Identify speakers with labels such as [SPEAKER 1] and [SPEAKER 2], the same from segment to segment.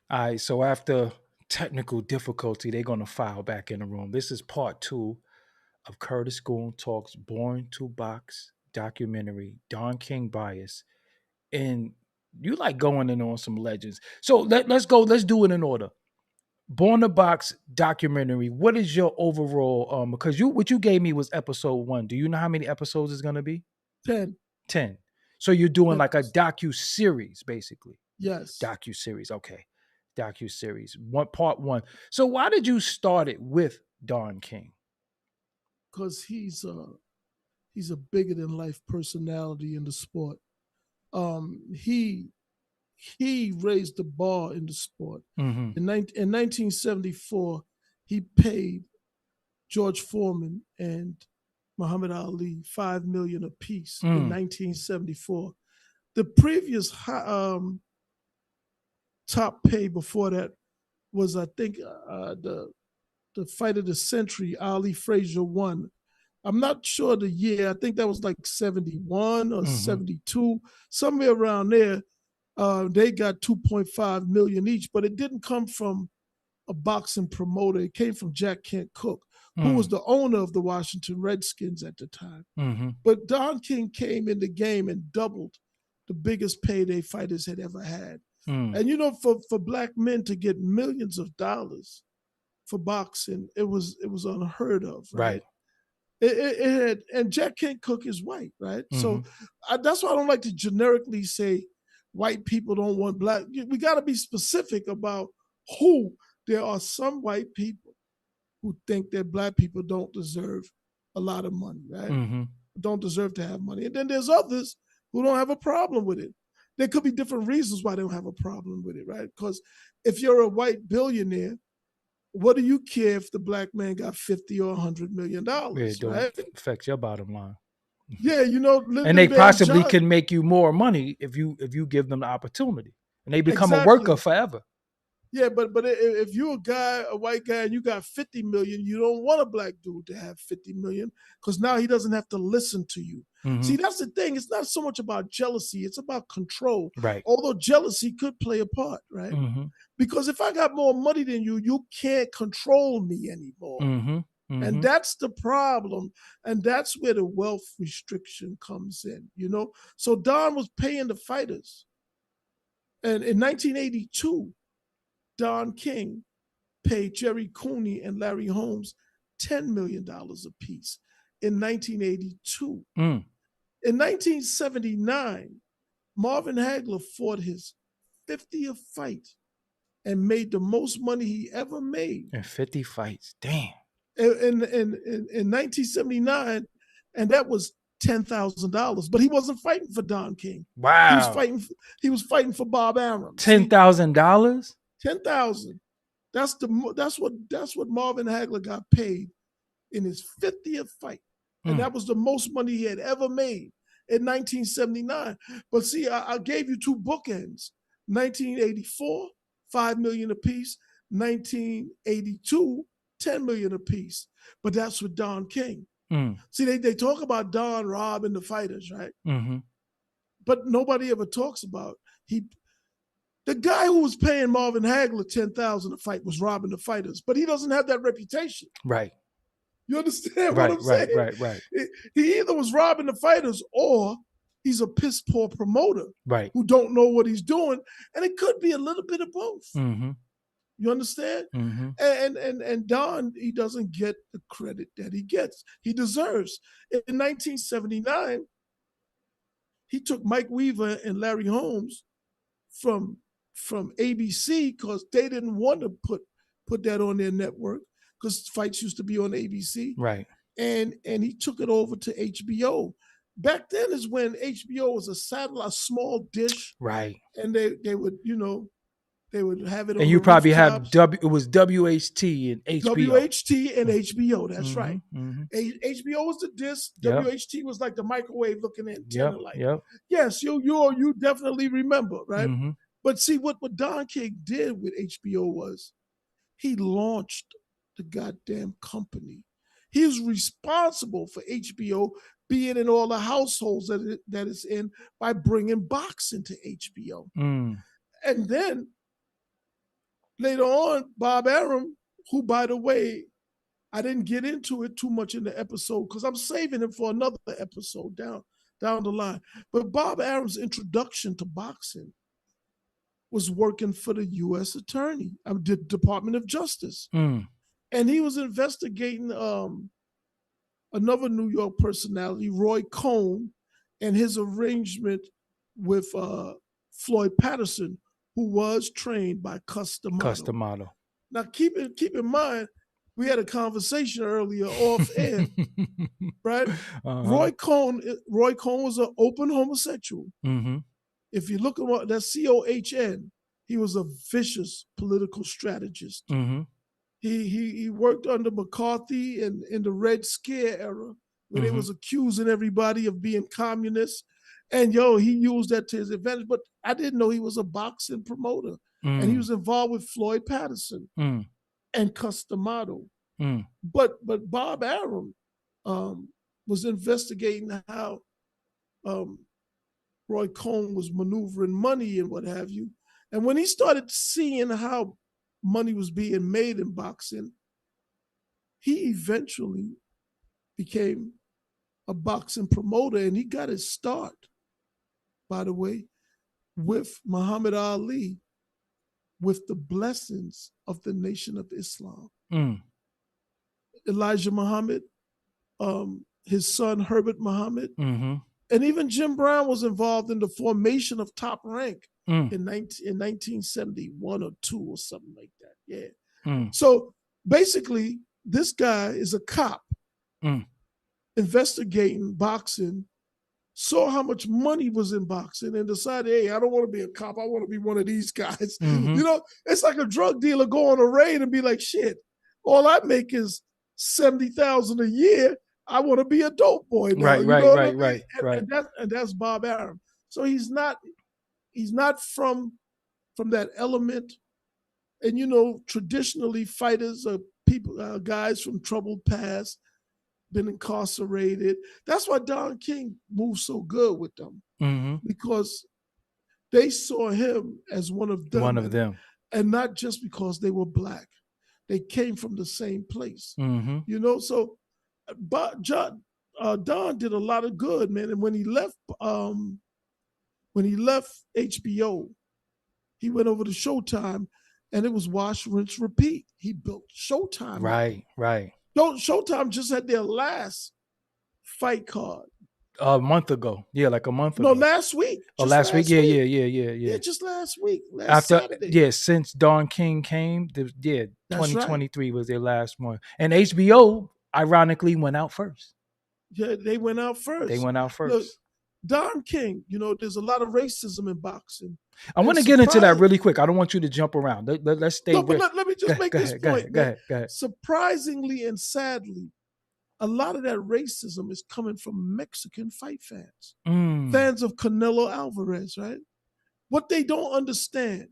[SPEAKER 1] All right, so after technical difficulty, they're gonna file back in the room. This is part 2 of Curtis Scoon Talks Born to Box documentary, Don King bias. And you like going in on some legends. So let's go, let's do it in order. Born to Box documentary. What is your overall because you what you gave me was episode 1. Do you know how many episodes it's gonna be?
[SPEAKER 2] 10.
[SPEAKER 1] 10. So you're doing
[SPEAKER 2] Yes.
[SPEAKER 1] like a docu-series, basically.
[SPEAKER 2] Yes.
[SPEAKER 1] Docu-series. Okay. Docu-series. Part 1. So why did you start it with Don King?
[SPEAKER 2] Because he's a bigger than life personality in the sport. He raised the bar in the sport.
[SPEAKER 1] Mm-hmm.
[SPEAKER 2] In 1974, he paid George Foreman and Muhammad Ali $5 million apiece in 1974. The previous top pay before that was, I think, the fight of the century. Ali Frazier won. I'm not sure the year. I think that was like 71 or 72, somewhere around there. They got 2.5 million each, but it didn't come from a boxing promoter. It came from Jack Kent Cooke, who was the owner of the Washington Redskins at the time. But Don King came in the game and doubled the biggest payday fighters had ever had. And you know, for black men to get millions of dollars for boxing, it was unheard of, right? It had, and Jack Kent Cooke is white, right? So that's why I don't like to generically say white people don't want black. We got to be specific about who. There are some white people who think that black people don't deserve a lot of money, right? Don't deserve to have money. And then there's others who don't have a problem with it. There could be different reasons why they don't have a problem with it, right? Because if you're a white billionaire, what do you care if the black man got 50 or $100 million?
[SPEAKER 1] It don't
[SPEAKER 2] right?
[SPEAKER 1] affect your bottom line.
[SPEAKER 2] Yeah, you know,
[SPEAKER 1] And they possibly can make you more money if you give them the opportunity, and they become a worker forever.
[SPEAKER 2] Yeah, but if you're a white guy, and you got 50 million, you don't want a black dude to have 50 million because now he doesn't have to listen to you. See, that's the thing. It's not so much about jealousy. It's about control.
[SPEAKER 1] Right.
[SPEAKER 2] Although jealousy could play a part, right? Because if I got more money than you, you can't control me anymore. And that's the problem. And that's where the wealth restriction comes in, you know? So Don was paying the fighters. And in 1982, Don King paid Jerry Cooney and Larry Holmes $10 million apiece in 1982. In 1979, Marvin Hagler fought his 50th fight and made the most money he ever made.
[SPEAKER 1] In 50 fights. Damn.
[SPEAKER 2] In 1979, and that was $10,000. But he wasn't fighting for Don King.
[SPEAKER 1] Wow.
[SPEAKER 2] He was fighting for Bob Arum.
[SPEAKER 1] $10,000?
[SPEAKER 2] $10,000. That's what Marvin Hagler got paid in his 50th fight. And that was the most money he had ever made in 1979. But see, I gave you two bookends. 1984, $5 million apiece. 1982, $10 million apiece. But that's with Don King. See, they talk about Don robbing the fighters, right? But nobody ever talks about the guy who was paying Marvin Hagler $10,000 a fight was robbing the fighters, but he doesn't have that reputation.
[SPEAKER 1] Right.
[SPEAKER 2] You understand what I'm saying?
[SPEAKER 1] Right.
[SPEAKER 2] He either was robbing the fighters or he's a piss poor promoter who don't know what he's doing, and it could be a little bit of both. You understand? And Don, he doesn't get the credit that he deserves. In 1979, he took Mike Weaver and Larry Holmes from ABC because they didn't want to put that on their network because fights used to be on ABC.
[SPEAKER 1] Right.
[SPEAKER 2] And he took it over to HBO. Back then is when HBO was a satellite, small dish.
[SPEAKER 1] Right.
[SPEAKER 2] And they would, they would have it on
[SPEAKER 1] and you
[SPEAKER 2] the
[SPEAKER 1] probably
[SPEAKER 2] rooftops.
[SPEAKER 1] have it was WHT and HBO.
[SPEAKER 2] WHT and HBO, that's right. HBO was the disc. WHT was like the microwave looking antenna. Yes, you definitely remember, right? But see, what Don King did with HBO was he launched the goddamn company. He was responsible for HBO being in all the households that it's in by bringing boxing to HBO. And then Later on, Bob Arum, who, by the way, I didn't get into it too much in the episode because I'm saving it for another episode down the line. But Bob Arum's introduction to boxing was working for the U.S. Attorney, the Department of Justice, and he was investigating another New York personality, Roy Cohn, and his arrangement with Floyd Patterson, who was trained by Cus D'Amato. Now, keep in mind, we had a conversation earlier off air, right? Roy Cohn was an open homosexual. If you look at that COHN, he was a vicious political strategist. He worked under McCarthy and in the Red Scare era, where they was accusing everybody of being communists. And he used that to his advantage. But I didn't know he was a boxing promoter. And he was involved with Floyd Patterson and Cus D'Amato. But Bob Arum was investigating how Roy Cohn was maneuvering money and what have you. And when he started seeing how money was being made in boxing, he eventually became a boxing promoter, and he got his start, by the way, with Muhammad Ali, with the blessings of the Nation of Islam. Elijah Muhammad, his son Herbert Muhammad, and even Jim Brown was involved in the formation of Top Rank in 1971 or 2 or something like that. Yeah. So basically, this guy is a cop investigating boxing, saw how much money was in boxing, and decided, hey, I don't want to be a cop. I want to be one of these guys. It's like a drug dealer go on a raid and be like, shit, all I make is $70,000 a year. I want to be a dope boy now. Right. And that's Bob Arum. So he's not from that element. And traditionally fighters are people, guys from troubled past, been incarcerated. That's why Don King moved so good with them, because they saw him as one of them, and not just because they were black. They came from the same place, So, but Don did a lot of good, man. And when he left HBO, he went over to Showtime, and it was wash, rinse, repeat. He built Showtime.
[SPEAKER 1] Right.
[SPEAKER 2] Showtime just had their last fight card.
[SPEAKER 1] A month ago. Yeah, like a month ago.
[SPEAKER 2] No, last week.
[SPEAKER 1] Last week? Yeah.
[SPEAKER 2] Yeah, just last week. Saturday.
[SPEAKER 1] Yeah, since Don King came, 2023 was their last one. And HBO, ironically, went out first.
[SPEAKER 2] Yeah, they went out first. Look, Don King, there's a lot of racism in boxing.
[SPEAKER 1] I want to get into that really quick. I don't want you to jump around. Let's stay.
[SPEAKER 2] But let me just make this point.
[SPEAKER 1] Go ahead.
[SPEAKER 2] Surprisingly and sadly, a lot of that racism is coming from Mexican fight fans, fans of Canelo Alvarez, right? What they don't understand,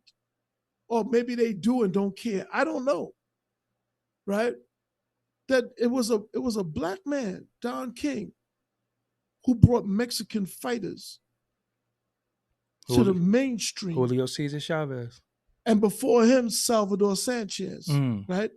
[SPEAKER 2] or maybe they do and don't care, I don't know, right? That it was a black man, Don King, who brought Mexican fighters to the mainstream.
[SPEAKER 1] Julio Cesar Chavez.
[SPEAKER 2] And before him, Salvador Sanchez, right?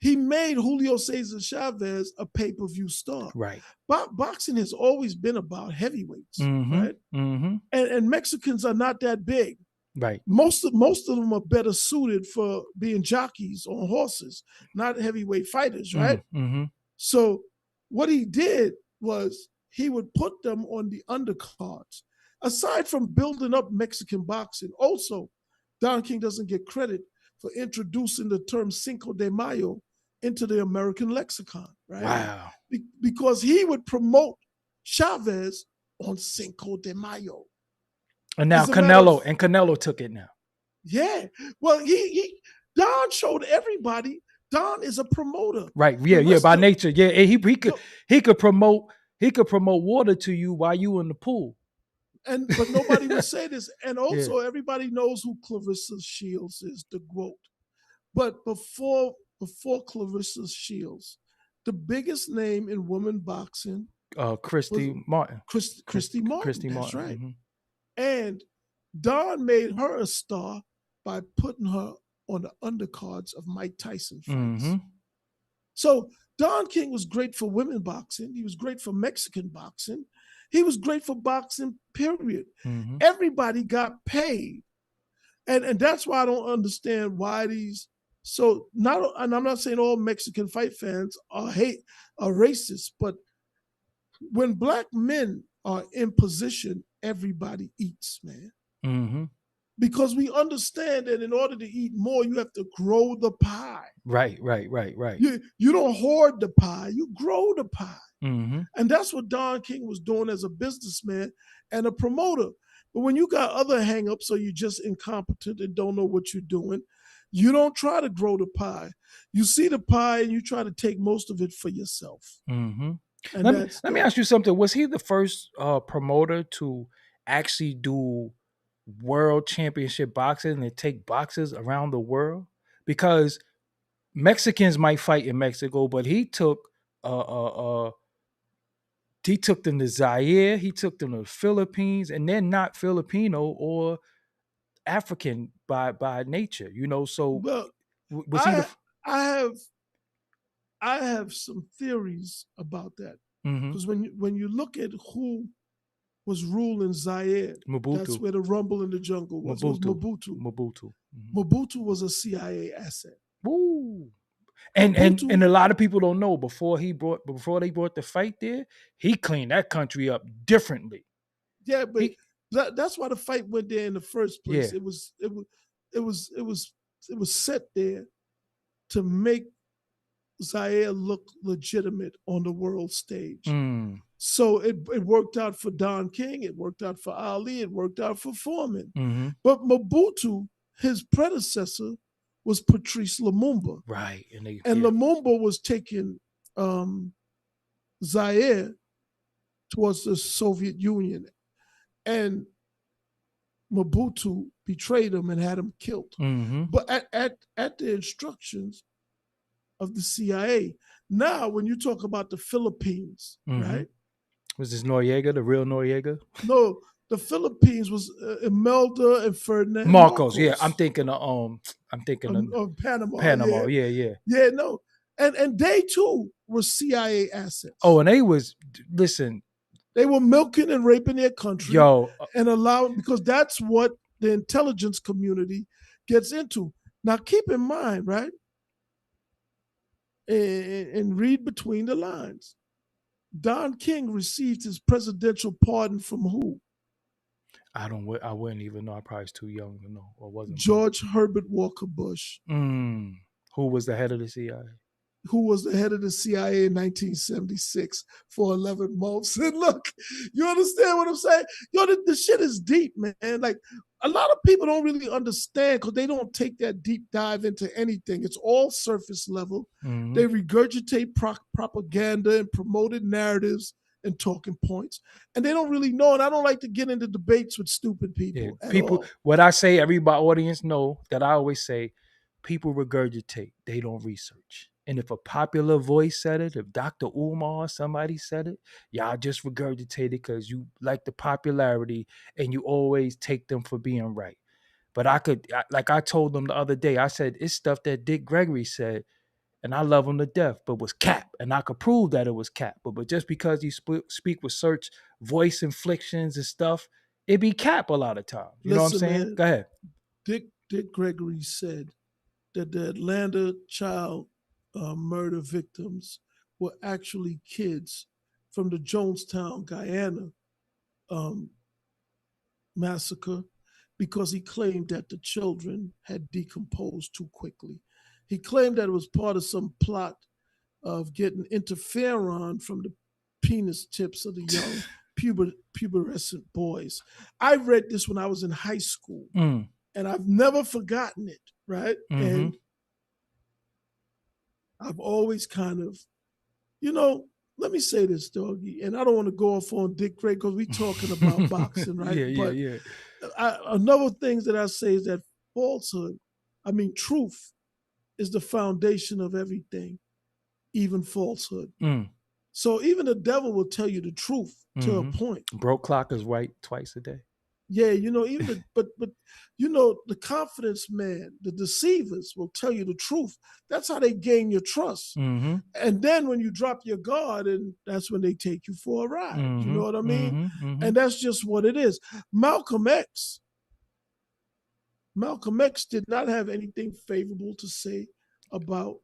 [SPEAKER 2] He made Julio Cesar Chavez a pay-per-view star.
[SPEAKER 1] Right.
[SPEAKER 2] Boxing has always been about heavyweights, right? And Mexicans are not that big.
[SPEAKER 1] Right.
[SPEAKER 2] Most of them are better suited for being jockeys on horses, not heavyweight fighters, right? So what he did was he would put them on the undercards. Aside from building up Mexican boxing, also, Don King doesn't get credit for introducing the term Cinco de Mayo into the American lexicon, right?
[SPEAKER 1] Wow.
[SPEAKER 2] Because he would promote Chavez on Cinco de Mayo.
[SPEAKER 1] And now Canelo took it now.
[SPEAKER 2] Yeah. Well, Don showed everybody Don is a promoter.
[SPEAKER 1] Right. Yeah. By nature. Yeah. He could promote water to you while you in the pool.
[SPEAKER 2] But nobody would say this. And also everybody knows who Clarissa Shields is, the GOAT. But before Clarissa Shields, the biggest name in women boxing,
[SPEAKER 1] Christy Martin.
[SPEAKER 2] Christy Martin. That's right. And Don made her a star by putting her on the undercards of Mike Tyson fights.
[SPEAKER 1] Mm-hmm.
[SPEAKER 2] So Don King was great for women boxing. He was great for Mexican boxing. He was great for boxing, period.
[SPEAKER 1] Mm-hmm.
[SPEAKER 2] Everybody got paid. And that's why I don't understand why these and I'm not saying all Mexican fight fans are racist, but when black men are in position, everybody eats, man.
[SPEAKER 1] Mm-hmm.
[SPEAKER 2] Because we understand that in order to eat more, you have to grow the pie.
[SPEAKER 1] Right.
[SPEAKER 2] You don't hoard the pie, you grow the pie.
[SPEAKER 1] Mm-hmm.
[SPEAKER 2] And that's what Don King was doing as a businessman and a promoter. But when you got other hangups or you're just incompetent and don't know what you're doing, you don't try to grow the pie. You see the pie and you try to take most of it for yourself.
[SPEAKER 1] Mm-hmm.
[SPEAKER 2] And
[SPEAKER 1] Let me ask you something. Was he the first promoter to actually do world championship boxing and take boxers around the world? Because Mexicans might fight in Mexico, but he took them to Zaire, he took them to the Philippines, and they're not Filipino or African by nature, you know. So
[SPEAKER 2] well,
[SPEAKER 1] was he the?
[SPEAKER 2] I I have I have some theories about that.
[SPEAKER 1] Mm-hmm.
[SPEAKER 2] Because when you look at who was ruling Zaire, that's
[SPEAKER 1] Mobutu.
[SPEAKER 2] where the rumble in the jungle was. It was Mobutu.
[SPEAKER 1] Mobutu. Mm-hmm.
[SPEAKER 2] Mobutu was a CIA asset.
[SPEAKER 1] Woo. And
[SPEAKER 2] Mobutu,
[SPEAKER 1] a lot of people don't know before they brought the fight there, he cleaned that country up differently.
[SPEAKER 2] yeah, but
[SPEAKER 1] He
[SPEAKER 2] that's why the fight went there in the first place.
[SPEAKER 1] yeah.
[SPEAKER 2] It was set there to make Zaire look legitimate on the world stage.
[SPEAKER 1] Mm.
[SPEAKER 2] So it worked out for Don King, it worked out for Ali, it worked out for Foreman.
[SPEAKER 1] Mm-hmm.
[SPEAKER 2] But Mobutu, his predecessor, was Patrice Lumumba.
[SPEAKER 1] Right.
[SPEAKER 2] And Lumumba was taking Zaire towards the Soviet Union. And Mobutu betrayed him and had him killed.
[SPEAKER 1] Mm-hmm.
[SPEAKER 2] But at the instructions of the CIA. Now, when you talk about the Philippines,
[SPEAKER 1] Mm-hmm.
[SPEAKER 2] right?
[SPEAKER 1] Was this Noriega, the real Noriega?
[SPEAKER 2] No, the Philippines was Imelda and Ferdinand
[SPEAKER 1] Marcos. Yeah, I'm thinking of
[SPEAKER 2] Panama.
[SPEAKER 1] Panama. Yeah.
[SPEAKER 2] Yeah, no. And they too were CIA assets.
[SPEAKER 1] Oh, and they was listen.
[SPEAKER 2] They were milking and raping their country.
[SPEAKER 1] Yo,
[SPEAKER 2] and allowing, because that's what the intelligence community gets into. Now, keep in mind, right? And read between the lines. Don King received his presidential pardon from who?
[SPEAKER 1] I wouldn't even know. I probably was too young to know, or wasn't.
[SPEAKER 2] George Herbert Walker Bush.
[SPEAKER 1] Who was the head of the CIA?
[SPEAKER 2] Who was the head of the CIA in 1976 for 11 months. And look, you understand what I'm saying? Yo, the shit is deep, man. Like, a lot of people don't really understand because they don't take that deep dive into anything. It's all surface level.
[SPEAKER 1] Mm-hmm.
[SPEAKER 2] They regurgitate propaganda and promoted narratives and talking points. And they don't really know. And I don't like to get into debates with stupid people at all.
[SPEAKER 1] What I say, everybody audience know that I always say, people regurgitate. They don't research. And if a popular voice said it, if Dr. Umar or somebody said it, y'all just regurgitate it because you like the popularity and you always take them for being right. But like I told them the other day, I said, it's stuff that Dick Gregory said, and I love him to death, but was cap. And I could prove that it was cap. But just because you speak with search voice inflections and stuff, it be cap a lot of times. You know what I'm saying?
[SPEAKER 2] Man,
[SPEAKER 1] go ahead.
[SPEAKER 2] Dick Gregory said that the Atlanta child murder victims were actually kids from the Jonestown, Guyana massacre, because he claimed that the children had decomposed too quickly. He claimed that it was part of some plot of getting interferon from the penis tips of the young pubescent boys. I read this when I was in high school, and I've never forgotten it, right?
[SPEAKER 1] Mm-hmm.
[SPEAKER 2] And I've always kind of, let me say this, doggy, and I don't want to go off on Dick Gregory because we're talking about boxing, right?
[SPEAKER 1] Yeah.
[SPEAKER 2] Another thing that I say is that truth is the foundation of everything, even falsehood. So even the devil will tell you the truth to a point.
[SPEAKER 1] Broke clock is right twice a day.
[SPEAKER 2] Yeah, even but the confidence man, the deceivers will tell you the truth. That's how they gain your trust.
[SPEAKER 1] Mm-hmm.
[SPEAKER 2] And then when you drop your guard, and that's when they take you for a ride. You
[SPEAKER 1] Mm-hmm.
[SPEAKER 2] know what I mean?
[SPEAKER 1] Mm-hmm. Mm-hmm.
[SPEAKER 2] And that's just what it is. Malcolm X, Malcolm X did not have anything favorable to say about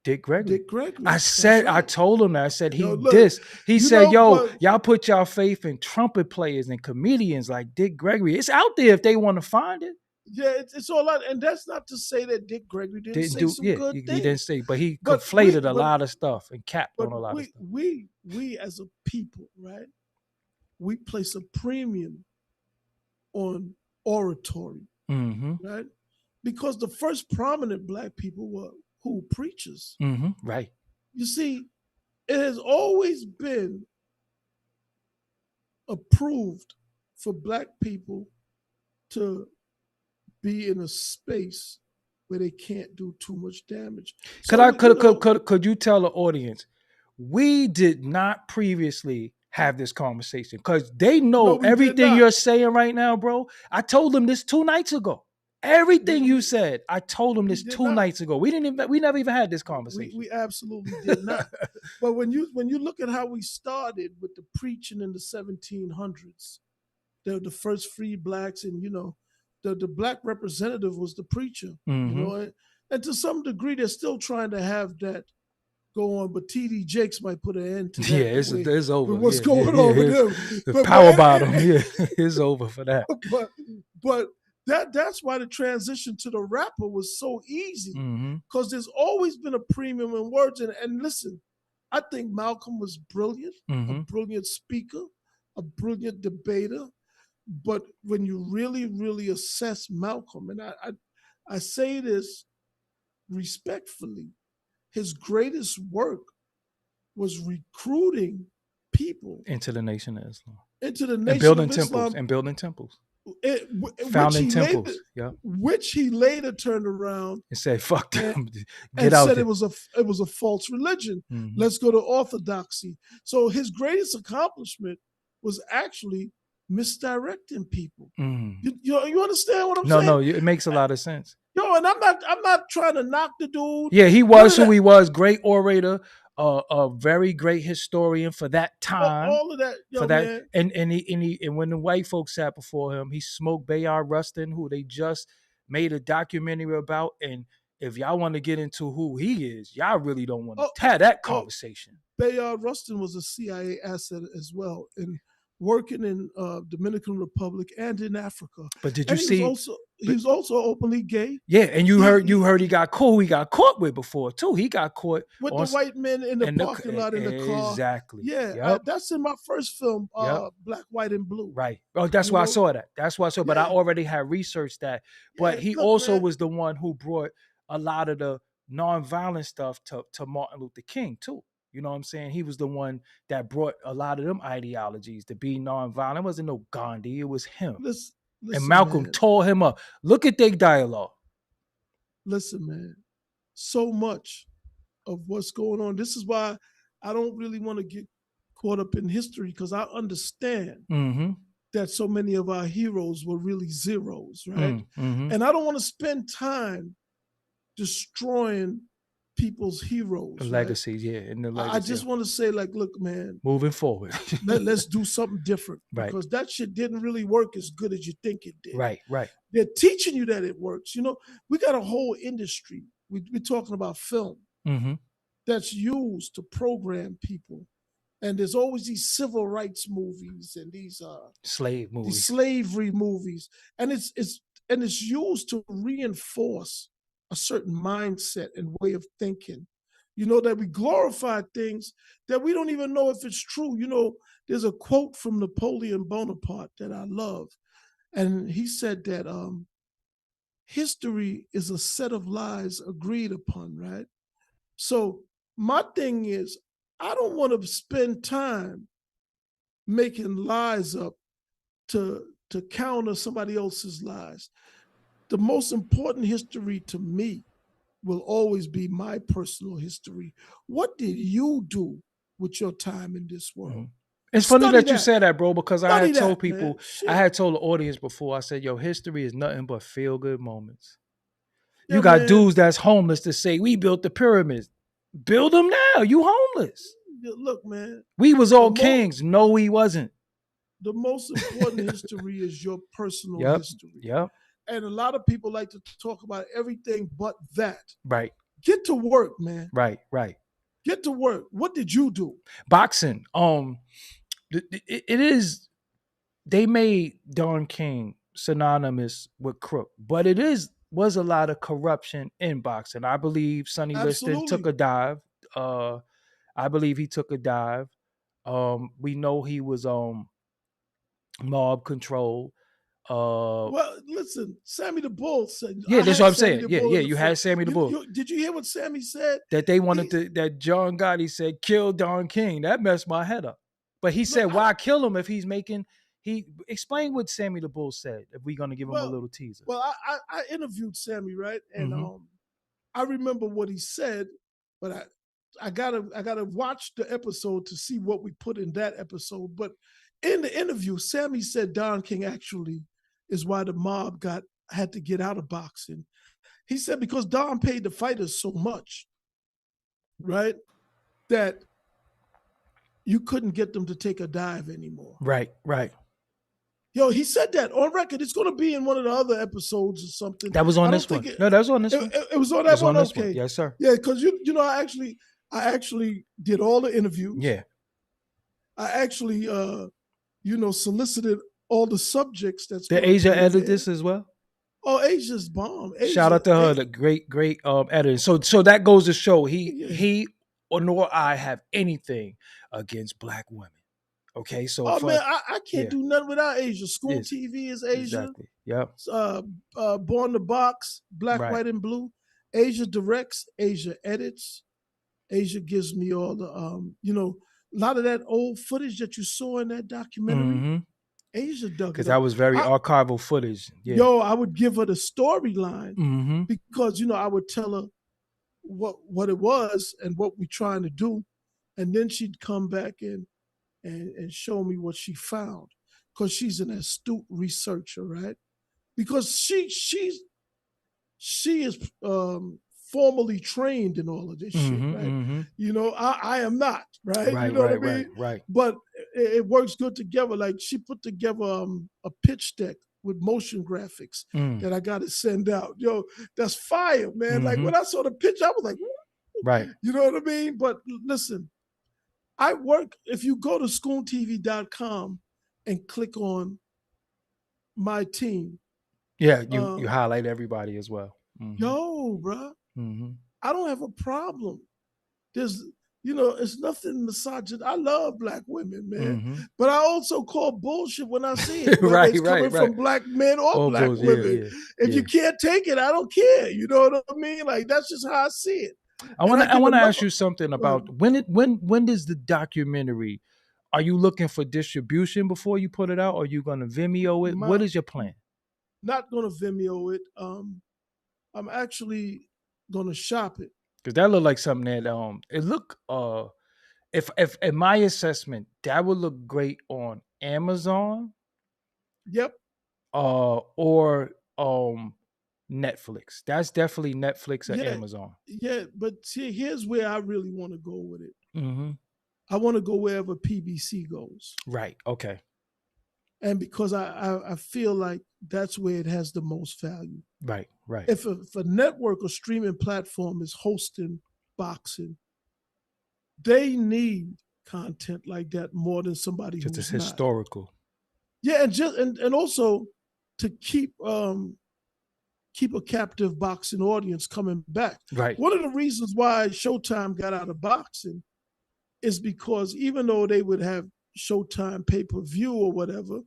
[SPEAKER 1] Dick Gregory.
[SPEAKER 2] Dick Gregory. That's
[SPEAKER 1] I
[SPEAKER 2] right.
[SPEAKER 1] told him that. I said he
[SPEAKER 2] Look,
[SPEAKER 1] dissed. He said, yo,
[SPEAKER 2] but
[SPEAKER 1] y'all put y'all faith in trumpet players and comedians like Dick Gregory. It's out there if they want to find it.
[SPEAKER 2] yeah, it's all out. And that's not to say that Dick Gregory didn't
[SPEAKER 1] Didn't
[SPEAKER 2] say
[SPEAKER 1] do,
[SPEAKER 2] some
[SPEAKER 1] yeah,
[SPEAKER 2] good
[SPEAKER 1] he didn't
[SPEAKER 2] things.
[SPEAKER 1] say, but he
[SPEAKER 2] But we
[SPEAKER 1] conflated a lot of stuff and capped
[SPEAKER 2] but
[SPEAKER 1] on a lot of
[SPEAKER 2] we
[SPEAKER 1] stuff.
[SPEAKER 2] we as a people, right? We place a premium on oratory,
[SPEAKER 1] Mm-hmm.
[SPEAKER 2] right? Because the first prominent black people were who preachers.
[SPEAKER 1] Mm-hmm. Right.
[SPEAKER 2] You see, it has always been approved for black people to be in a space where they can't do too much damage.
[SPEAKER 1] Could
[SPEAKER 2] So
[SPEAKER 1] I could you tell the audience we did not previously have this conversation because they
[SPEAKER 2] no,
[SPEAKER 1] know
[SPEAKER 2] we did
[SPEAKER 1] everything
[SPEAKER 2] not.
[SPEAKER 1] you're saying right now, bro. I told them this 2 nights ago. Everything you
[SPEAKER 2] We
[SPEAKER 1] said, I told them
[SPEAKER 2] we
[SPEAKER 1] this
[SPEAKER 2] did
[SPEAKER 1] two
[SPEAKER 2] not.
[SPEAKER 1] nights ago. We never even had this conversation.
[SPEAKER 2] We absolutely did not. But when you look at how we started with the preaching in the 1700s, the first free blacks, and the black representative was the preacher,
[SPEAKER 1] Mm-hmm.
[SPEAKER 2] and to some degree they're still trying to have that go on, but TD Jakes might put an end to
[SPEAKER 1] Yeah,
[SPEAKER 2] that the way
[SPEAKER 1] it's over.
[SPEAKER 2] with what's
[SPEAKER 1] Yeah, yeah,
[SPEAKER 2] going
[SPEAKER 1] yeah.
[SPEAKER 2] on with them.
[SPEAKER 1] The
[SPEAKER 2] But
[SPEAKER 1] power bottom. Yeah, it's over for that.
[SPEAKER 2] but but that's why the transition to the rapper was so easy,
[SPEAKER 1] Mm-hmm.
[SPEAKER 2] because there's always been a premium in words. And listen, I think Malcolm was brilliant, a
[SPEAKER 1] Mm-hmm.
[SPEAKER 2] brilliant speaker, a brilliant debater. But when you really, really assess Malcolm, and I say this respectfully, his greatest work was recruiting people
[SPEAKER 1] Into the Nation of Islam.
[SPEAKER 2] into the
[SPEAKER 1] And
[SPEAKER 2] Nation
[SPEAKER 1] building
[SPEAKER 2] of
[SPEAKER 1] temples.
[SPEAKER 2] Islam,
[SPEAKER 1] And building temples.
[SPEAKER 2] it, which
[SPEAKER 1] Founding
[SPEAKER 2] he later,
[SPEAKER 1] temples. Yeah.
[SPEAKER 2] turned around
[SPEAKER 1] And say, fuck
[SPEAKER 2] and,
[SPEAKER 1] them. Get
[SPEAKER 2] and
[SPEAKER 1] out
[SPEAKER 2] said
[SPEAKER 1] there.
[SPEAKER 2] it was a false religion.
[SPEAKER 1] Mm-hmm.
[SPEAKER 2] Let's go to orthodoxy. So his greatest accomplishment was actually misdirecting people.
[SPEAKER 1] Mm.
[SPEAKER 2] You understand what I'm
[SPEAKER 1] No,
[SPEAKER 2] saying?
[SPEAKER 1] no, it makes a lot of sense.
[SPEAKER 2] Yo, and I'm not trying to knock the dude.
[SPEAKER 1] Yeah, he
[SPEAKER 2] None
[SPEAKER 1] was
[SPEAKER 2] of
[SPEAKER 1] who
[SPEAKER 2] that.
[SPEAKER 1] he was. Great orator, a very great historian for that time.
[SPEAKER 2] All of that,
[SPEAKER 1] For
[SPEAKER 2] yo,
[SPEAKER 1] that,
[SPEAKER 2] man.
[SPEAKER 1] and when the white folks sat before him, he smoked Bayard Rustin, who they just made a documentary about. And if y'all want to get into who he is, y'all really don't want
[SPEAKER 2] Oh,
[SPEAKER 1] to have that
[SPEAKER 2] oh,
[SPEAKER 1] conversation.
[SPEAKER 2] Bayard Rustin was a CIA asset as well, and working in Dominican Republic and in Africa.
[SPEAKER 1] But did you
[SPEAKER 2] And
[SPEAKER 1] see?
[SPEAKER 2] he was also openly gay.
[SPEAKER 1] Yeah, and
[SPEAKER 2] He
[SPEAKER 1] you heard he got caught. He got caught with before too. He got caught
[SPEAKER 2] with the
[SPEAKER 1] on
[SPEAKER 2] white men in the
[SPEAKER 1] and
[SPEAKER 2] parking lot in the car.
[SPEAKER 1] exactly.
[SPEAKER 2] Yeah,
[SPEAKER 1] Yep.
[SPEAKER 2] that's in my first film,
[SPEAKER 1] Yep.
[SPEAKER 2] Black, White, and Blue.
[SPEAKER 1] Right. Oh, that's
[SPEAKER 2] You
[SPEAKER 1] why I
[SPEAKER 2] know,
[SPEAKER 1] saw that. That's why I saw. But I
[SPEAKER 2] yeah,
[SPEAKER 1] already had researched that. But
[SPEAKER 2] yeah.
[SPEAKER 1] he
[SPEAKER 2] Look,
[SPEAKER 1] also
[SPEAKER 2] man,
[SPEAKER 1] was the one who brought a lot of the nonviolent stuff to Martin Luther King too. You know what I'm saying? He was the one that brought a lot of them ideologies to be nonviolent. It wasn't no Gandhi. It was him.
[SPEAKER 2] listen,
[SPEAKER 1] And
[SPEAKER 2] listen,
[SPEAKER 1] Malcolm
[SPEAKER 2] man,
[SPEAKER 1] tore him up. Look at their dialogue.
[SPEAKER 2] listen, man. So much of what's going on. This is why I don't really want to get caught up in history, because I understand
[SPEAKER 1] Mm-hmm.
[SPEAKER 2] that so many of our heroes were really zeros, right?
[SPEAKER 1] Mm-hmm.
[SPEAKER 2] And I don't want to spend time destroying people's heroes,
[SPEAKER 1] The
[SPEAKER 2] right?
[SPEAKER 1] legacies, yeah. And the
[SPEAKER 2] I
[SPEAKER 1] legacy.
[SPEAKER 2] just want to say, like, look, man,
[SPEAKER 1] Moving forward.
[SPEAKER 2] let's do something different,
[SPEAKER 1] Right.
[SPEAKER 2] because that shit didn't really work as good as you think it did.
[SPEAKER 1] Right, right.
[SPEAKER 2] They're teaching you that it works. We got a whole industry. We're talking about film
[SPEAKER 1] Mm-hmm.
[SPEAKER 2] that's used to program people. And there's always these civil rights movies and these
[SPEAKER 1] Slave movies.
[SPEAKER 2] these slavery movies, and it's used to reinforce a certain mindset and way of thinking. That we glorify things that we don't even know if it's true. There's a quote from Napoleon Bonaparte that I love, and he said that history is a set of lies agreed upon, right? So my thing is, I don't want to spend time making lies up to counter somebody else's lies. The most important history to me will always be my personal history. What did you do with your time in this world?
[SPEAKER 1] It's funny
[SPEAKER 2] Study
[SPEAKER 1] that you
[SPEAKER 2] that.
[SPEAKER 1] said that, bro, because I
[SPEAKER 2] Study
[SPEAKER 1] had told
[SPEAKER 2] that, man.
[SPEAKER 1] people, I
[SPEAKER 2] Shit.
[SPEAKER 1] had told the audience before, I said, yo, history is nothing but feel good moments. You
[SPEAKER 2] Yeah,
[SPEAKER 1] got
[SPEAKER 2] man.
[SPEAKER 1] dudes that's homeless to say, we built the pyramids. Build them now. You homeless.
[SPEAKER 2] Look, man.
[SPEAKER 1] We was
[SPEAKER 2] The
[SPEAKER 1] all
[SPEAKER 2] mo
[SPEAKER 1] kings. No, he wasn't.
[SPEAKER 2] the most important history is your personal
[SPEAKER 1] Yep.
[SPEAKER 2] history.
[SPEAKER 1] Yep.
[SPEAKER 2] And a lot of people like to talk about everything but that.
[SPEAKER 1] Right.
[SPEAKER 2] Get to work, man.
[SPEAKER 1] Right. Right.
[SPEAKER 2] Get to work. What did you do?
[SPEAKER 1] Boxing. It is, they made Don King synonymous with crook, but it was a lot of corruption in boxing. I believe Sonny Liston took
[SPEAKER 2] Absolutely.
[SPEAKER 1] a dive. Uh, I believe he took a dive. We know he was mob control.
[SPEAKER 2] Well, listen, Sammy the Bull said,
[SPEAKER 1] Yeah,
[SPEAKER 2] I
[SPEAKER 1] that's what
[SPEAKER 2] had
[SPEAKER 1] I'm
[SPEAKER 2] Sammy
[SPEAKER 1] saying.
[SPEAKER 2] the
[SPEAKER 1] Yeah,
[SPEAKER 2] Bull
[SPEAKER 1] yeah,
[SPEAKER 2] in the
[SPEAKER 1] you had
[SPEAKER 2] front.
[SPEAKER 1] Sammy the Bull.
[SPEAKER 2] Did you hear what Sammy said?
[SPEAKER 1] That they wanted
[SPEAKER 2] He's
[SPEAKER 1] to, that John Gotti said kill Don King. That messed my head up. But he
[SPEAKER 2] look,
[SPEAKER 1] said, why kill him if he's making, he explain what Sammy the Bull said, if we're gonna give him a
[SPEAKER 2] well,
[SPEAKER 1] little teaser.
[SPEAKER 2] I interviewed Sammy, right? And
[SPEAKER 1] Mm-hmm.
[SPEAKER 2] I remember what he said, but I gotta watch the episode to see what we put in that episode. But in the interview, Sammy said Don King actually is why the mob had to get out of boxing. He said because Don paid the fighters so much, right, that you couldn't get them to take a dive anymore.
[SPEAKER 1] Right, right.
[SPEAKER 2] Yo, he said that on record. It's going to be in one of the other episodes or something.
[SPEAKER 1] That was on
[SPEAKER 2] I
[SPEAKER 1] this
[SPEAKER 2] don't think
[SPEAKER 1] one. No, that was on this one.
[SPEAKER 2] it was on that
[SPEAKER 1] It's
[SPEAKER 2] one.
[SPEAKER 1] on this one.
[SPEAKER 2] Okay,
[SPEAKER 1] Yes, sir.
[SPEAKER 2] yeah, because you know I actually did all the interviews.
[SPEAKER 1] Yeah.
[SPEAKER 2] I actually solicited all the subjects that's
[SPEAKER 1] Did
[SPEAKER 2] going to
[SPEAKER 1] Asia
[SPEAKER 2] be in
[SPEAKER 1] edit
[SPEAKER 2] there.
[SPEAKER 1] this as well?
[SPEAKER 2] Oh, Asia's bomb.
[SPEAKER 1] Shout out to her, the great editor. So that goes to show he or nor I have anything against black women. Okay, so
[SPEAKER 2] Oh
[SPEAKER 1] for
[SPEAKER 2] man, I can't
[SPEAKER 1] yeah,
[SPEAKER 2] do nothing without Asia. School
[SPEAKER 1] yes,
[SPEAKER 2] TV is Asia.
[SPEAKER 1] exactly. Yep.
[SPEAKER 2] Born the Box, Black,
[SPEAKER 1] Right.
[SPEAKER 2] White, and Blue. Asia directs. Asia edits. Asia gives me all the a lot of that old footage that you saw in that documentary.
[SPEAKER 1] Mm-hmm.
[SPEAKER 2] Asia dug
[SPEAKER 1] Because
[SPEAKER 2] it
[SPEAKER 1] that
[SPEAKER 2] up.
[SPEAKER 1] was very archival footage. Yeah.
[SPEAKER 2] I would give her the storyline
[SPEAKER 1] Mm-hmm.
[SPEAKER 2] because I would tell her what it was and what we're trying to do, and then she'd come back and show me what she found because she's an astute researcher, right? Because she is formally trained in all of this shit,
[SPEAKER 1] Mm-hmm.
[SPEAKER 2] right?
[SPEAKER 1] Mm-hmm.
[SPEAKER 2] I am not, right? You
[SPEAKER 1] Right,
[SPEAKER 2] know what I
[SPEAKER 1] right, right,
[SPEAKER 2] mean?
[SPEAKER 1] right.
[SPEAKER 2] But it works good together. Like she put together a pitch deck with motion graphics
[SPEAKER 1] Mm.
[SPEAKER 2] that I got to send out. Yo, that's fire, man. Like
[SPEAKER 1] Mm-hmm.
[SPEAKER 2] when I saw the pitch, I was like,
[SPEAKER 1] Right.
[SPEAKER 2] you know what I mean? But listen, I work, if you go to schoontv.com and click on my team,
[SPEAKER 1] Yeah, you highlight everybody as well. Mm-hmm.
[SPEAKER 2] yo, bro,
[SPEAKER 1] Mm-hmm.
[SPEAKER 2] I don't have a problem. There's, it's nothing misogynist. I love black women, man.
[SPEAKER 1] Mm-hmm.
[SPEAKER 2] But I also call bullshit when I see it, whether
[SPEAKER 1] Right,
[SPEAKER 2] it's coming
[SPEAKER 1] right, right.
[SPEAKER 2] from black men or
[SPEAKER 1] All
[SPEAKER 2] black
[SPEAKER 1] both, yeah,
[SPEAKER 2] women.
[SPEAKER 1] yeah.
[SPEAKER 2] If
[SPEAKER 1] Yeah.
[SPEAKER 2] you can't take it, I don't care. You know what I mean? Like that's just how I see it.
[SPEAKER 1] I
[SPEAKER 2] And
[SPEAKER 1] want
[SPEAKER 2] I
[SPEAKER 1] to I
[SPEAKER 2] give
[SPEAKER 1] want to
[SPEAKER 2] another
[SPEAKER 1] ask you something about when does the documentary, are you looking for distribution before you put it out, or are you going to Vimeo it? What is your plan?
[SPEAKER 2] Not gonna Vimeo it. I'm actually gonna shop it.
[SPEAKER 1] Because that looked like something that it look if in my assessment that would look great on Amazon
[SPEAKER 2] Yep.
[SPEAKER 1] or Netflix. That's definitely Netflix or
[SPEAKER 2] Yeah.
[SPEAKER 1] Amazon.
[SPEAKER 2] Yeah. But see, here's where I really want to go with it.
[SPEAKER 1] Mm-hmm.
[SPEAKER 2] I want to go wherever PBC goes.
[SPEAKER 1] Right. Okay.
[SPEAKER 2] And because I feel like that's where it has the most value.
[SPEAKER 1] Right. Right.
[SPEAKER 2] If a network or streaming platform is hosting boxing, they need content like that more than somebody
[SPEAKER 1] Because
[SPEAKER 2] who's
[SPEAKER 1] it's
[SPEAKER 2] not.
[SPEAKER 1] historical.
[SPEAKER 2] Yeah, and also to keep a captive boxing audience coming back.
[SPEAKER 1] Right.
[SPEAKER 2] One of the reasons why Showtime got out of boxing is because even though they would have Showtime pay-per-view or whatever,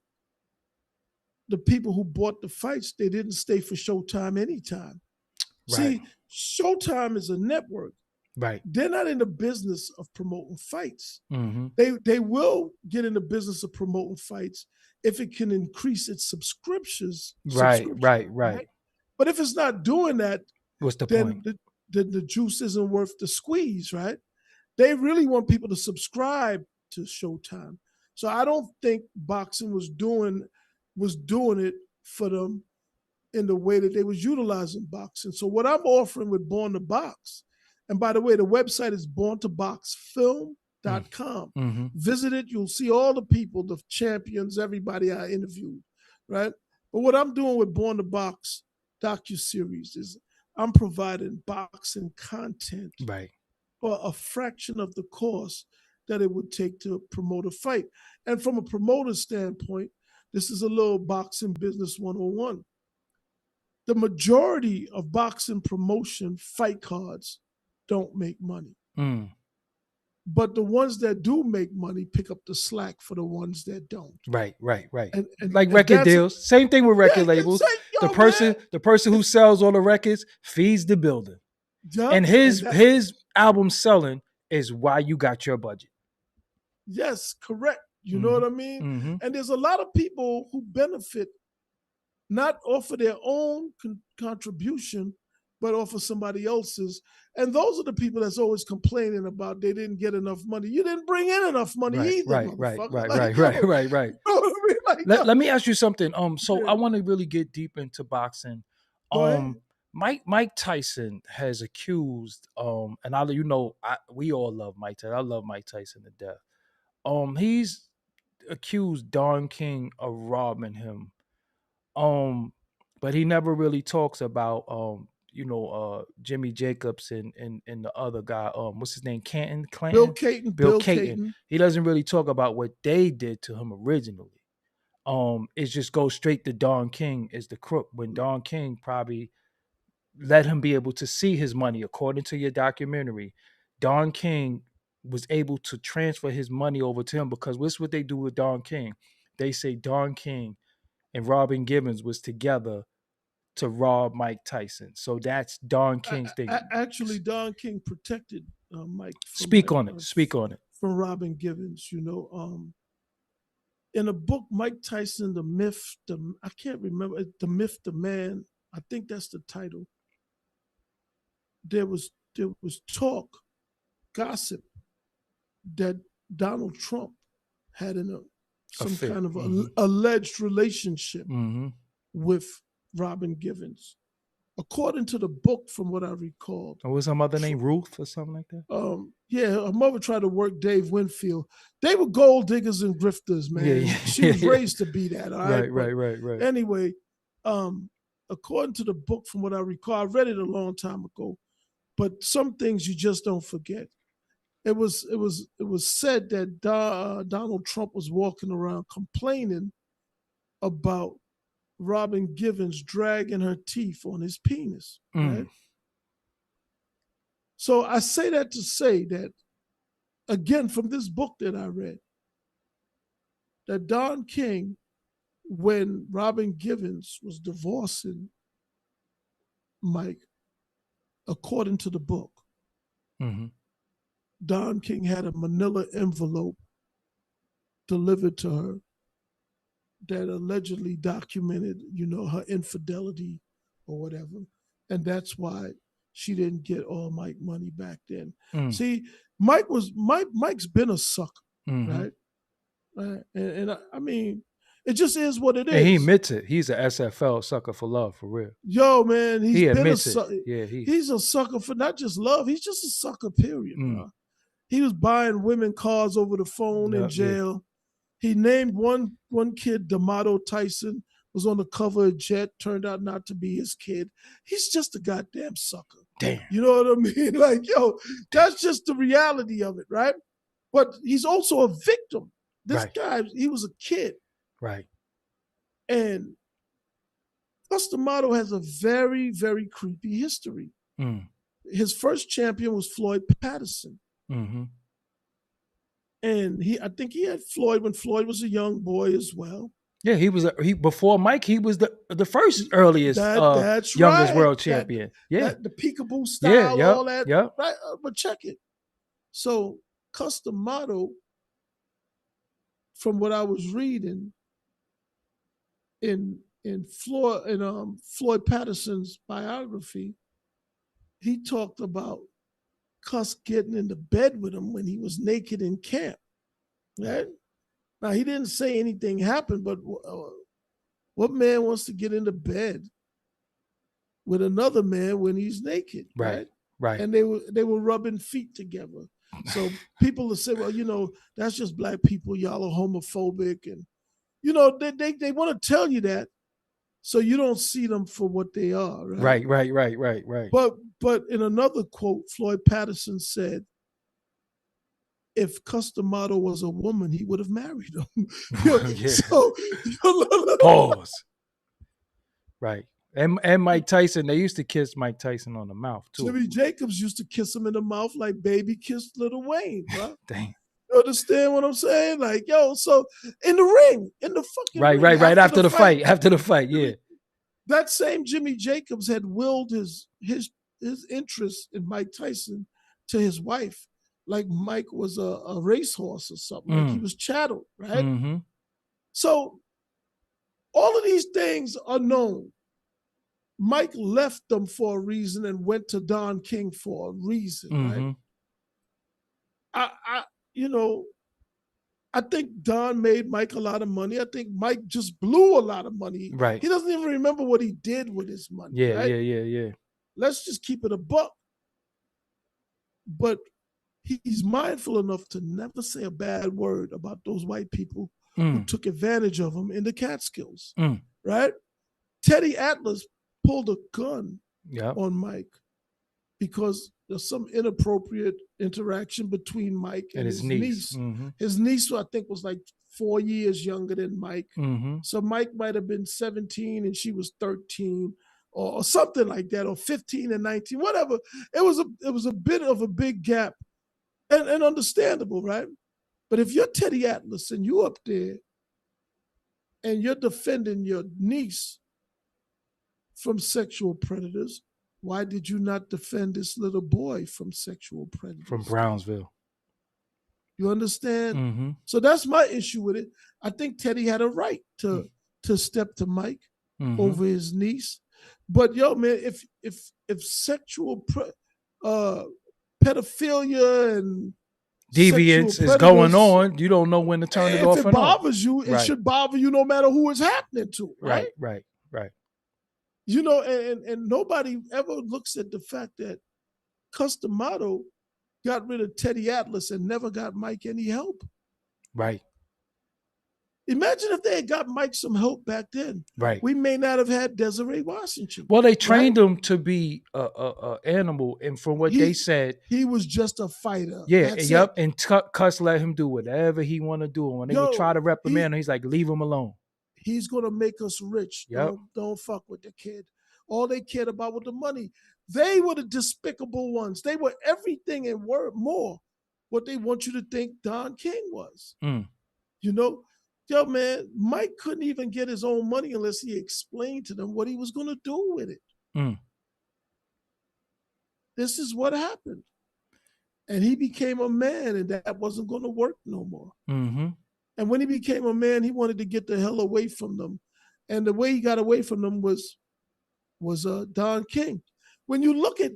[SPEAKER 2] the people who bought the fights, they didn't stay for Showtime anytime.
[SPEAKER 1] Right.
[SPEAKER 2] See, Showtime is a network.
[SPEAKER 1] Right.
[SPEAKER 2] They're not in the business of promoting fights.
[SPEAKER 1] Mm-hmm.
[SPEAKER 2] They will get in the business of promoting fights if it can increase its subscriptions.
[SPEAKER 1] Right.
[SPEAKER 2] But if it's not doing that,
[SPEAKER 1] What's the
[SPEAKER 2] then
[SPEAKER 1] point?
[SPEAKER 2] the juice isn't worth the squeeze, right? They really want people to subscribe to Showtime. So I don't think boxing was doing it for them in the way that they was utilizing boxing. So what I'm offering with Born to Box, and by the way, the website is borntoboxfilm.com.
[SPEAKER 1] Mm-hmm.
[SPEAKER 2] Visit it. You'll see all the people, the champions, everybody I interviewed, right? But what I'm doing with Born to Box docuseries is I'm providing boxing content
[SPEAKER 1] Right.
[SPEAKER 2] for a fraction of the cost that it would take to promote a fight. And from a promoter standpoint, this is a little boxing business 101. The majority of boxing promotion fight cards don't make money.
[SPEAKER 1] Mm.
[SPEAKER 2] But the ones that do make money pick up the slack for the ones that don't.
[SPEAKER 1] Right.
[SPEAKER 2] And
[SPEAKER 1] Like record
[SPEAKER 2] that's
[SPEAKER 1] deals, same thing with record labels.
[SPEAKER 2] say,
[SPEAKER 1] The
[SPEAKER 2] yo,
[SPEAKER 1] person,
[SPEAKER 2] man.
[SPEAKER 1] the person who sells all the records feeds the building,
[SPEAKER 2] Yup.
[SPEAKER 1] and his album selling is why you got your budget.
[SPEAKER 2] Yes, correct. You know
[SPEAKER 1] Mm-hmm.
[SPEAKER 2] what I mean?
[SPEAKER 1] Mm-hmm.
[SPEAKER 2] And there's a lot of people who benefit not off of their own contribution, but off of somebody else's. And those are the people that's always complaining about they didn't get enough money. You didn't bring in enough money either, motherfucker.
[SPEAKER 1] Right.
[SPEAKER 2] You know what I mean? Like,
[SPEAKER 1] Let me ask you something. So
[SPEAKER 2] yeah.
[SPEAKER 1] I want to really get deep into boxing.
[SPEAKER 2] Go ahead.
[SPEAKER 1] Mike Tyson has accused, and we all love Mike Tyson. I love Mike Tyson to death. He's accused Don King of robbing him. But he never really talks about Jimmy Jacobs and the other guy, what's his name,
[SPEAKER 2] Bill
[SPEAKER 1] Clanton.
[SPEAKER 2] Caton.
[SPEAKER 1] He doesn't really talk about what they did to him originally. It just goes straight to Don King as the crook, when Don King probably let him be able to see his money. According to your documentary, Don King was able to transfer his money over to him, because what's what they do with Don King? They say Don King and Robin Givens was together to rob Mike Tyson. So that's Don King's thing.
[SPEAKER 2] Actually, Don King protected Mike
[SPEAKER 1] Speak on it.
[SPEAKER 2] From Robin Givens. In a book, Mike Tyson, The Myth, I can't remember, The Myth, the Man, I think that's the title. There was talk, gossip, that Donald Trump had some kind of alleged relationship with Robin Givens. According to the book, from what I recall.
[SPEAKER 1] Or was her mother named Ruth or something like that?
[SPEAKER 2] Yeah, her mother tried to work Dave Winfield. They were gold diggers and grifters, man.
[SPEAKER 1] Yeah.
[SPEAKER 2] She was raised to be that. All right?
[SPEAKER 1] Right.
[SPEAKER 2] Anyway, according to the book, from what I recall, I read it a long time ago, but some things you just don't forget. It was said that Donald Trump was walking around complaining about Robin Givens dragging her teeth on his penis. Right? So I say that to say that, again, from this book that I read, that Don King, when Robin Givens was divorcing Mike, according to the book, Don King had a manila envelope delivered to her that allegedly documented, her infidelity or whatever. And that's why she didn't get all Mike money back then. See, Mike's been a sucker, right? And I mean, it just is what it is.
[SPEAKER 1] And he admits it. He's a SFL, sucker for love, for real.
[SPEAKER 2] Yo, man, he admits
[SPEAKER 1] a sucker. Yeah,
[SPEAKER 2] he's a sucker for not just love. He's just a sucker, period, bro. He was buying women cars over the phone in jail. Yeah. He named one kid D'Amato Tyson, was on the cover of Jet, turned out not to be his kid. He's just a goddamn sucker.
[SPEAKER 1] Damn.
[SPEAKER 2] You know what I mean? Like, yo, that's just the reality of it, right? But he's also a victim. This guy, he was a kid.
[SPEAKER 1] Right.
[SPEAKER 2] And plus, D'Amato has a very, very creepy history. His first champion was Floyd Patterson. And I think he had Floyd when Floyd was a young boy as well.
[SPEAKER 1] Yeah, before Mike, he was the first earliest youngest world champion.
[SPEAKER 2] The peekaboo style, all that.
[SPEAKER 1] Yeah.
[SPEAKER 2] Right, but check it. So Cus D'Amato, from what I was reading in Floyd Patterson's biography, he talked about Cus getting into bed with him when he was naked in camp, right? Now, he didn't say anything happened, but what man wants to get into bed with another man when he's naked,
[SPEAKER 1] Right.
[SPEAKER 2] right?
[SPEAKER 1] Right.
[SPEAKER 2] And they were rubbing feet together. So people will say, well, that's just black people. Y'all are homophobic, and they want to tell you that so you don't see them for what they are, right?
[SPEAKER 1] Right. Right. Right. Right. Right.
[SPEAKER 2] But in another quote, Floyd Patterson said, if Customato was a woman, he would have married him.
[SPEAKER 1] Yeah.
[SPEAKER 2] So
[SPEAKER 1] Pause. Right. And Mike Tyson, they used to kiss Mike Tyson on the mouth too.
[SPEAKER 2] Jimmy Jacobs used to kiss him in the mouth like Baby kissed Lil Wayne, bro.
[SPEAKER 1] Dang.
[SPEAKER 2] You understand what I'm saying? Like, so in the ring, in the fucking
[SPEAKER 1] Right,
[SPEAKER 2] ring,
[SPEAKER 1] right. After the fight. After the fight, yeah.
[SPEAKER 2] That same Jimmy Jacobs had willed his interest in Mike Tyson to his wife, like Mike was a racehorse or something, like he was chattel, right?
[SPEAKER 1] Mm-hmm.
[SPEAKER 2] So all of these things are known. Mike left them for a reason and went to Don King for a reason, right? I think Don made Mike a lot of money. I think Mike just blew a lot of money.
[SPEAKER 1] Right.
[SPEAKER 2] He doesn't even remember what he did with his money.
[SPEAKER 1] Yeah,
[SPEAKER 2] right?
[SPEAKER 1] yeah.
[SPEAKER 2] Let's just keep it a buck. But he's mindful enough to never say a bad word about those white people who took advantage of him in the Catskills, right? Teddy Atlas pulled a gun on Mike because there's some inappropriate interaction between Mike and his niece.
[SPEAKER 1] Mm-hmm.
[SPEAKER 2] His niece, I think, was like 4 years younger than Mike.
[SPEAKER 1] Mm-hmm.
[SPEAKER 2] So Mike might have been 17 and she was 13 or something like that, or 15 and 19, whatever. It was a bit of a big gap and understandable, right? But if you're Teddy Atlas and you up there and you're defending your niece from sexual predators, why did you not defend this little boy from sexual predators?
[SPEAKER 1] From Brownsville.
[SPEAKER 2] You understand?
[SPEAKER 1] Mm-hmm.
[SPEAKER 2] So that's my issue with it. I think Teddy had a right to step to Mike over his niece. But yo, man, if sexual pedophilia and
[SPEAKER 1] deviance is going on, you don't know when to turn it off.
[SPEAKER 2] If it bothers you, it should bother you no matter who it's happening to. Right. And nobody ever looks at the fact that Customato got rid of Teddy Atlas and never got Mike any help.
[SPEAKER 1] Right.
[SPEAKER 2] Imagine if they had got Mike some help back then.
[SPEAKER 1] Right.
[SPEAKER 2] We may not have had Desiree Washington.
[SPEAKER 1] Well, they trained him to be a animal, and from what they said,
[SPEAKER 2] he was just a fighter.
[SPEAKER 1] Yeah. And Cuss let him do whatever he want to do. And when they would try to reprimand him, he's like, leave him alone.
[SPEAKER 2] He's gonna make us rich. Don't fuck with the kid. All they cared about was the money. They were the despicable ones. They were everything and were more what they want you to think Don King was. Yo, man, Mike couldn't even get his own money unless he explained to them what he was going to do with it. This is what happened. And he became a man, and that wasn't going to work no more. And when he became a man, he wanted to get the hell away from them. And the way he got away from them was Don King. When you look at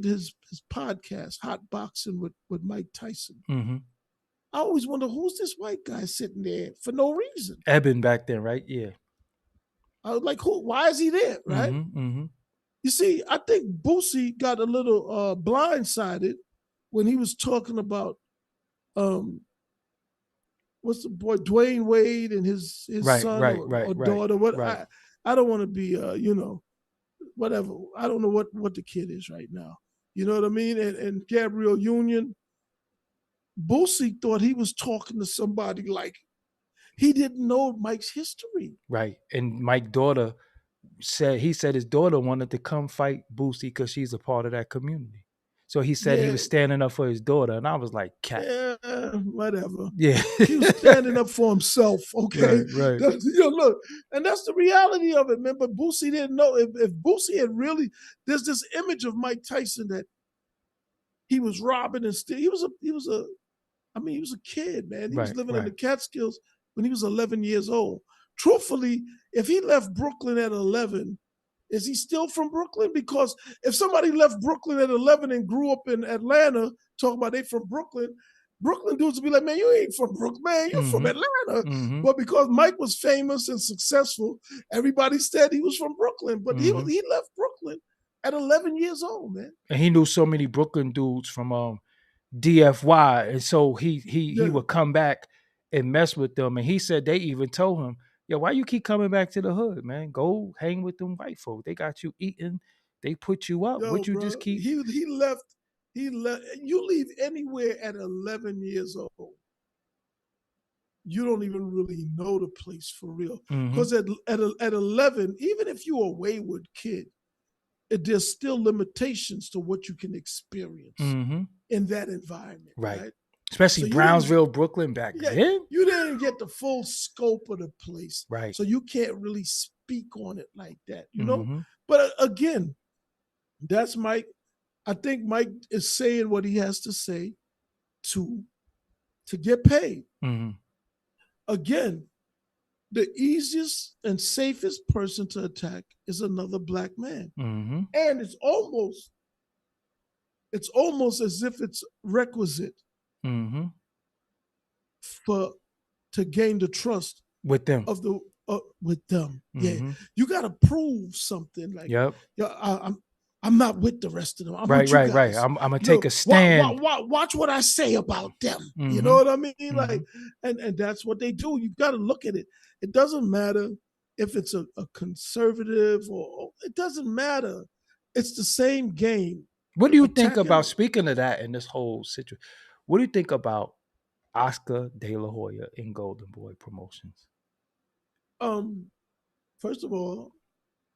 [SPEAKER 2] his podcast, Hot Boxing with Mike Tyson, I always wonder, who's this white guy sitting there for no reason?
[SPEAKER 1] Eben back then, right? Yeah.
[SPEAKER 2] I was like, why is he there, right? You see, I think Boosie got a little blindsided when he was talking about what's the boy, Dwayne Wade and his son or daughter. I don't want to be whatever. I don't know what the kid is right now. You know what I mean? And Gabrielle Union. Boosie thought he was talking to somebody like he didn't know Mike's history.
[SPEAKER 1] Right. And Mike's daughter said his daughter wanted to come fight Boosie because she's a part of that community. So he said he was standing up for his daughter. And I was like, cat.
[SPEAKER 2] Yeah, whatever.
[SPEAKER 1] Yeah.
[SPEAKER 2] He was standing up for himself. Okay.
[SPEAKER 1] Right.
[SPEAKER 2] Look, and that's the reality of it, man. But Boosie didn't know. If Boosie had really, there's this image of Mike Tyson that he was robbing and stealing. He was a kid, man. He was living in the Catskills when he was 11 years old. Truthfully, if he left Brooklyn at 11, is he still from Brooklyn? Because if somebody left Brooklyn at 11 and grew up in Atlanta, talking about they from Brooklyn, Brooklyn dudes would be like, man, you ain't from Brooklyn, man, you're from Atlanta. But because Mike was famous and successful, everybody said he was from Brooklyn. But he left Brooklyn at 11 years old, man.
[SPEAKER 1] And he knew so many Brooklyn dudes from DFY, and so he would come back and mess with them. And he said they even told him, "Yo, why you keep coming back to the hood, man? Go hang with them white folk. They got you eating. They put you up.
[SPEAKER 2] Yo,
[SPEAKER 1] Would you
[SPEAKER 2] bro,
[SPEAKER 1] just keep?"
[SPEAKER 2] he left. He left. You leave anywhere at 11 years old, you don't even really know the place for real. Because at 11, even if you're a wayward kid, there's still limitations to what you can experience in that environment, right?
[SPEAKER 1] Especially so Brownsville, Brooklyn back then.
[SPEAKER 2] You didn't get the full scope of the place,
[SPEAKER 1] right?
[SPEAKER 2] So you can't really speak on it like that, you know? But again, that's Mike. I think Mike is saying what he has to say to get paid. Again, the easiest and safest person to attack is another black man. And it's almost as if it's requisite to gain the trust
[SPEAKER 1] with them
[SPEAKER 2] of the Yeah, you got to prove something like, I'm not with the rest of them. I'm with you guys.
[SPEAKER 1] I'm gonna take a stand.
[SPEAKER 2] Watch what I say about them. You know what I mean? Like, and that's what they do. You got to look at it. It doesn't matter if it's a conservative or it doesn't matter. It's the same game.
[SPEAKER 1] What do you think about, speaking of that in this whole situation, what do you think about Oscar De La Hoya in Golden Boy Promotions?
[SPEAKER 2] First of all,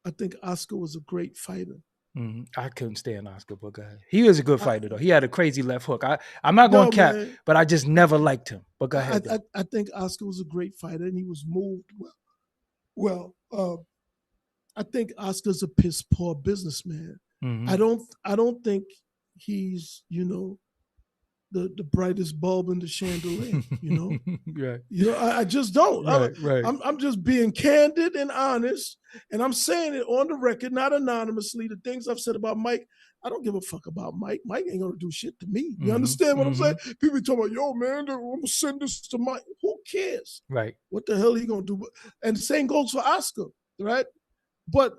[SPEAKER 2] I think Oscar was a great fighter.
[SPEAKER 1] I couldn't stand Oscar, but he was a good fighter though. He had a crazy left hook. I'm not going to cap, but I just never liked him. But go ahead.
[SPEAKER 2] I think Oscar was a great fighter, and he was moved well. I think Oscar's a piss poor businessman. I don't think he's the brightest bulb in the chandelier. I just don't.
[SPEAKER 1] Right.
[SPEAKER 2] I'm just being candid and honest, and I'm saying it on the record, not anonymously. The things I've said about Mike, I don't give a fuck about Mike. Mike ain't gonna do shit to me. You understand what I'm saying? People be talking about, yo, man, I'm gonna send this to Mike. Who cares?
[SPEAKER 1] Right.
[SPEAKER 2] What the hell he gonna do? And the same goes for Oscar, right? But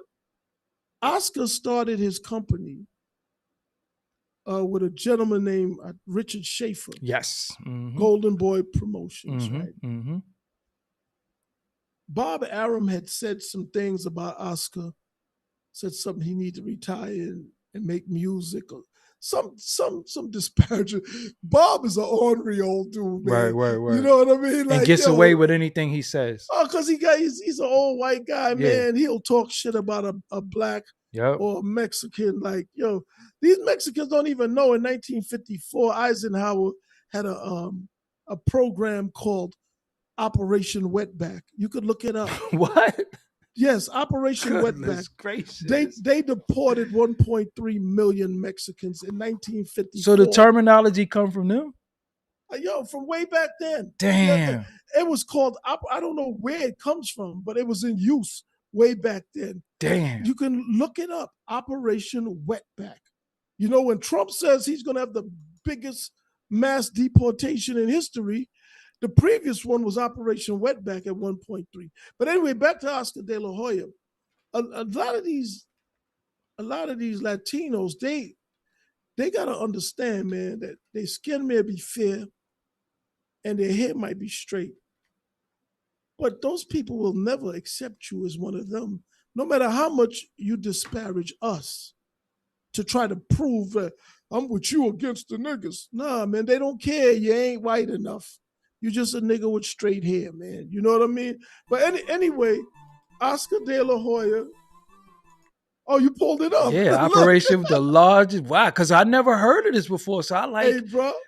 [SPEAKER 2] Oscar started his company with a gentleman named Richard Schaefer.
[SPEAKER 1] Yes.
[SPEAKER 2] Golden Boy Promotions, right? Bob Arum had said some things about Oscar, said something he needed to retire and make music or some disparaging. Bob is an ornery old dude, man.
[SPEAKER 1] Right.
[SPEAKER 2] You know what I mean?
[SPEAKER 1] Like, and gets away with anything he says.
[SPEAKER 2] Oh, because he's an old white guy, man. He'll talk shit about a black or a Mexican. Like, yo, these Mexicans don't even know in 1954, Eisenhower had a program called Operation Wetback. You could look it up.
[SPEAKER 1] What?
[SPEAKER 2] Yes, Operation Wetback. They deported 1.3 million Mexicans in 1954.
[SPEAKER 1] So the terminology come from them?
[SPEAKER 2] From way back then.
[SPEAKER 1] Damn.
[SPEAKER 2] It was called, I don't know where it comes from, but it was in use way back then.
[SPEAKER 1] Damn.
[SPEAKER 2] You can look it up, Operation Wetback. When Trump says he's going to have the biggest mass deportation in history, the previous one was Operation Wetback at 1.3. But anyway, back to Oscar De La Hoya. A lot of these Latinos, they got to understand, man, that their skin may be fair and their hair might be straight. But those people will never accept you as one of them, no matter how much you disparage us to try to prove that I'm with you against the niggas. Nah, man, they don't care. You ain't white enough. You just a nigga with straight hair, man. You know what I mean? But anyway, Oscar De La Hoya. Oh, you pulled it up.
[SPEAKER 1] Yeah, Operation the largest. Wow, because I never heard of this before. So I like,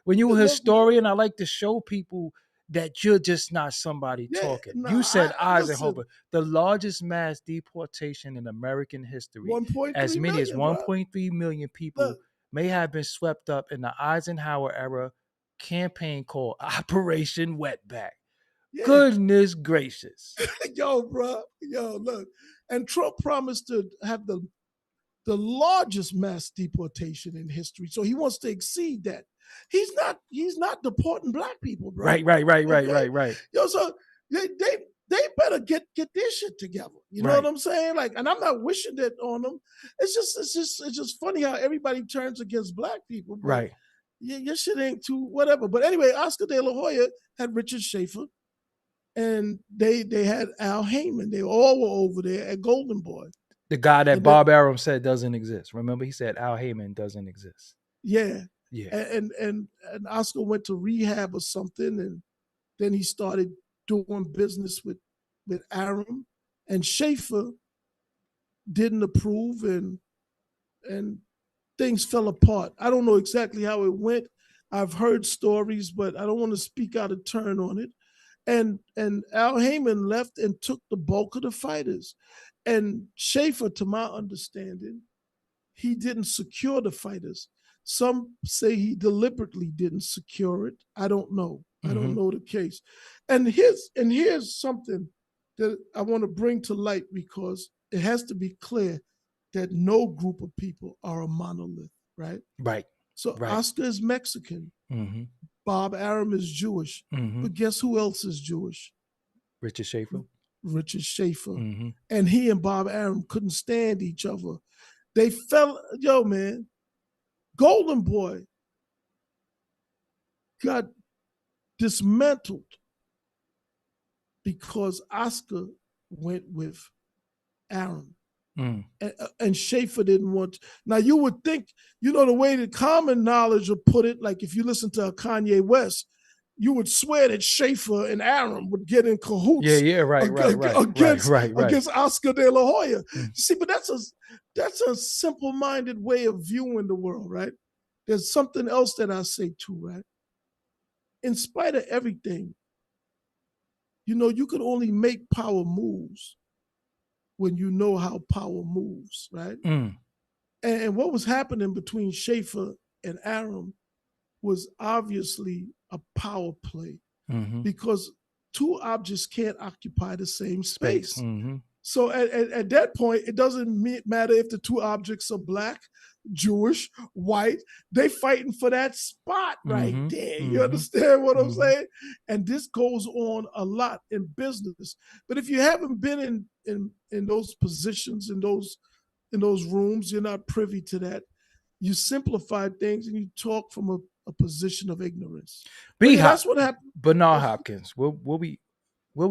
[SPEAKER 1] when you're a historian, I like to show people that you're just not somebody talking. You said Eisenhower, the largest mass deportation in American history. As many as 1.3 million people may have been swept up in the Eisenhower era campaign called Operation Wetback. Yeah. Goodness gracious.
[SPEAKER 2] Yo, bro. Yo, look. And Trump promised to have the largest mass deportation in history. So he wants to exceed that. He's not deporting black people, bro. Okay,
[SPEAKER 1] Right.
[SPEAKER 2] so they better get their shit together. You know
[SPEAKER 1] Right.
[SPEAKER 2] what I'm saying? Like, and I'm not wishing that on them. It's just funny how everybody turns against black people, but
[SPEAKER 1] Right.
[SPEAKER 2] your shit ain't too whatever. But anyway, Oscar De La Hoya had Richard Schaefer, and they had Al Heyman. They all were over there at Golden Boy,
[SPEAKER 1] The guy that
[SPEAKER 2] and then
[SPEAKER 1] Bob Arum said doesn't exist. Remember, he said Al Heyman doesn't exist.
[SPEAKER 2] yeah,
[SPEAKER 1] Yeah.
[SPEAKER 2] and Oscar went to rehab or something, and then he started doing business with Arum, and Schaefer didn't approve, and things fell apart. I don't know exactly how it went. I've heard stories, but I don't want to speak out of turn on it. And Al Heyman left and took the bulk of the fighters. And Schaefer, to my understanding, he didn't secure the fighters. Some say he deliberately didn't secure it. I don't know. I don't know the case. And here's something that I want to bring to light, because it has to be clear that no group of people are a monolith, right?
[SPEAKER 1] Right.
[SPEAKER 2] So
[SPEAKER 1] Right.
[SPEAKER 2] Oscar is Mexican.
[SPEAKER 1] Mm-hmm.
[SPEAKER 2] Bob Arum is Jewish.
[SPEAKER 1] Mm-hmm.
[SPEAKER 2] But guess who else is Jewish?
[SPEAKER 1] Richard Schaefer.
[SPEAKER 2] Richard Schaefer.
[SPEAKER 1] Mm-hmm.
[SPEAKER 2] And he and Bob Arum couldn't stand each other. They fell, yo, man, Golden Boy got dismantled because Oscar went with Arum.
[SPEAKER 1] Mm.
[SPEAKER 2] And Schaefer didn't want to. Now, you would think, the way the common knowledge would put it, like if you listen to Kanye West, you would swear that Schaefer and Arum would get in cahoots
[SPEAKER 1] Right.
[SPEAKER 2] against Oscar De La Hoya.
[SPEAKER 1] Mm.
[SPEAKER 2] See, but that's a simple-minded way of viewing the world, right? There's something else that I say too, right? In spite of everything, you could only make power moves when you know how power moves, right?
[SPEAKER 1] Mm.
[SPEAKER 2] And what was happening between Schaefer and Arum was obviously a power play, because two objects can't occupy the same space.
[SPEAKER 1] Mm-hmm.
[SPEAKER 2] So at that point, it doesn't matter if the two objects are black, Jewish, white. They fighting for that spot right there. You understand what I'm saying? And this goes on a lot in business. But if you haven't been in those positions, in those rooms, you're not privy to that. You simplify things and you talk from a position of ignorance. That's what happened.
[SPEAKER 1] Bernard Hopkins. What we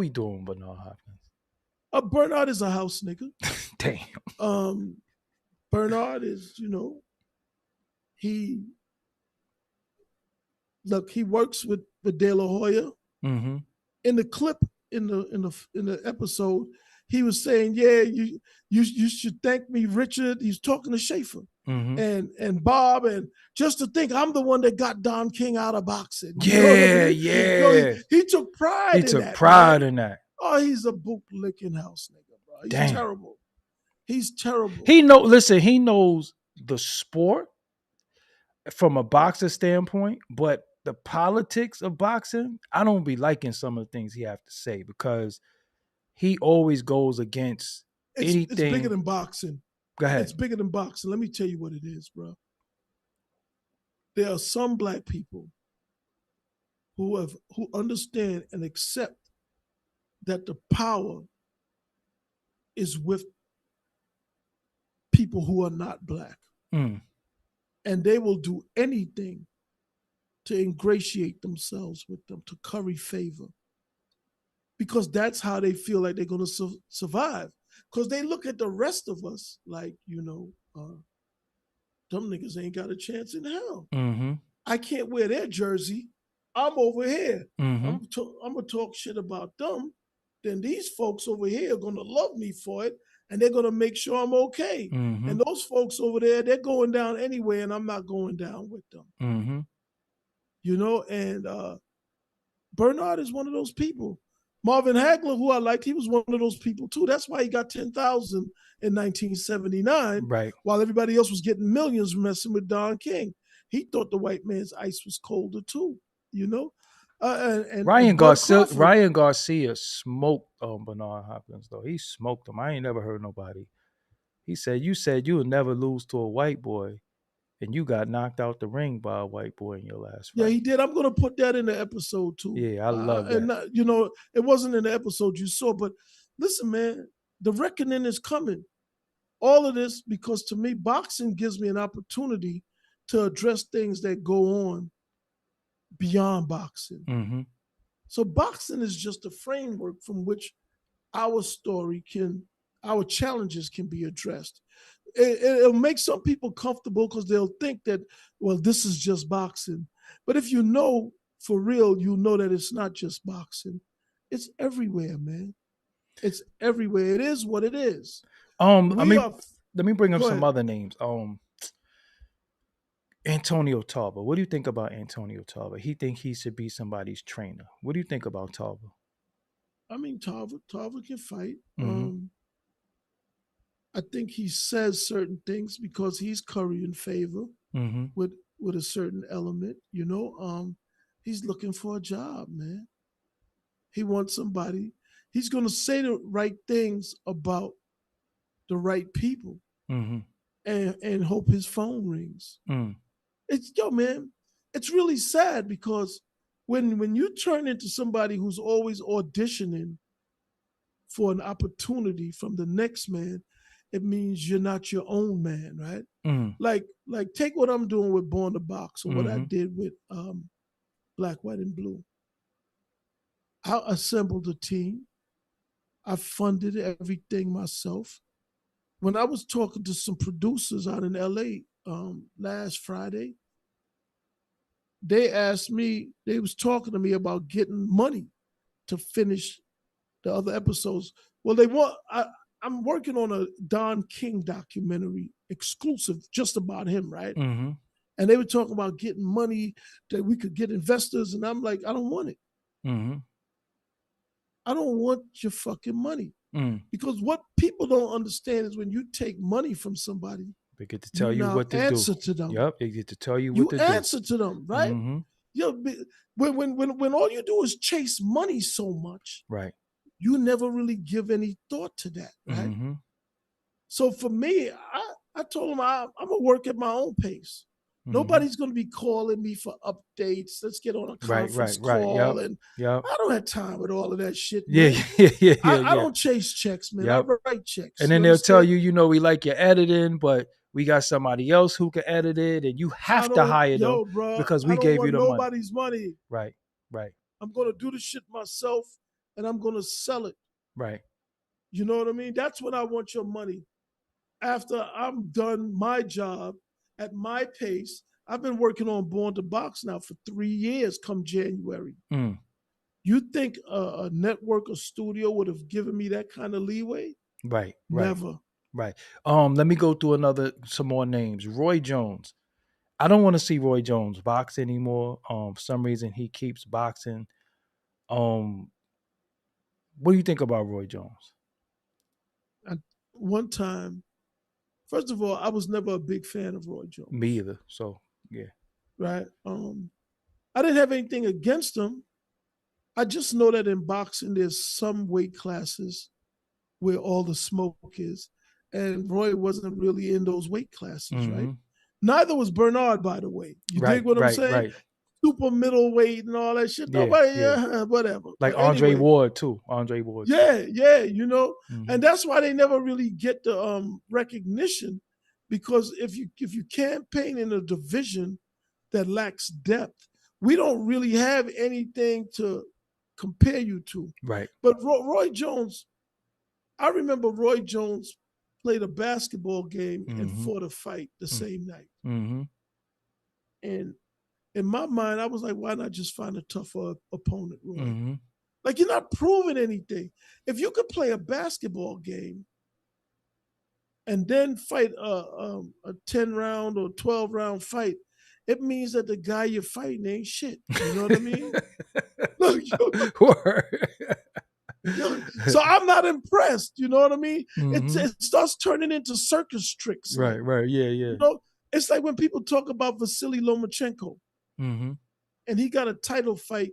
[SPEAKER 1] doing, Bernard Hopkins?
[SPEAKER 2] Bernard is a house nigga.
[SPEAKER 1] Damn.
[SPEAKER 2] Bernard is, he works with De La Hoya.
[SPEAKER 1] Mm-hmm.
[SPEAKER 2] In the clip, in the episode, he was saying, "Yeah, you should thank me, Richard." He's talking to Schaefer and Bob, and just to think I'm the one that got Don King out of boxing.
[SPEAKER 1] Yeah.
[SPEAKER 2] He took pride.
[SPEAKER 1] He took pride in that.
[SPEAKER 2] Oh, he's a boot licking house nigga, bro. He's terrible. He's terrible.
[SPEAKER 1] He knows the sport from a boxer standpoint, but the politics of boxing, I don't be liking some of the things he have to say, because he always goes against anything.
[SPEAKER 2] It's bigger than boxing.
[SPEAKER 1] Go ahead.
[SPEAKER 2] It's bigger than boxing. Let me tell you what it is, bro. There are some black people who understand and accept that the power is with people who are not black.
[SPEAKER 1] Mm.
[SPEAKER 2] And they will do anything to ingratiate themselves with them, to curry favor. Because that's how they feel like they're going to survive. Because they look at the rest of us like, them niggas ain't got a chance in hell. I can't wear their jersey. I'm over here. I'm going to talk shit about them. Then these folks over here are going to love me for it, and they're going to make sure I'm okay. And those folks over there, they're going down anyway, and I'm not going down with them. And Bernard is one of those people. Marvin Hagler, who I liked, he was one of those people too. That's why he got 10,000 in 1979,
[SPEAKER 1] right?
[SPEAKER 2] While everybody else was getting millions messing with Don King. He thought the white man's ice was colder too, And
[SPEAKER 1] Ryan Garcia smoked Bernard Hopkins, though. He smoked him. I ain't never heard nobody. He said, "You said you would never lose to a white boy. and you got knocked out the ring by a white boy in your last
[SPEAKER 2] Yeah,
[SPEAKER 1] fight.
[SPEAKER 2] he did. I'm gonna put that in the episode too.
[SPEAKER 1] Yeah, I love that.
[SPEAKER 2] And it wasn't in the episode you saw, but listen, man, the reckoning is coming. All of this because to me, boxing gives me an opportunity to address things that go on beyond boxing.
[SPEAKER 1] Mm-hmm.
[SPEAKER 2] So boxing is just a framework from which our our challenges can be addressed. It'll make some people comfortable because they'll think that, well, this is just boxing. But if you know for real, you know that it's not just boxing. It's everywhere, man. It's everywhere. It is what it is.
[SPEAKER 1] I
[SPEAKER 2] We
[SPEAKER 1] mean,
[SPEAKER 2] are.
[SPEAKER 1] let me bring up
[SPEAKER 2] Go
[SPEAKER 1] some
[SPEAKER 2] ahead.
[SPEAKER 1] other names. Antonio Tarver. What do you think about Antonio Tarver? He think he should be somebody's trainer. What do you think about Tarver?
[SPEAKER 2] I mean, Tarver can fight.
[SPEAKER 1] Mm-hmm.
[SPEAKER 2] I think he says certain things because he's currying favor
[SPEAKER 1] Mm-hmm.
[SPEAKER 2] with a certain element. He's looking for a job, man. He wants somebody. He's going to say the right things about the right people
[SPEAKER 1] Mm-hmm.
[SPEAKER 2] and hope his phone rings.
[SPEAKER 1] Mm.
[SPEAKER 2] Man, it's really sad because when you turn into somebody who's always auditioning for an opportunity from the next man, it means you're not your own man, right?
[SPEAKER 1] Mm.
[SPEAKER 2] Like take what I'm doing with Born to Box or what I
[SPEAKER 1] Mm-hmm.
[SPEAKER 2] did with Black, White, and Blue. I assembled a team. I funded everything myself. When I was talking to some producers out in LA last Friday, they was talking to me about getting money to finish the other episodes. Well, I'm working on a Don King documentary exclusive just about him, right?
[SPEAKER 1] Mm-hmm.
[SPEAKER 2] And they were talking about getting money that we could get investors. And I'm like, I don't want it.
[SPEAKER 1] Mm-hmm.
[SPEAKER 2] I don't want your fucking money.
[SPEAKER 1] Mm.
[SPEAKER 2] Because what people don't understand is when you take money from somebody,
[SPEAKER 1] They get to
[SPEAKER 2] you
[SPEAKER 1] tell you
[SPEAKER 2] now
[SPEAKER 1] what to do.
[SPEAKER 2] answer to them.
[SPEAKER 1] Yep, they get to tell you what
[SPEAKER 2] You
[SPEAKER 1] to do.
[SPEAKER 2] answer to them, right?
[SPEAKER 1] Mm-hmm.
[SPEAKER 2] When all you do is chase money so much,
[SPEAKER 1] Right.
[SPEAKER 2] you never really give any thought to that, right?
[SPEAKER 1] Mm-hmm.
[SPEAKER 2] So for me, I told him I'm gonna work at my own pace.
[SPEAKER 1] Mm-hmm.
[SPEAKER 2] Nobody's gonna be calling me for updates. Let's get on a
[SPEAKER 1] Right,
[SPEAKER 2] conference
[SPEAKER 1] right, right.
[SPEAKER 2] call,
[SPEAKER 1] Yep.
[SPEAKER 2] and
[SPEAKER 1] Yep.
[SPEAKER 2] I don't have time with all of that shit,
[SPEAKER 1] Yeah,
[SPEAKER 2] man.
[SPEAKER 1] yeah, yeah, yeah,
[SPEAKER 2] I
[SPEAKER 1] yeah.
[SPEAKER 2] don't chase checks, man. I
[SPEAKER 1] Yep.
[SPEAKER 2] write checks.
[SPEAKER 1] And
[SPEAKER 2] You
[SPEAKER 1] then they'll tell
[SPEAKER 2] understand?
[SPEAKER 1] you, we like your editing, but we got somebody else who can edit it, and you
[SPEAKER 2] I
[SPEAKER 1] have to
[SPEAKER 2] don't,
[SPEAKER 1] hire them
[SPEAKER 2] yo, bro.
[SPEAKER 1] because
[SPEAKER 2] I
[SPEAKER 1] we
[SPEAKER 2] don't
[SPEAKER 1] gave you
[SPEAKER 2] want
[SPEAKER 1] the money.
[SPEAKER 2] nobody's money.
[SPEAKER 1] Right, right,
[SPEAKER 2] I'm gonna do the shit myself, and I'm gonna sell it.
[SPEAKER 1] right.
[SPEAKER 2] You know what I mean? That's when I want your money. After I'm done my job at my pace, I've been working on Born to Box now for 3 years. Come January,
[SPEAKER 1] Mm.
[SPEAKER 2] you think a network or studio would have given me that kind of leeway?
[SPEAKER 1] Right, right,
[SPEAKER 2] Never.
[SPEAKER 1] right. Let me go through some more names. Roy Jones. I don't want to see Roy Jones box anymore. For some reason he keeps boxing. Um, what do you think about Roy Jones?
[SPEAKER 2] One time, first of all, I was never a big fan of Roy
[SPEAKER 1] Me
[SPEAKER 2] Jones.
[SPEAKER 1] either. So yeah.
[SPEAKER 2] Right? I didn't have anything against him. I just know that in boxing, there's some weight classes where all the smoke is. And Roy wasn't really in those weight classes, right?
[SPEAKER 1] Mm-hmm.
[SPEAKER 2] Neither was Bernard, by the way. You dig
[SPEAKER 1] Right,
[SPEAKER 2] what I'm
[SPEAKER 1] right,
[SPEAKER 2] saying?
[SPEAKER 1] right.
[SPEAKER 2] Super middleweight and all that shit.
[SPEAKER 1] Yeah,
[SPEAKER 2] Nobody,
[SPEAKER 1] yeah.
[SPEAKER 2] whatever.
[SPEAKER 1] Like
[SPEAKER 2] But
[SPEAKER 1] Andre
[SPEAKER 2] anyway,
[SPEAKER 1] Ward too. Andre Ward too.
[SPEAKER 2] yeah.
[SPEAKER 1] Mm-hmm.
[SPEAKER 2] And that's why they never really get the recognition, because if you campaign in a division that lacks depth, we don't really have anything to compare you to.
[SPEAKER 1] Right.
[SPEAKER 2] But Roy Jones, I remember Roy Jones played a basketball game and
[SPEAKER 1] Mm-hmm.
[SPEAKER 2] fought a fight the same night.
[SPEAKER 1] Mm-hmm.
[SPEAKER 2] And in my mind, I was like, why not just find a tougher opponent, Roy?
[SPEAKER 1] Mm-hmm.
[SPEAKER 2] Like, you're not proving anything. If you could play a basketball game and then fight a 10 round or 12 round fight, it means that the guy you're fighting ain't shit. You know what I mean? Look, so I'm not impressed. You know what I mean?
[SPEAKER 1] Mm-hmm.
[SPEAKER 2] It starts turning into circus tricks.
[SPEAKER 1] Right,
[SPEAKER 2] Like,
[SPEAKER 1] right. Yeah, yeah.
[SPEAKER 2] it's like when people talk about Vasily Lomachenko,
[SPEAKER 1] Mm-hmm.
[SPEAKER 2] and he got a title fight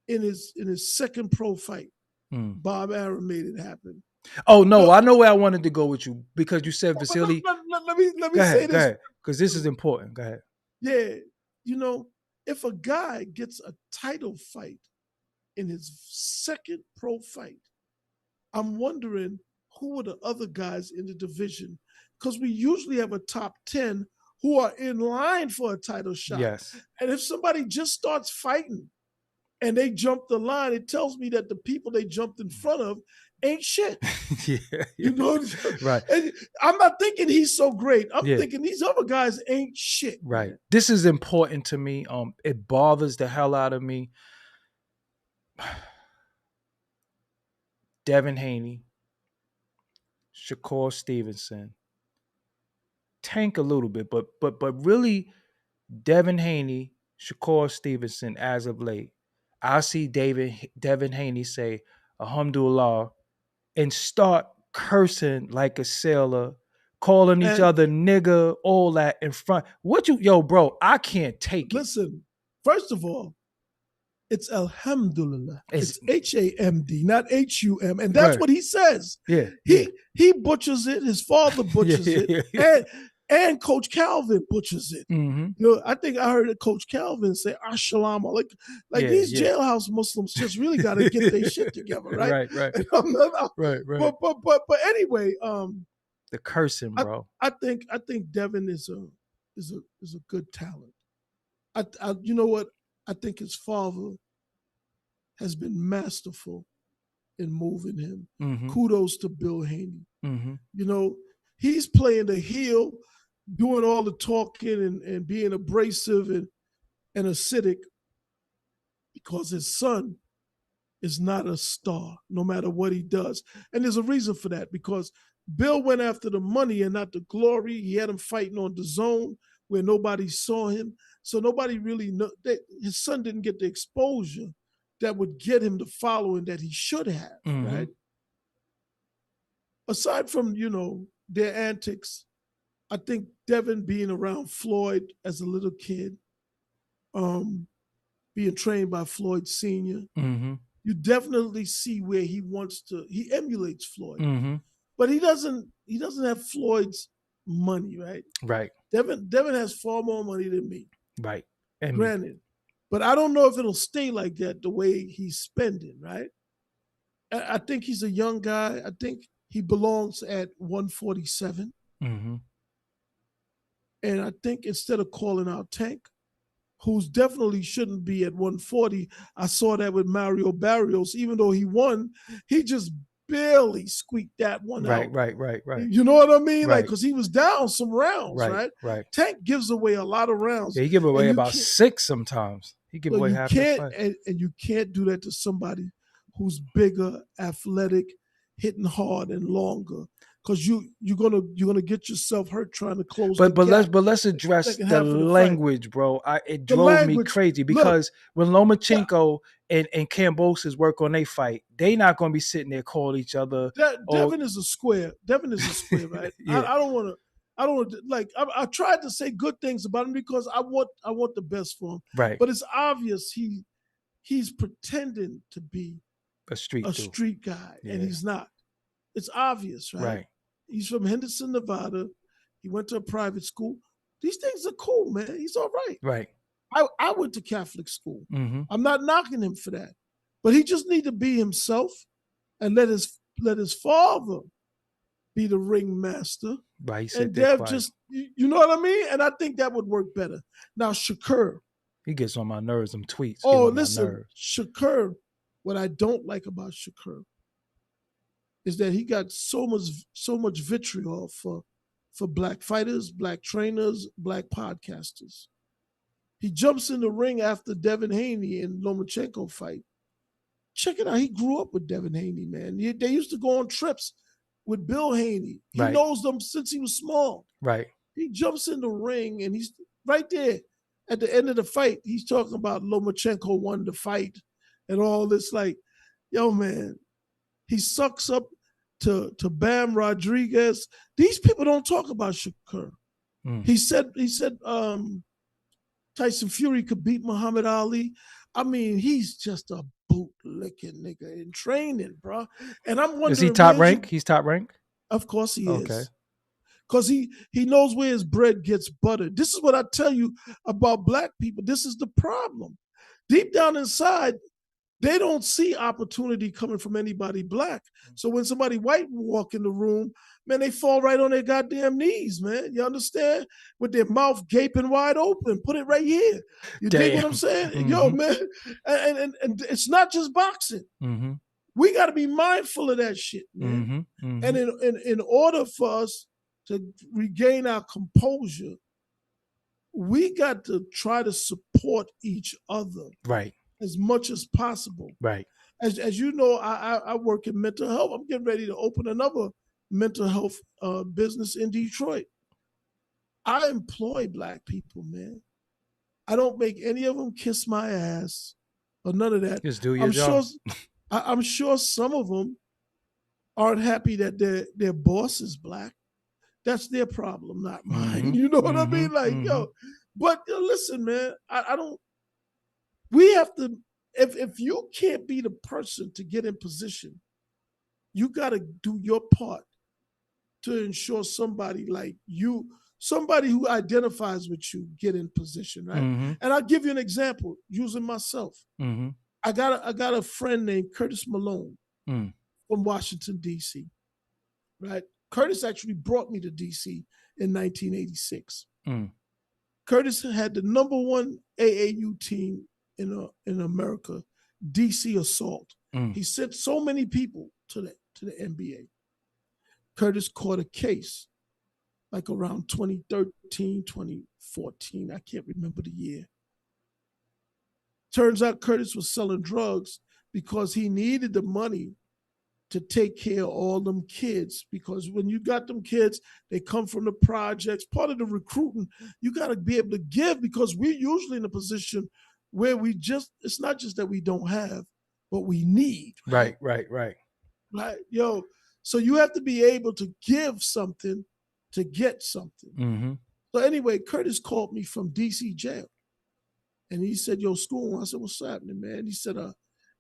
[SPEAKER 2] in his second pro fight.
[SPEAKER 1] Mm.
[SPEAKER 2] Bob Arum made it happen.
[SPEAKER 1] Oh no, I know where I wanted to go with you because you said
[SPEAKER 2] But
[SPEAKER 1] Vasily.
[SPEAKER 2] let me
[SPEAKER 1] Go
[SPEAKER 2] say
[SPEAKER 1] ahead, go
[SPEAKER 2] this.
[SPEAKER 1] ahead. because this is important. Go ahead.
[SPEAKER 2] Yeah, you know, if a guy gets a title fight in his second pro fight, I'm wondering who are the other guys in the division, because we usually have a top 10 who are in line for a title shot.
[SPEAKER 1] Yes.
[SPEAKER 2] And if somebody just starts fighting and they jump the line, it tells me that the people they jumped in front of ain't shit.
[SPEAKER 1] Yeah.
[SPEAKER 2] You know,
[SPEAKER 1] Right.
[SPEAKER 2] and I'm not thinking he's so great. I'm
[SPEAKER 1] Yeah.
[SPEAKER 2] thinking these other guys ain't shit.
[SPEAKER 1] Right.
[SPEAKER 2] Man.
[SPEAKER 1] This is important to me. It bothers the hell out of me. Devin Haney, Shakur Stevenson, tank a little bit, but really, Devin Haney, Shakur Stevenson, as of late, I see Devin Haney say Alhamdulillah and start cursing like a sailor, calling each
[SPEAKER 2] And
[SPEAKER 1] other nigga, all that in front. Yo, bro, I can't take it.
[SPEAKER 2] listen, first of all, it's Alhamdulillah.
[SPEAKER 1] It's
[SPEAKER 2] It's HAMD, not HUM. And that's
[SPEAKER 1] right.
[SPEAKER 2] what he says.
[SPEAKER 1] Yeah.
[SPEAKER 2] He butchers it. His father butchers it. And Coach Calvin butchers it.
[SPEAKER 1] Mm-hmm.
[SPEAKER 2] You know, I think I heard Coach Calvin say Assalamu alaikum. Like these jailhouse Muslims just really got to get their shit together, right?
[SPEAKER 1] Right. Right.
[SPEAKER 2] But anyway,
[SPEAKER 1] the cursing, bro.
[SPEAKER 2] I think Devin is a good talent. I you know what? I think his father has been masterful in moving him.
[SPEAKER 1] Mm-hmm.
[SPEAKER 2] Kudos to Bill Haney.
[SPEAKER 1] Mm-hmm.
[SPEAKER 2] You know, he's playing the heel, doing all the talking and being abrasive and acidic because his son is not a star, no matter what he does. And there's a reason for that, because Bill went after the money and not the glory. He had him fighting on the zone where nobody saw him. So nobody really know that his son didn't get the exposure that would get him the following that he should have, right? Aside from, you know, their antics, I think Devin being around Floyd as a little kid, being trained by Floyd Sr., you definitely see where he emulates Floyd. But he doesn't have Floyd's money, right?
[SPEAKER 1] Right.
[SPEAKER 2] Devin has far more money than me.
[SPEAKER 1] Right.
[SPEAKER 2] And granted. But I don't know if it'll stay like that the way he's spending, right? I think he's a young guy. I think he belongs at 147. And I think instead of calling out Tank, who's definitely shouldn't be at 140, I saw that with Mario Barrios. Even though he won, he just barely squeaked that one out.
[SPEAKER 1] Right.
[SPEAKER 2] You know what I mean?
[SPEAKER 1] Right.
[SPEAKER 2] Like, because he was down some rounds, right?
[SPEAKER 1] Right.
[SPEAKER 2] Tank gives away a lot of rounds.
[SPEAKER 1] Yeah, he give away about 6 sometimes. He give away half the fight.
[SPEAKER 2] And you can't do that to somebody who's bigger, athletic, hitting hard and longer, because you're gonna get yourself hurt trying to close. But
[SPEAKER 1] let's address the language, bro. It drove me crazy because when Lomachenko and Kambosos work on their fight, they not gonna be sitting there calling each other.
[SPEAKER 2] Devin is a square. Devin is a square, right? Yeah. I don't want to like. I tried to say good things about him because I want the best for him.
[SPEAKER 1] Right.
[SPEAKER 2] But it's obvious he's pretending to be
[SPEAKER 1] a street
[SPEAKER 2] guy, and he's not. It's obvious, right?
[SPEAKER 1] Right.
[SPEAKER 2] He's from Henderson, Nevada. He went to a private school. These things are cool, man. He's all right.
[SPEAKER 1] Right.
[SPEAKER 2] I went to Catholic school. I'm not knocking him for that, but he just need to be himself and let his father be the ring master.
[SPEAKER 1] Right.
[SPEAKER 2] And Dev just, you know what I mean? And I think that would work better. Now, Shakur.
[SPEAKER 1] He gets on my nerves, them tweets.
[SPEAKER 2] Oh, listen, Shakur, what I don't like about Shakur is that he got so much vitriol for black fighters, black trainers, black podcasters. He jumps in the ring after Devin Haney and Lomachenko fight. Check it out. He grew up with Devin Haney, man. They used to go on trips with Bill Haney. He knows them since he was small.
[SPEAKER 1] Right.
[SPEAKER 2] He jumps in the ring and he's right there at the end of the fight. He's talking about Lomachenko won the fight and all this. Like, yo, man, he sucks up to Bam Rodriguez. These people don't talk about Shakur. He said Tyson Fury could beat Muhammad Ali. I mean, he's just a bootlicking nigga in training, bro. And I'm wondering,
[SPEAKER 1] is he top rank? He's top rank.
[SPEAKER 2] Of course he is. because he knows where his bread gets buttered. This is what I tell you about black people. This is the problem. Deep down inside, they don't see opportunity coming from anybody black. So when somebody white walk in the room, man, they fall right on their goddamn knees, man. You understand? With their mouth gaping wide open. Put it right here. You dig what I'm
[SPEAKER 1] Damn.
[SPEAKER 2] saying?
[SPEAKER 1] Mm-hmm.
[SPEAKER 2] Yo, man. And it's not just boxing.
[SPEAKER 1] Mm-hmm.
[SPEAKER 2] We got to be mindful of that shit, man.
[SPEAKER 1] Mm-hmm. Mm-hmm.
[SPEAKER 2] And in order for us to regain our composure, we got to try to support each other
[SPEAKER 1] Right.
[SPEAKER 2] as much as possible.
[SPEAKER 1] Right.
[SPEAKER 2] As you know, I work in mental health. I'm getting ready to open another mental health business in Detroit. I employ black people, man. I don't make any of them kiss my ass or none of that.
[SPEAKER 1] Just do your
[SPEAKER 2] I'm
[SPEAKER 1] job.
[SPEAKER 2] sure. I'm sure some of them aren't happy that their boss is black. That's their problem, not mine.
[SPEAKER 1] Mm-hmm.
[SPEAKER 2] You know what I
[SPEAKER 1] Mm-hmm.
[SPEAKER 2] mean? Like,
[SPEAKER 1] Mm-hmm.
[SPEAKER 2] yo, but listen, man, I don't. We have to. If you can't be the person to get in position, you got to do your part to ensure somebody like you, somebody who identifies with you, get in position, right?
[SPEAKER 1] Mm-hmm.
[SPEAKER 2] And I'll give you an example using myself.
[SPEAKER 1] Mm-hmm.
[SPEAKER 2] I got a friend named Curtis Malone
[SPEAKER 1] Mm.
[SPEAKER 2] from Washington, D.C., right? Curtis actually brought me to D.C. in 1986.
[SPEAKER 1] Mm.
[SPEAKER 2] Curtis had the #1 AAU team in America, DC Assault.
[SPEAKER 1] Mm.
[SPEAKER 2] He sent so many people to the NBA. Curtis caught a case like around 2013, 2014. I can't remember the year. Turns out Curtis was selling drugs because he needed the money to take care of all them kids, because when you got them kids, they come from the projects. Part of the recruiting, you got to be able to give, because we're usually in a position where it's not just that we don't have, but we need.
[SPEAKER 1] Right. Right. Right.
[SPEAKER 2] Right. Yo, so you have to be able to give something to get something.
[SPEAKER 1] Mm-hmm.
[SPEAKER 2] So anyway, Curtis called me from DC jail. And he said, yo, Scoon. I said, what's happening, man? He said,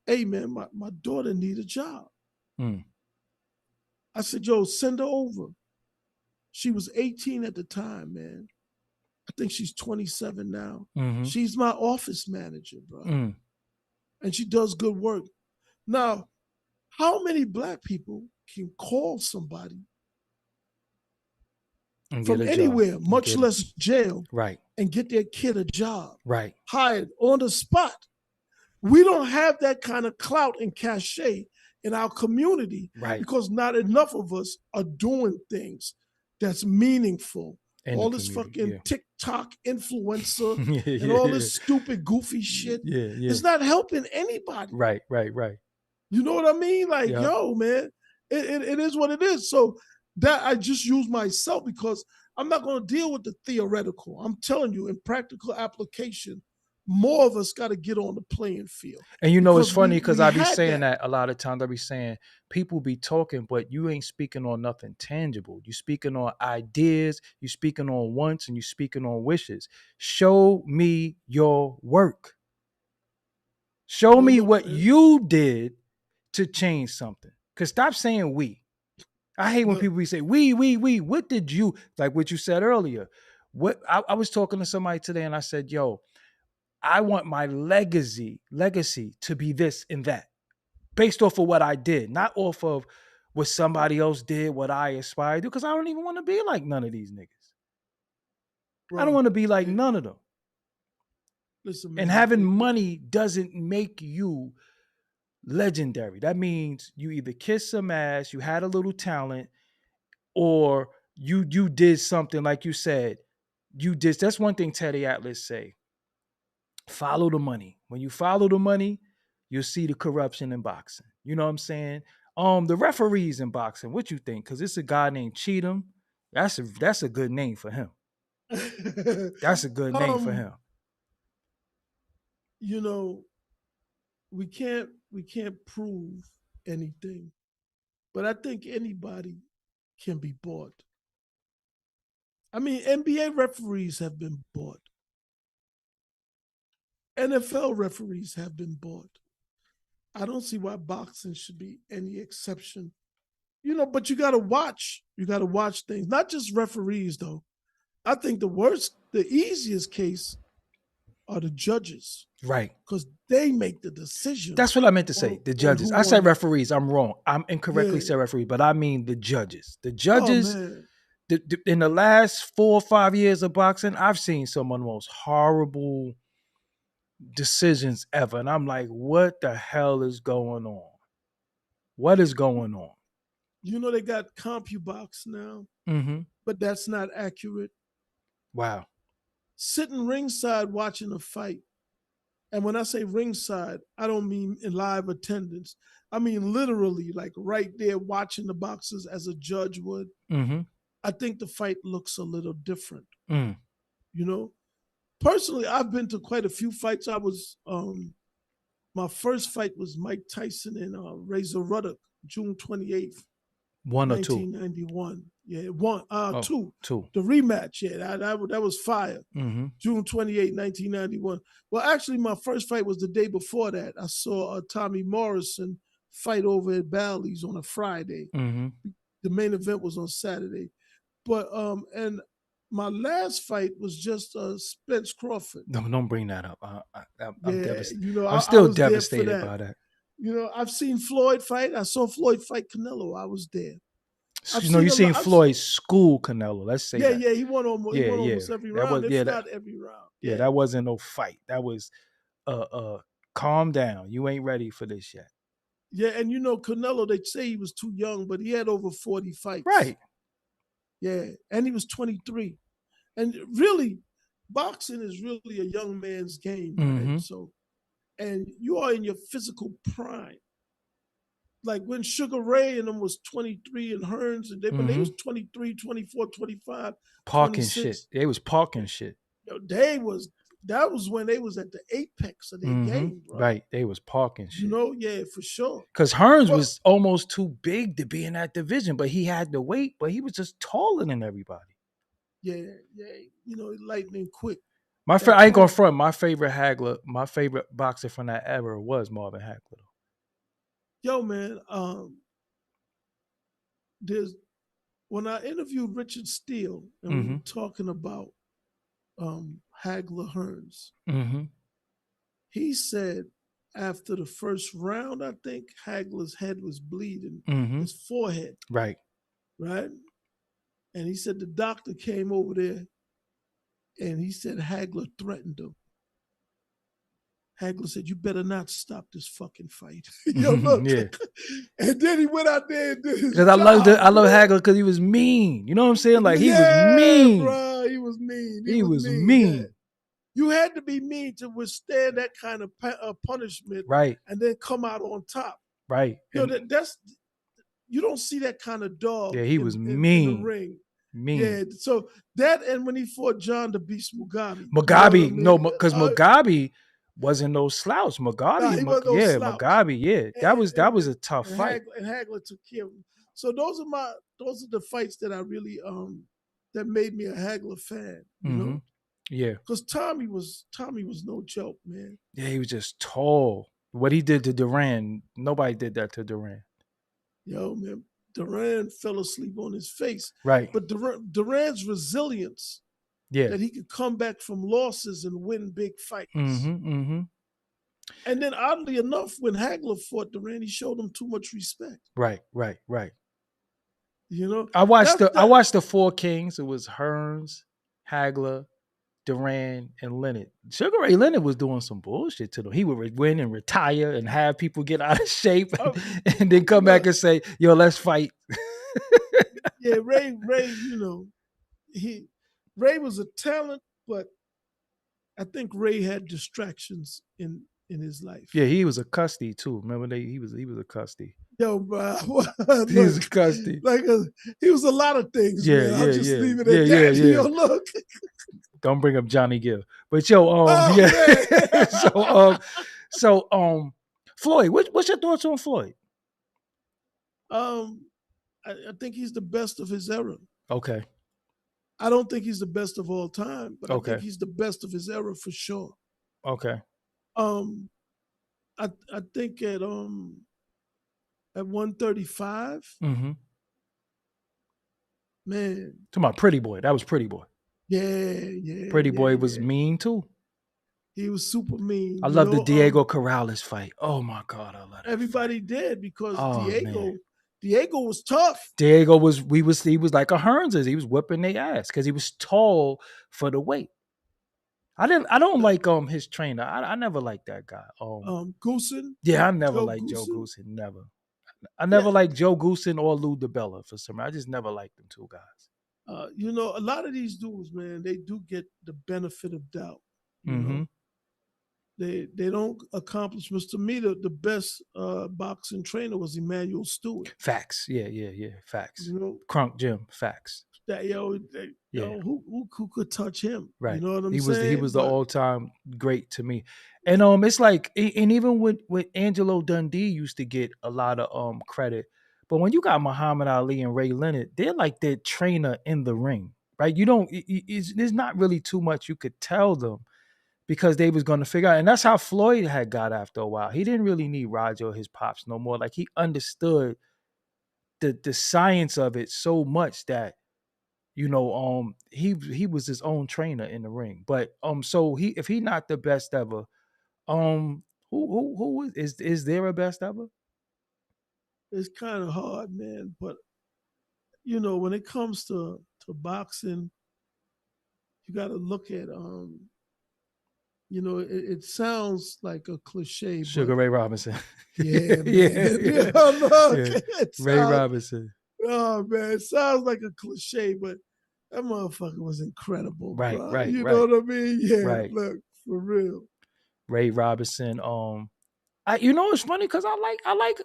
[SPEAKER 2] hey, man, my daughter need a job.
[SPEAKER 1] Mm.
[SPEAKER 2] I said, yo, send her over. She was 18 at the time, man. I think she's 27 now.
[SPEAKER 1] Mm-hmm.
[SPEAKER 2] She's my office manager, bro.
[SPEAKER 1] Mm.
[SPEAKER 2] And she does good work. Now, how many black people can call somebody
[SPEAKER 1] And
[SPEAKER 2] from
[SPEAKER 1] get a
[SPEAKER 2] anywhere,
[SPEAKER 1] job.
[SPEAKER 2] much less jail,
[SPEAKER 1] Right.
[SPEAKER 2] and get their kid a job,
[SPEAKER 1] Right.
[SPEAKER 2] hired on the spot? We don't have that kind of clout and cachet in our community,
[SPEAKER 1] Right.
[SPEAKER 2] because not enough of us are doing things that's meaningful.
[SPEAKER 1] In
[SPEAKER 2] All
[SPEAKER 1] the
[SPEAKER 2] this
[SPEAKER 1] community.
[SPEAKER 2] fucking
[SPEAKER 1] Yeah.
[SPEAKER 2] TikTok influencer
[SPEAKER 1] Yeah.
[SPEAKER 2] and all this stupid, goofy shit
[SPEAKER 1] Yeah. Yeah.
[SPEAKER 2] is not helping anybody.
[SPEAKER 1] Right. Right. Right.
[SPEAKER 2] You know what I mean? Like,
[SPEAKER 1] Yep.
[SPEAKER 2] yo, man, it is what it is. So that I just use myself, because I'm not going to deal with the theoretical. I'm telling you, in practical application, more of us got to get on the playing field.
[SPEAKER 1] And you know, it's
[SPEAKER 2] Because
[SPEAKER 1] funny because
[SPEAKER 2] we
[SPEAKER 1] I be
[SPEAKER 2] had
[SPEAKER 1] saying that a lot of times. I be saying people be talking, but you ain't speaking on nothing tangible. You speaking on ideas, you speaking on wants, and you speaking on wishes. Show me your work. Show
[SPEAKER 2] Well,
[SPEAKER 1] me
[SPEAKER 2] look,
[SPEAKER 1] what
[SPEAKER 2] man,
[SPEAKER 1] you did to change something. Cause stop saying we. I hate when
[SPEAKER 2] the,
[SPEAKER 1] people be say we. What did you, like what you said earlier? What I was talking to somebody today and I said, yo, I want my legacy to be this and that, based off of what I did, not off of what somebody else did, what I aspire to, because I don't even want to be like none of these niggas. I don't
[SPEAKER 2] bro,
[SPEAKER 1] want to be like none of them.
[SPEAKER 2] listen,
[SPEAKER 1] And
[SPEAKER 2] man.
[SPEAKER 1] having money doesn't make you legendary. That means you either kiss some ass, you had a little talent, or you did something like you said. You did. That's one thing Teddy Atlas say. Follow the money. When you follow the money, you'll see the corruption in boxing. You know what I'm saying? The referees in boxing, what you think? Because it's a guy named Cheatham. That's a good name for him. That's a good name for him.
[SPEAKER 2] You know, we can't prove anything, but I think anybody can be bought. I mean, NBA referees have been bought. NFL referees have been bought. I don't see why boxing should be any exception but you got to watch. You got to watch things, not just referees though. I think the easiest case are the judges
[SPEAKER 1] Right.
[SPEAKER 2] because they make the decision
[SPEAKER 1] That's what I meant to say. The
[SPEAKER 2] on
[SPEAKER 1] judges.
[SPEAKER 2] who
[SPEAKER 1] I said
[SPEAKER 2] won.
[SPEAKER 1] referees. I'm wrong. I'm incorrectly
[SPEAKER 2] Yeah.
[SPEAKER 1] said referee, but I mean the judges. The
[SPEAKER 2] Oh
[SPEAKER 1] judges.
[SPEAKER 2] man.
[SPEAKER 1] In the last 4 or 5 years of boxing, I've seen some of the most horrible decisions ever, and I'm like, what the hell is going on? What is going on?
[SPEAKER 2] They got CompuBox now,
[SPEAKER 1] Mm-hmm.
[SPEAKER 2] but that's not accurate.
[SPEAKER 1] Wow.
[SPEAKER 2] Sitting ringside watching a fight, and when I say ringside, I don't mean in live attendance. I mean literally, like right there watching the boxers as a judge would.
[SPEAKER 1] Mm-hmm.
[SPEAKER 2] I think the fight looks a little different.
[SPEAKER 1] Mm.
[SPEAKER 2] You know, personally, I've been to quite a few fights. My first fight was Mike Tyson and Razor Ruddock, June 28th,
[SPEAKER 1] One or two?
[SPEAKER 2] 1991. Yeah,
[SPEAKER 1] Oh,
[SPEAKER 2] two.
[SPEAKER 1] two.
[SPEAKER 2] The rematch, yeah, that was fire.
[SPEAKER 1] Mm-hmm.
[SPEAKER 2] June 28th, 1991. Well, actually, my first fight was the day before that. I saw Tommy Morrison fight over at Bally's on a Friday.
[SPEAKER 1] Mm-hmm.
[SPEAKER 2] The main event was on Saturday. But and my last fight was just Spence Crawford.
[SPEAKER 1] No, don't bring that up. I'm
[SPEAKER 2] Yeah,
[SPEAKER 1] devastated. I'm
[SPEAKER 2] I
[SPEAKER 1] still
[SPEAKER 2] was there for
[SPEAKER 1] devastated
[SPEAKER 2] that.
[SPEAKER 1] by that.
[SPEAKER 2] I've seen Floyd fight. I saw Floyd fight Canelo. I was there. I've
[SPEAKER 1] You
[SPEAKER 2] seen a
[SPEAKER 1] seen
[SPEAKER 2] lot.
[SPEAKER 1] Floyd school Canelo. Let's say
[SPEAKER 2] Yeah,
[SPEAKER 1] that.
[SPEAKER 2] yeah, he won almost. He
[SPEAKER 1] Yeah,
[SPEAKER 2] won
[SPEAKER 1] yeah.
[SPEAKER 2] almost every
[SPEAKER 1] That was
[SPEAKER 2] round, if
[SPEAKER 1] that.
[SPEAKER 2] not every round.
[SPEAKER 1] Yeah,
[SPEAKER 2] Yeah,
[SPEAKER 1] that wasn't no fight. That was calm down. You ain't ready for this yet.
[SPEAKER 2] yeah, and Canelo. They say he was too young, but he had over 40 fights.
[SPEAKER 1] Right.
[SPEAKER 2] Yeah, and he was 23. And really, boxing is really a young man's game, right?
[SPEAKER 1] Mm-hmm.
[SPEAKER 2] So, and you are in your physical prime. Like when Sugar Ray and them was 23 and Hearns, and when they
[SPEAKER 1] Mm-hmm.
[SPEAKER 2] was 23, 24, 25,
[SPEAKER 1] Parking shit.
[SPEAKER 2] 26,
[SPEAKER 1] They was parking shit.
[SPEAKER 2] that was when they was at the apex of their
[SPEAKER 1] Mm-hmm.
[SPEAKER 2] game, bro.
[SPEAKER 1] Right. They was parking shit.
[SPEAKER 2] Yeah, for sure.
[SPEAKER 1] Because Hearns
[SPEAKER 2] Well,
[SPEAKER 1] was almost too big to be in that division, but he had the weight, but he was just taller than everybody.
[SPEAKER 2] yeah, lightning quick.
[SPEAKER 1] I
[SPEAKER 2] That
[SPEAKER 1] ain't gonna
[SPEAKER 2] punch.
[SPEAKER 1] front. My favorite Hagler, my favorite boxer from that era was Marvin Hagler.
[SPEAKER 2] Yo, man, there's when I interviewed Richard Steele and we
[SPEAKER 1] Mm-hmm.
[SPEAKER 2] were talking about Hagler Hearns,
[SPEAKER 1] Mm-hmm.
[SPEAKER 2] he said after the first round, I think Hagler's head was bleeding,
[SPEAKER 1] Mm-hmm.
[SPEAKER 2] his forehead,
[SPEAKER 1] Right.
[SPEAKER 2] right? And he said the doctor came over there and he said Hagler threatened him. Hagler said, "You better not stop this fucking fight." Yo, look.
[SPEAKER 1] Yeah.
[SPEAKER 2] And then he went out there and did his
[SPEAKER 1] Because
[SPEAKER 2] job.
[SPEAKER 1] I love Hagler because he was mean. You know what I'm saying? Like he was
[SPEAKER 2] Yeah,
[SPEAKER 1] mean.
[SPEAKER 2] bro. He was mean. He
[SPEAKER 1] He
[SPEAKER 2] was
[SPEAKER 1] was
[SPEAKER 2] mean. Yeah.
[SPEAKER 1] mean.
[SPEAKER 2] You had to be mean to withstand that kind of punishment
[SPEAKER 1] Right.
[SPEAKER 2] and then come out on top.
[SPEAKER 1] Right.
[SPEAKER 2] That's you don't see that kind of dog
[SPEAKER 1] Yeah, he was
[SPEAKER 2] in the
[SPEAKER 1] mean.
[SPEAKER 2] ring.
[SPEAKER 1] Mean.
[SPEAKER 2] Yeah, so that and when he fought John the Beast Mugabe, you know what I
[SPEAKER 1] Mugabe,
[SPEAKER 2] mean?
[SPEAKER 1] no, because Mugabe wasn't no slouch.
[SPEAKER 2] Nah, he wasn't no slouch.
[SPEAKER 1] Mugabe, yeah, that was a tough fight.
[SPEAKER 2] Hagler took care of him. So those are the fights that I really that made me a Hagler fan. You know,
[SPEAKER 1] Yeah,
[SPEAKER 2] because Tommy was no joke, man.
[SPEAKER 1] yeah, he was just tall. What he did to Duran, nobody did that to Duran.
[SPEAKER 2] Yo, man, Duran fell asleep on his face.
[SPEAKER 1] Right.
[SPEAKER 2] But Duran's resilience,
[SPEAKER 1] Yeah.
[SPEAKER 2] that he could come back from losses and win big fights.
[SPEAKER 1] Mm-hmm.
[SPEAKER 2] And then oddly enough, when Hagler fought Duran, he showed him too much respect.
[SPEAKER 1] Right.
[SPEAKER 2] You know,
[SPEAKER 1] I watched the Four Kings. It was Hearns, Hagler, Duran, and Leonard. Sugar Ray Leonard was doing some bullshit to them. He would win and retire and have people get out of shape and then come back and say, "Yo, let's fight."
[SPEAKER 2] Yeah, Ray, Ray was a talent, but I think Ray had distractions in his life.
[SPEAKER 1] Yeah, he was a custody too. Remember, he was a custody.
[SPEAKER 2] Yo, bro,
[SPEAKER 1] He was a custody.
[SPEAKER 2] He was a lot of things, man. I'll just leave it at that.
[SPEAKER 1] Yeah.
[SPEAKER 2] Yo, look.
[SPEAKER 1] Don't bring up Johnny Gill. But yo, Floyd, what's your thoughts on Floyd?
[SPEAKER 2] I think he's the best of his era.
[SPEAKER 1] Okay.
[SPEAKER 2] I don't think he's the best of all time, but
[SPEAKER 1] Okay.
[SPEAKER 2] I think he's the best of his era for sure.
[SPEAKER 1] Okay.
[SPEAKER 2] I think at 135, Man,
[SPEAKER 1] To my Pretty Boy. That was Pretty Boy.
[SPEAKER 2] yeah, yeah,
[SPEAKER 1] Pretty
[SPEAKER 2] yeah,
[SPEAKER 1] Boy was
[SPEAKER 2] yeah.
[SPEAKER 1] mean too.
[SPEAKER 2] He was super mean.
[SPEAKER 1] I
[SPEAKER 2] You
[SPEAKER 1] love the
[SPEAKER 2] know,
[SPEAKER 1] Diego Corrales fight. Oh my God, I love that fight.
[SPEAKER 2] everybody did because
[SPEAKER 1] Oh man.
[SPEAKER 2] Diego was tough.
[SPEAKER 1] Diego he was like a Hearns. He was whipping their ass because he was tall for the weight. I don't like his trainer. I never liked that guy.
[SPEAKER 2] Goosen,
[SPEAKER 1] Yeah, I never
[SPEAKER 2] Joe
[SPEAKER 1] liked Joe
[SPEAKER 2] Goosen.
[SPEAKER 1] Goosen. Never. I
[SPEAKER 2] Yeah,
[SPEAKER 1] never liked Joe Goosen or Lou DiBella for some reason. I just never liked them two guys.
[SPEAKER 2] you know, a lot of these dudes, man, they do get the benefit of doubt. You
[SPEAKER 1] Mm-hmm.
[SPEAKER 2] know, they don't accomplish much. To me, the best boxing trainer was Emmanuel Stewart.
[SPEAKER 1] Facts. Yeah. Facts.
[SPEAKER 2] You know,
[SPEAKER 1] Crunk Jim. Facts.
[SPEAKER 2] that
[SPEAKER 1] Yeah.
[SPEAKER 2] who could touch him? You
[SPEAKER 1] Right.
[SPEAKER 2] know what I'm
[SPEAKER 1] He
[SPEAKER 2] saying?
[SPEAKER 1] was the
[SPEAKER 2] But
[SPEAKER 1] all time great to me. And it's like and even with Angelo Dundee used to get a lot of credit. But when you got Muhammad Ali and Ray Leonard, they're like their trainer in the ring. Right? You don't there's not really too much you could tell them because they was going to figure out. And that's how Floyd had got after a while. He didn't really need Roger or his pops no more. Like he understood the science of it so much that he was his own trainer in the ring. But so he if he not the best ever, who is there a best ever?
[SPEAKER 2] it's kind of hard, man. But you know, when it comes to boxing, you got to look at you know, it sounds like a cliche, but
[SPEAKER 1] Sugar Ray Robinson.
[SPEAKER 2] yeah,
[SPEAKER 1] Yeah,
[SPEAKER 2] man. You
[SPEAKER 1] yeah,
[SPEAKER 2] know, look,
[SPEAKER 1] yeah.
[SPEAKER 2] it
[SPEAKER 1] Ray
[SPEAKER 2] sounds
[SPEAKER 1] Robinson.
[SPEAKER 2] oh man, it sounds like a cliche, but that motherfucker was incredible,
[SPEAKER 1] Right,
[SPEAKER 2] bro.
[SPEAKER 1] right,
[SPEAKER 2] You know
[SPEAKER 1] right,
[SPEAKER 2] what I mean? Yeah,
[SPEAKER 1] right.
[SPEAKER 2] look, for real.
[SPEAKER 1] Ray Robinson. It's funny because I like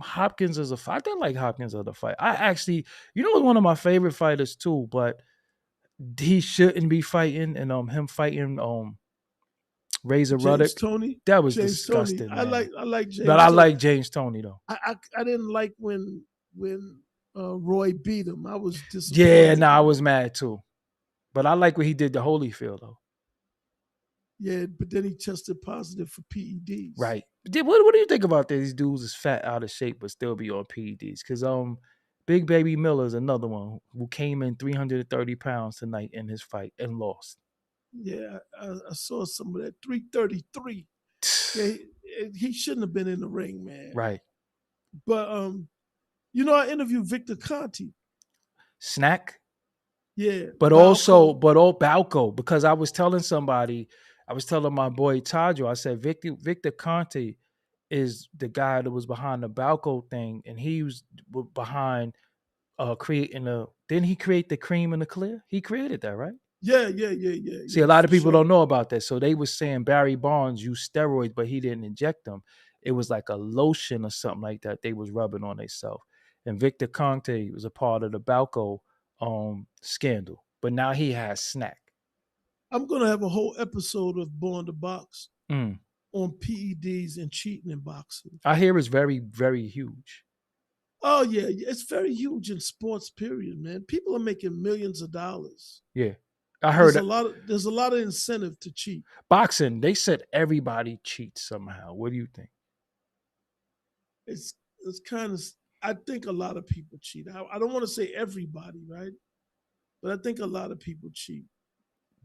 [SPEAKER 1] Hopkins as a fight. I did like Hopkins as a fight. I actually, one of my favorite fighters too, but he shouldn't be fighting and him fighting Razor
[SPEAKER 2] James
[SPEAKER 1] Ruddock.
[SPEAKER 2] Tony,
[SPEAKER 1] That was
[SPEAKER 2] James Tony.
[SPEAKER 1] disgusting, man.
[SPEAKER 2] I like
[SPEAKER 1] But
[SPEAKER 2] James
[SPEAKER 1] I
[SPEAKER 2] Tony.
[SPEAKER 1] like James Tony though.
[SPEAKER 2] I didn't like when Roy beat him. I was
[SPEAKER 1] Yeah,
[SPEAKER 2] disappointed.
[SPEAKER 1] I was mad too. But I like what he did to Holyfield though.
[SPEAKER 2] Yeah, but then he tested positive for PEDs.
[SPEAKER 1] Right. What do you think about that? These dudes is fat, out of shape, but still be on PEDs? Because Big Baby Miller is another one who came in 330 pounds tonight in his fight and lost.
[SPEAKER 2] Yeah, I saw some of that 333. Yeah, he shouldn't have been in the ring, man.
[SPEAKER 1] Right.
[SPEAKER 2] But you know, I interviewed Victor Conti.
[SPEAKER 1] Snack.
[SPEAKER 2] Yeah,
[SPEAKER 1] But also,
[SPEAKER 2] Balco.
[SPEAKER 1] but all Balco, because I was telling somebody, I was telling my boy Tajo, I said Victor Conte is the guy that was behind the Balco thing, and he was behind creating didn't he create the cream and the clear? He created that, right? See, a
[SPEAKER 2] Yeah,
[SPEAKER 1] lot of
[SPEAKER 2] for
[SPEAKER 1] people
[SPEAKER 2] sure.
[SPEAKER 1] don't know about that. So they was saying Barry Bonds used steroids, but he didn't inject them. It was like a lotion or something like that they was rubbing on themselves. And Victor Conte was a part of the Balco scandal. But now he has snack.
[SPEAKER 2] I'm gonna have a whole episode of Born to Box
[SPEAKER 1] Mm.
[SPEAKER 2] on PEDs and cheating in boxing.
[SPEAKER 1] I hear it's very, very huge.
[SPEAKER 2] Oh yeah, it's very huge in sports. Period, man. People are making millions of dollars.
[SPEAKER 1] Yeah. I heard
[SPEAKER 2] There's a lot of incentive to cheat.
[SPEAKER 1] boxing, they said everybody cheats somehow. What do you think?
[SPEAKER 2] It's kind of I think a lot of people cheat. I don't want to say everybody, right? But I think a lot of people cheat.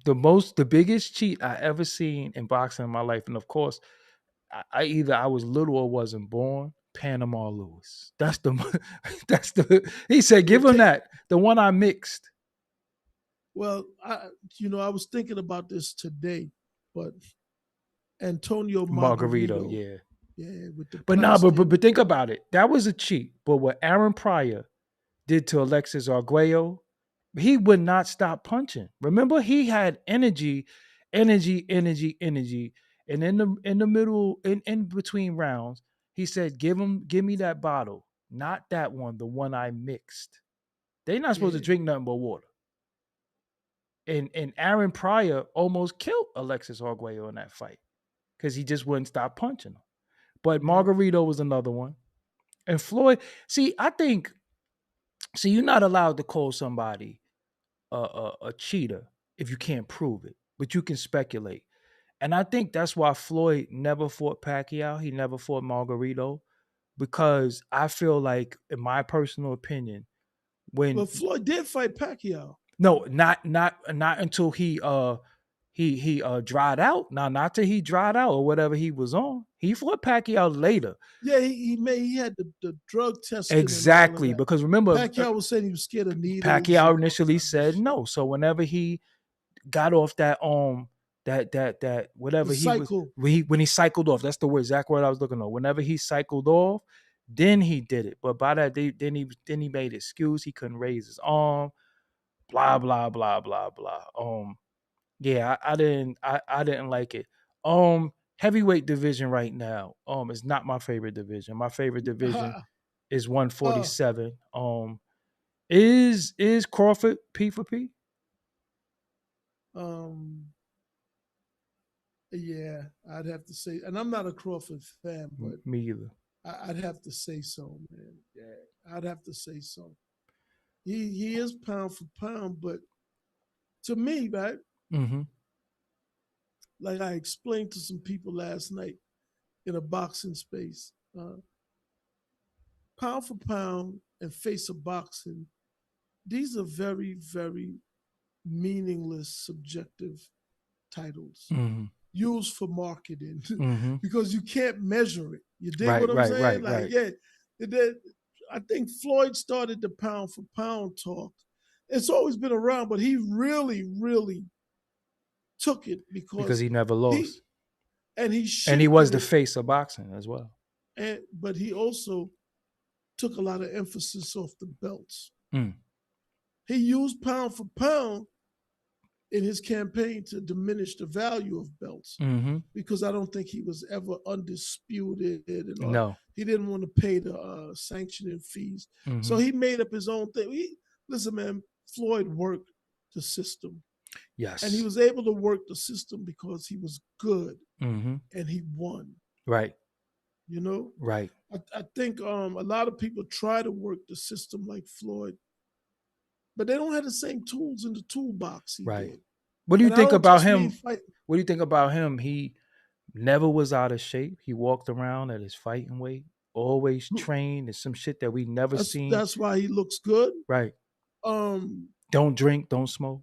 [SPEAKER 1] The biggest cheat I ever seen in boxing in my life, and of course, I was little or wasn't born. Panama Lewis. That's the that's the he said,
[SPEAKER 2] Well,
[SPEAKER 1] give him that. The one I mixed.
[SPEAKER 2] well, I was thinking about this today, but Antonio
[SPEAKER 1] Margarito,
[SPEAKER 2] Margarito,
[SPEAKER 1] yeah.
[SPEAKER 2] yeah, with the
[SPEAKER 1] But nah,
[SPEAKER 2] plastic.
[SPEAKER 1] but think about it. That was a cheat. But what Aaron Pryor did to Alexis Arguello, he would not stop punching. Remember, he had energy. And in the middle, in between rounds, he said, give me that bottle. Not that one, the one I mixed. They're not supposed to
[SPEAKER 2] Yeah,
[SPEAKER 1] drink nothing but water. And Aaron Pryor almost killed Alexis Arguello in that fight because he just wouldn't stop punching him. But
[SPEAKER 2] yep.
[SPEAKER 1] Margarito was another one. And Floyd, I think, you're not allowed to call somebody a cheater if you can't prove it, but you can speculate. And I think that's why Floyd never fought Pacquiao. He never fought Margarito because I feel like, in my personal opinion, when
[SPEAKER 2] Well, Floyd did fight Pacquiao.
[SPEAKER 1] no, not until he dried out. Now, not till he dried out or whatever he was on. He fought Pacquiao later.
[SPEAKER 2] Yeah, he had the drug testing and all of
[SPEAKER 1] Exactly,
[SPEAKER 2] that.
[SPEAKER 1] because remember,
[SPEAKER 2] Pacquiao was saying he was scared of needles
[SPEAKER 1] Pacquiao
[SPEAKER 2] and all
[SPEAKER 1] initially
[SPEAKER 2] type of
[SPEAKER 1] said
[SPEAKER 2] shit.
[SPEAKER 1] no. So whenever he got off that
[SPEAKER 2] The
[SPEAKER 1] whatever he was
[SPEAKER 2] cycle.
[SPEAKER 1] when he cycled off, that's the word exact word I was looking at. Whenever he cycled off, then he did it. But by that, then he made excuse. He couldn't raise his arm. Blah blah blah blah blah. Yeah, I didn't like it. Heavyweight division right now is not my favorite division. My favorite division is
[SPEAKER 2] uh,
[SPEAKER 1] 147. Is Crawford P for P?
[SPEAKER 2] um, yeah, I'd have to say, and I'm not a Crawford fan, but
[SPEAKER 1] Me either.
[SPEAKER 2] I'd have to say so, man. Yeah, I'd have to say so. He is pound for pound, but to me, right,
[SPEAKER 1] Mm-hmm.
[SPEAKER 2] like I explained to some people last night in a boxing space, pound for pound and face of boxing, these are very, very meaningless, subjective titles
[SPEAKER 1] Mm-hmm.
[SPEAKER 2] used for marketing
[SPEAKER 1] Mm-hmm.
[SPEAKER 2] because you can't measure it. You dig
[SPEAKER 1] Right,
[SPEAKER 2] what I'm
[SPEAKER 1] right,
[SPEAKER 2] saying?
[SPEAKER 1] right,
[SPEAKER 2] Like,
[SPEAKER 1] right.
[SPEAKER 2] yeah, I think Floyd started the pound for pound talk. It's always been around, but he really, really took it
[SPEAKER 1] Because
[SPEAKER 2] because
[SPEAKER 1] he never
[SPEAKER 2] he
[SPEAKER 1] lost.
[SPEAKER 2] he
[SPEAKER 1] And he was
[SPEAKER 2] shifted
[SPEAKER 1] the
[SPEAKER 2] it,
[SPEAKER 1] face of boxing as well.
[SPEAKER 2] but he also took a lot of emphasis off the belts.
[SPEAKER 1] Mm.
[SPEAKER 2] He used pound for pound in his campaign to diminish the value of belts
[SPEAKER 1] Mm-hmm.
[SPEAKER 2] because I don't think he was ever undisputed and all.
[SPEAKER 1] No.
[SPEAKER 2] He didn't want to pay the sanctioning fees.
[SPEAKER 1] Mm-hmm.
[SPEAKER 2] So he made up his own thing. Listen, man, Floyd worked the system. And he
[SPEAKER 1] Yes.
[SPEAKER 2] was able to work the system because he was good
[SPEAKER 1] Mm-hmm.
[SPEAKER 2] and he won.
[SPEAKER 1] Right.
[SPEAKER 2] You know?
[SPEAKER 1] Right.
[SPEAKER 2] I think a lot of people try to work the system like Floyd, but they don't have the same tools in the toolbox he
[SPEAKER 1] Right.
[SPEAKER 2] did.
[SPEAKER 1] What do you
[SPEAKER 2] And I
[SPEAKER 1] think
[SPEAKER 2] don't
[SPEAKER 1] about
[SPEAKER 2] just mean
[SPEAKER 1] him?
[SPEAKER 2] fight.
[SPEAKER 1] What do you think about him? He never was out of shape. He walked around at his fighting weight, always trained. It's some shit that we never seen.
[SPEAKER 2] That's why he looks good.
[SPEAKER 1] Right.
[SPEAKER 2] Um,
[SPEAKER 1] Don't drink, don't smoke.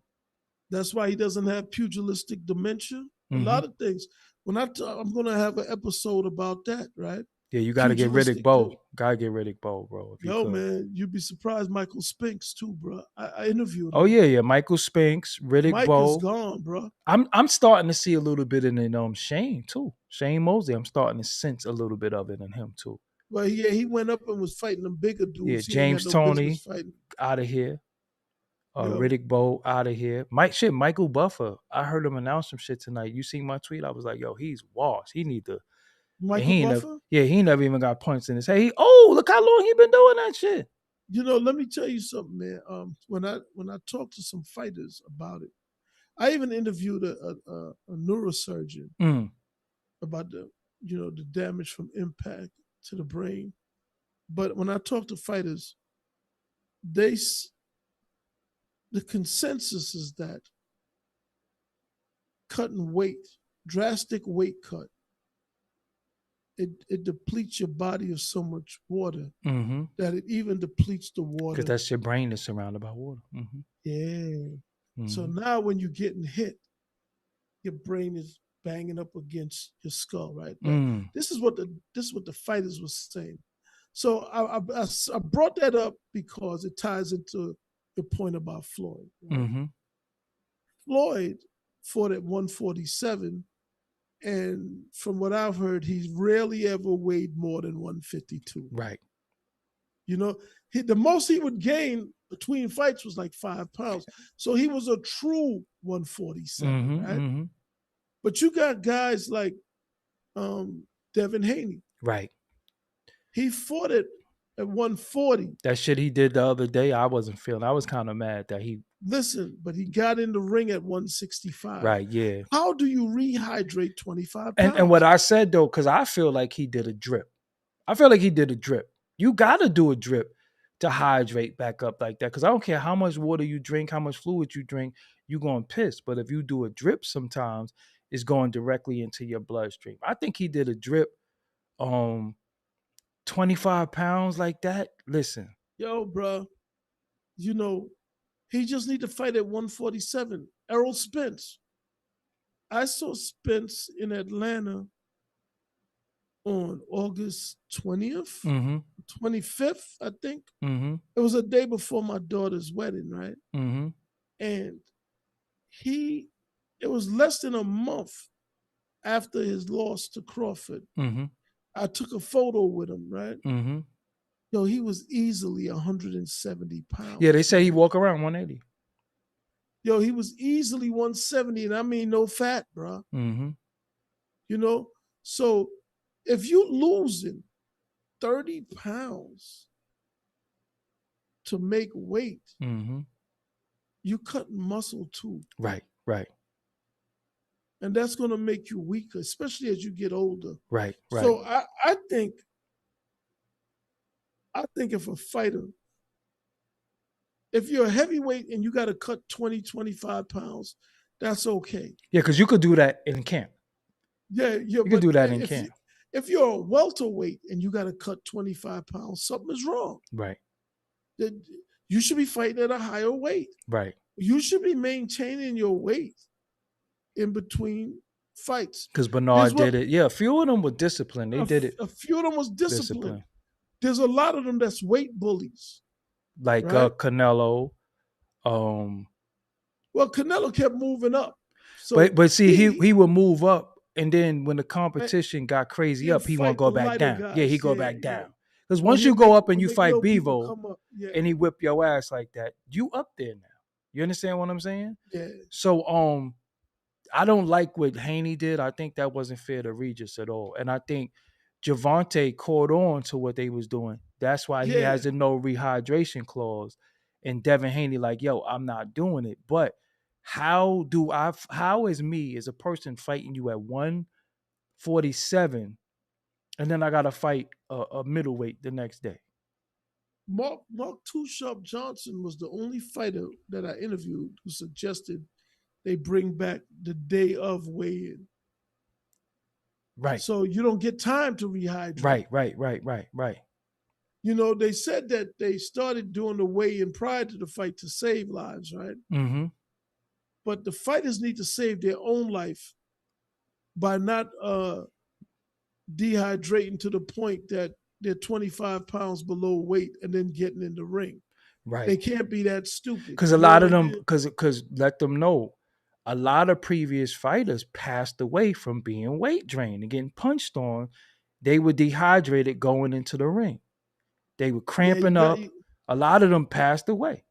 [SPEAKER 2] that's why he doesn't have pugilistic dementia. A
[SPEAKER 1] Mm-hmm.
[SPEAKER 2] lot of things. I'm going to have an episode about that, right?
[SPEAKER 1] Yeah, you got to get Riddick
[SPEAKER 2] Pugilistic.
[SPEAKER 1] Bowe. Got to get Riddick Bowe, bro, if you
[SPEAKER 2] Yo,
[SPEAKER 1] could.
[SPEAKER 2] man, you'd be surprised. Michael Spinks too, bro. I interviewed
[SPEAKER 1] Oh
[SPEAKER 2] him.
[SPEAKER 1] yeah, yeah. Michael Spinks, Riddick
[SPEAKER 2] Mike is
[SPEAKER 1] Bowe.
[SPEAKER 2] gone, bro.
[SPEAKER 1] I'm starting to see a little bit in Shane too. Shane Mosley. I'm starting to sense a little bit of it in him too.
[SPEAKER 2] Well, yeah, he went up and was fighting them bigger
[SPEAKER 1] Yeah,
[SPEAKER 2] dudes. He ain't got
[SPEAKER 1] James
[SPEAKER 2] no business
[SPEAKER 1] Toney
[SPEAKER 2] fighting.
[SPEAKER 1] out of here.
[SPEAKER 2] Yo,
[SPEAKER 1] Riddick Bowe out of here. Michael Buffer. I heard him announce some shit tonight. You seen my tweet? I was like, yo, he's washed. He need to. And
[SPEAKER 2] Michael
[SPEAKER 1] he ain't never.
[SPEAKER 2] Buffer.
[SPEAKER 1] Yeah, he never even got points in his head. Oh, look how long he been doing that shit.
[SPEAKER 2] You know, let me tell you something, man. When I talked to some fighters about it, I even interviewed a neurosurgeon
[SPEAKER 1] Mm,
[SPEAKER 2] about the damage from impact to the brain. But when I talk to fighters, they the consensus is that cutting weight, drastic weight cut, it depletes your body of so much water
[SPEAKER 1] mm-hmm.
[SPEAKER 2] that it even depletes the
[SPEAKER 1] Because
[SPEAKER 2] water.
[SPEAKER 1] that's your brain is surrounded by water. Mm-hmm.
[SPEAKER 2] Yeah. So
[SPEAKER 1] Mm-hmm.
[SPEAKER 2] now when you're getting hit, your brain is banging up against your skull, right? But
[SPEAKER 1] Mm,
[SPEAKER 2] this is what the fighters were saying. So I brought that up because it ties into your point about Floyd. Right?
[SPEAKER 1] mm-hmm.
[SPEAKER 2] Floyd fought at 147, and from what I've heard, he's rarely ever weighed more than 152.
[SPEAKER 1] Right.
[SPEAKER 2] You know, the most he would gain between fights was like 5 pounds. So he was a true 147,
[SPEAKER 1] Mm-hmm.
[SPEAKER 2] right?
[SPEAKER 1] Mm-hmm.
[SPEAKER 2] But you got guys like Devin Haney.
[SPEAKER 1] Right.
[SPEAKER 2] He fought it at 140.
[SPEAKER 1] That shit he did the other day, I wasn't feeling. I was kind of mad that he.
[SPEAKER 2] Listen, but he got in the ring at 165.
[SPEAKER 1] Right. Yeah.
[SPEAKER 2] How do you rehydrate 25
[SPEAKER 1] And
[SPEAKER 2] pounds?
[SPEAKER 1] what I said though, because I feel like he did a drip. I feel like he did a drip. You got to do a drip to hydrate back up like that. Because I don't care how much water you drink, how much fluid you drink, you're going to piss. But if you do a drip sometimes, it's going directly into your bloodstream. I think he did a drip 25 pounds like that. Listen.
[SPEAKER 2] Yo, bro, You know, he just need to fight at 147. Errol Spence. I saw Spence in Atlanta on August 20th,
[SPEAKER 1] Mm-hmm.
[SPEAKER 2] 25th, I think.
[SPEAKER 1] Mm-hmm.
[SPEAKER 2] It was a day before my daughter's wedding, right?
[SPEAKER 1] Mm-hmm.
[SPEAKER 2] And it was less than a month after his loss to Crawford.
[SPEAKER 1] Mm-hmm.
[SPEAKER 2] I took a photo with him, right?
[SPEAKER 1] Mm-hmm.
[SPEAKER 2] Yo, he was easily 170
[SPEAKER 1] Yeah, they
[SPEAKER 2] pounds,
[SPEAKER 1] say he
[SPEAKER 2] man.
[SPEAKER 1] walk around 180.
[SPEAKER 2] Yo, he was easily 170, and I mean no fat, bro.
[SPEAKER 1] Mm-hmm.
[SPEAKER 2] You know? So if you losing 30 pounds to make weight,
[SPEAKER 1] Mm-hmm.
[SPEAKER 2] you cut muscle too.
[SPEAKER 1] Right, right,
[SPEAKER 2] And that's going to make you weaker, especially as you get older.
[SPEAKER 1] right, right.
[SPEAKER 2] So I think if a fighter, if you're a heavyweight and you got to cut 20, 25 pounds, that's okay.
[SPEAKER 1] Yeah, because you could do that in camp.
[SPEAKER 2] Yeah,
[SPEAKER 1] You could
[SPEAKER 2] but
[SPEAKER 1] do that in camp.
[SPEAKER 2] if you're a welterweight and you got to cut 25 pounds, something is wrong.
[SPEAKER 1] Right,
[SPEAKER 2] You should be fighting at a higher weight.
[SPEAKER 1] right.
[SPEAKER 2] You should be maintaining your weight in between fights.
[SPEAKER 1] Because
[SPEAKER 2] There's
[SPEAKER 1] Bernard
[SPEAKER 2] what
[SPEAKER 1] did it. Yeah, a few of them were disciplined. They did it
[SPEAKER 2] a few of them was disciplined.
[SPEAKER 1] disciplined.
[SPEAKER 2] There's a lot of them that's weight bullies,
[SPEAKER 1] Like
[SPEAKER 2] right?
[SPEAKER 1] Canelo. Um,
[SPEAKER 2] Well, Canelo kept moving up, so
[SPEAKER 1] but see,
[SPEAKER 2] he
[SPEAKER 1] he would move up, and then when the
[SPEAKER 2] and
[SPEAKER 1] competition got crazy
[SPEAKER 2] he'll
[SPEAKER 1] up, he won't
[SPEAKER 2] fight
[SPEAKER 1] go
[SPEAKER 2] the
[SPEAKER 1] back
[SPEAKER 2] lighter
[SPEAKER 1] down. Yeah, he
[SPEAKER 2] guys.
[SPEAKER 1] go
[SPEAKER 2] Yeah,
[SPEAKER 1] back
[SPEAKER 2] yeah.
[SPEAKER 1] down. Because
[SPEAKER 2] Or
[SPEAKER 1] once you go up and
[SPEAKER 2] he'll
[SPEAKER 1] you
[SPEAKER 2] make
[SPEAKER 1] fight
[SPEAKER 2] little people
[SPEAKER 1] Bevo
[SPEAKER 2] come up. Yeah,
[SPEAKER 1] and he whip your ass like that, you up there now. You understand what I'm saying?
[SPEAKER 2] yeah,
[SPEAKER 1] So I don't like what Haney did. I think that wasn't fair to Regis at all. And I think Javante caught on to what they was doing. That's why he
[SPEAKER 2] yeah.
[SPEAKER 1] has a no rehydration clause. And Devin Haney, like, yo, I'm not doing it. But how is me as a person fighting you at 147 and then I gotta fight a middleweight the next day?
[SPEAKER 2] Mark Too Sharp Johnson was the only fighter that I interviewed who suggested they bring back the day of weigh-in,
[SPEAKER 1] Right,
[SPEAKER 2] so you don't get time to rehydrate.
[SPEAKER 1] right.
[SPEAKER 2] You know, they said that they started doing the weigh-in prior to the fight to save lives, right?
[SPEAKER 1] Mm-hmm.
[SPEAKER 2] But the fighters need to save their own life by not dehydrating to the point that they're 25 pounds below weight and then getting in the ring.
[SPEAKER 1] Right.
[SPEAKER 2] They can't be that stupid.
[SPEAKER 1] Because a
[SPEAKER 2] You know
[SPEAKER 1] lot
[SPEAKER 2] what
[SPEAKER 1] of
[SPEAKER 2] I
[SPEAKER 1] them,
[SPEAKER 2] mean?
[SPEAKER 1] because let them know, a lot of previous fighters passed away from being weight drained and getting punched on. They were dehydrated going into the ring. They were
[SPEAKER 2] Yeah, you
[SPEAKER 1] cramping
[SPEAKER 2] got.
[SPEAKER 1] up. A lot of them passed away.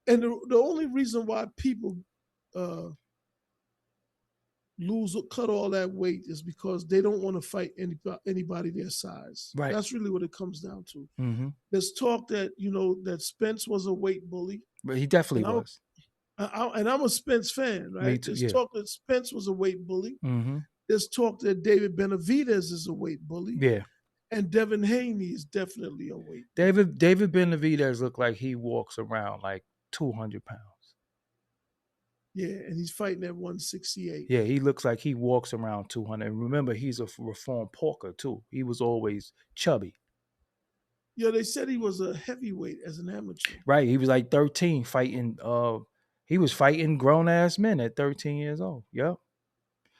[SPEAKER 2] And the only reason why people uh, cut all that weight is because they don't want to fight anybody their size.
[SPEAKER 1] Right.
[SPEAKER 2] That's really what it comes down to.
[SPEAKER 1] Mm-hmm.
[SPEAKER 2] There's talk that that Spence was a weight bully,
[SPEAKER 1] But he definitely
[SPEAKER 2] and
[SPEAKER 1] was.
[SPEAKER 2] I'm a Spence fan,
[SPEAKER 1] Me
[SPEAKER 2] right?
[SPEAKER 1] too.
[SPEAKER 2] There's
[SPEAKER 1] Yeah.
[SPEAKER 2] talk that Spence was a weight bully.
[SPEAKER 1] Mm-hmm.
[SPEAKER 2] There's talk that David Benavidez is a weight bully,
[SPEAKER 1] Yeah.
[SPEAKER 2] and Devin Haney is definitely a weight bully.
[SPEAKER 1] David Benavidez looked like he walks around like 200 pounds.
[SPEAKER 2] Yeah, and he's fighting at 168.
[SPEAKER 1] Yeah, he looks like he walks around 200. And remember, he's a reformed porker too. He was always chubby.
[SPEAKER 2] Yeah, they said he was a heavyweight as an amateur.
[SPEAKER 1] Right. He was like 13 fighting. He was fighting grown ass men at 13 years old. Yep.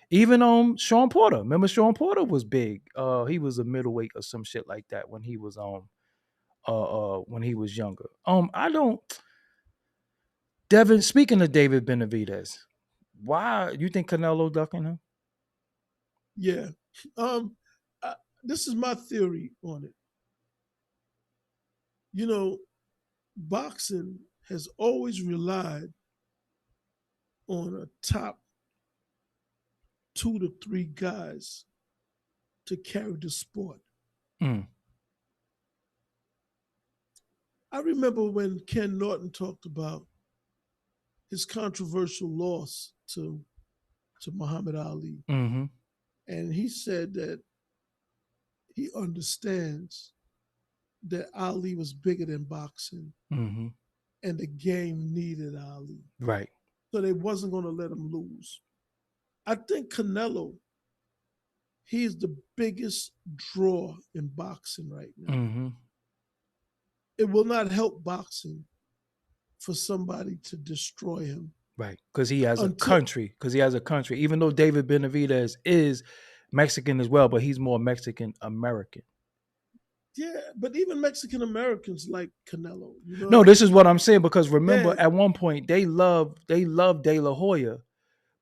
[SPEAKER 1] Even Sean Porter. Remember Sean Porter was big. He was a middleweight or some shit like that when he was when he was younger. I don't Devin, speaking of David Benavidez, why you think Canelo ducking him?
[SPEAKER 2] Yeah. Um, this is my theory on it. You know, boxing has always relied on a top 2 to 3 guys to carry the sport.
[SPEAKER 1] Mm.
[SPEAKER 2] I remember when Ken Norton talked about his controversial loss to Muhammad Ali.
[SPEAKER 1] Mm-hmm.
[SPEAKER 2] And he said that he understands that Ali was bigger than boxing
[SPEAKER 1] Mm-hmm.
[SPEAKER 2] and the game needed Ali.
[SPEAKER 1] Right.
[SPEAKER 2] So they wasn't going to let him lose. I think Canelo, he is the biggest draw in boxing right now.
[SPEAKER 1] Mm-hmm.
[SPEAKER 2] It will not help boxing for somebody to destroy him.
[SPEAKER 1] Right. Because he has a
[SPEAKER 2] Until
[SPEAKER 1] country. Because he has a country. Even though David Benavidez is Mexican as well, but he's more Mexican American.
[SPEAKER 2] yeah, but even Mexican Americans like Canelo. You know what
[SPEAKER 1] No,
[SPEAKER 2] I
[SPEAKER 1] this is
[SPEAKER 2] mean?
[SPEAKER 1] what I'm saying. Because remember,
[SPEAKER 2] Yeah,
[SPEAKER 1] at one point they loved De La Hoya.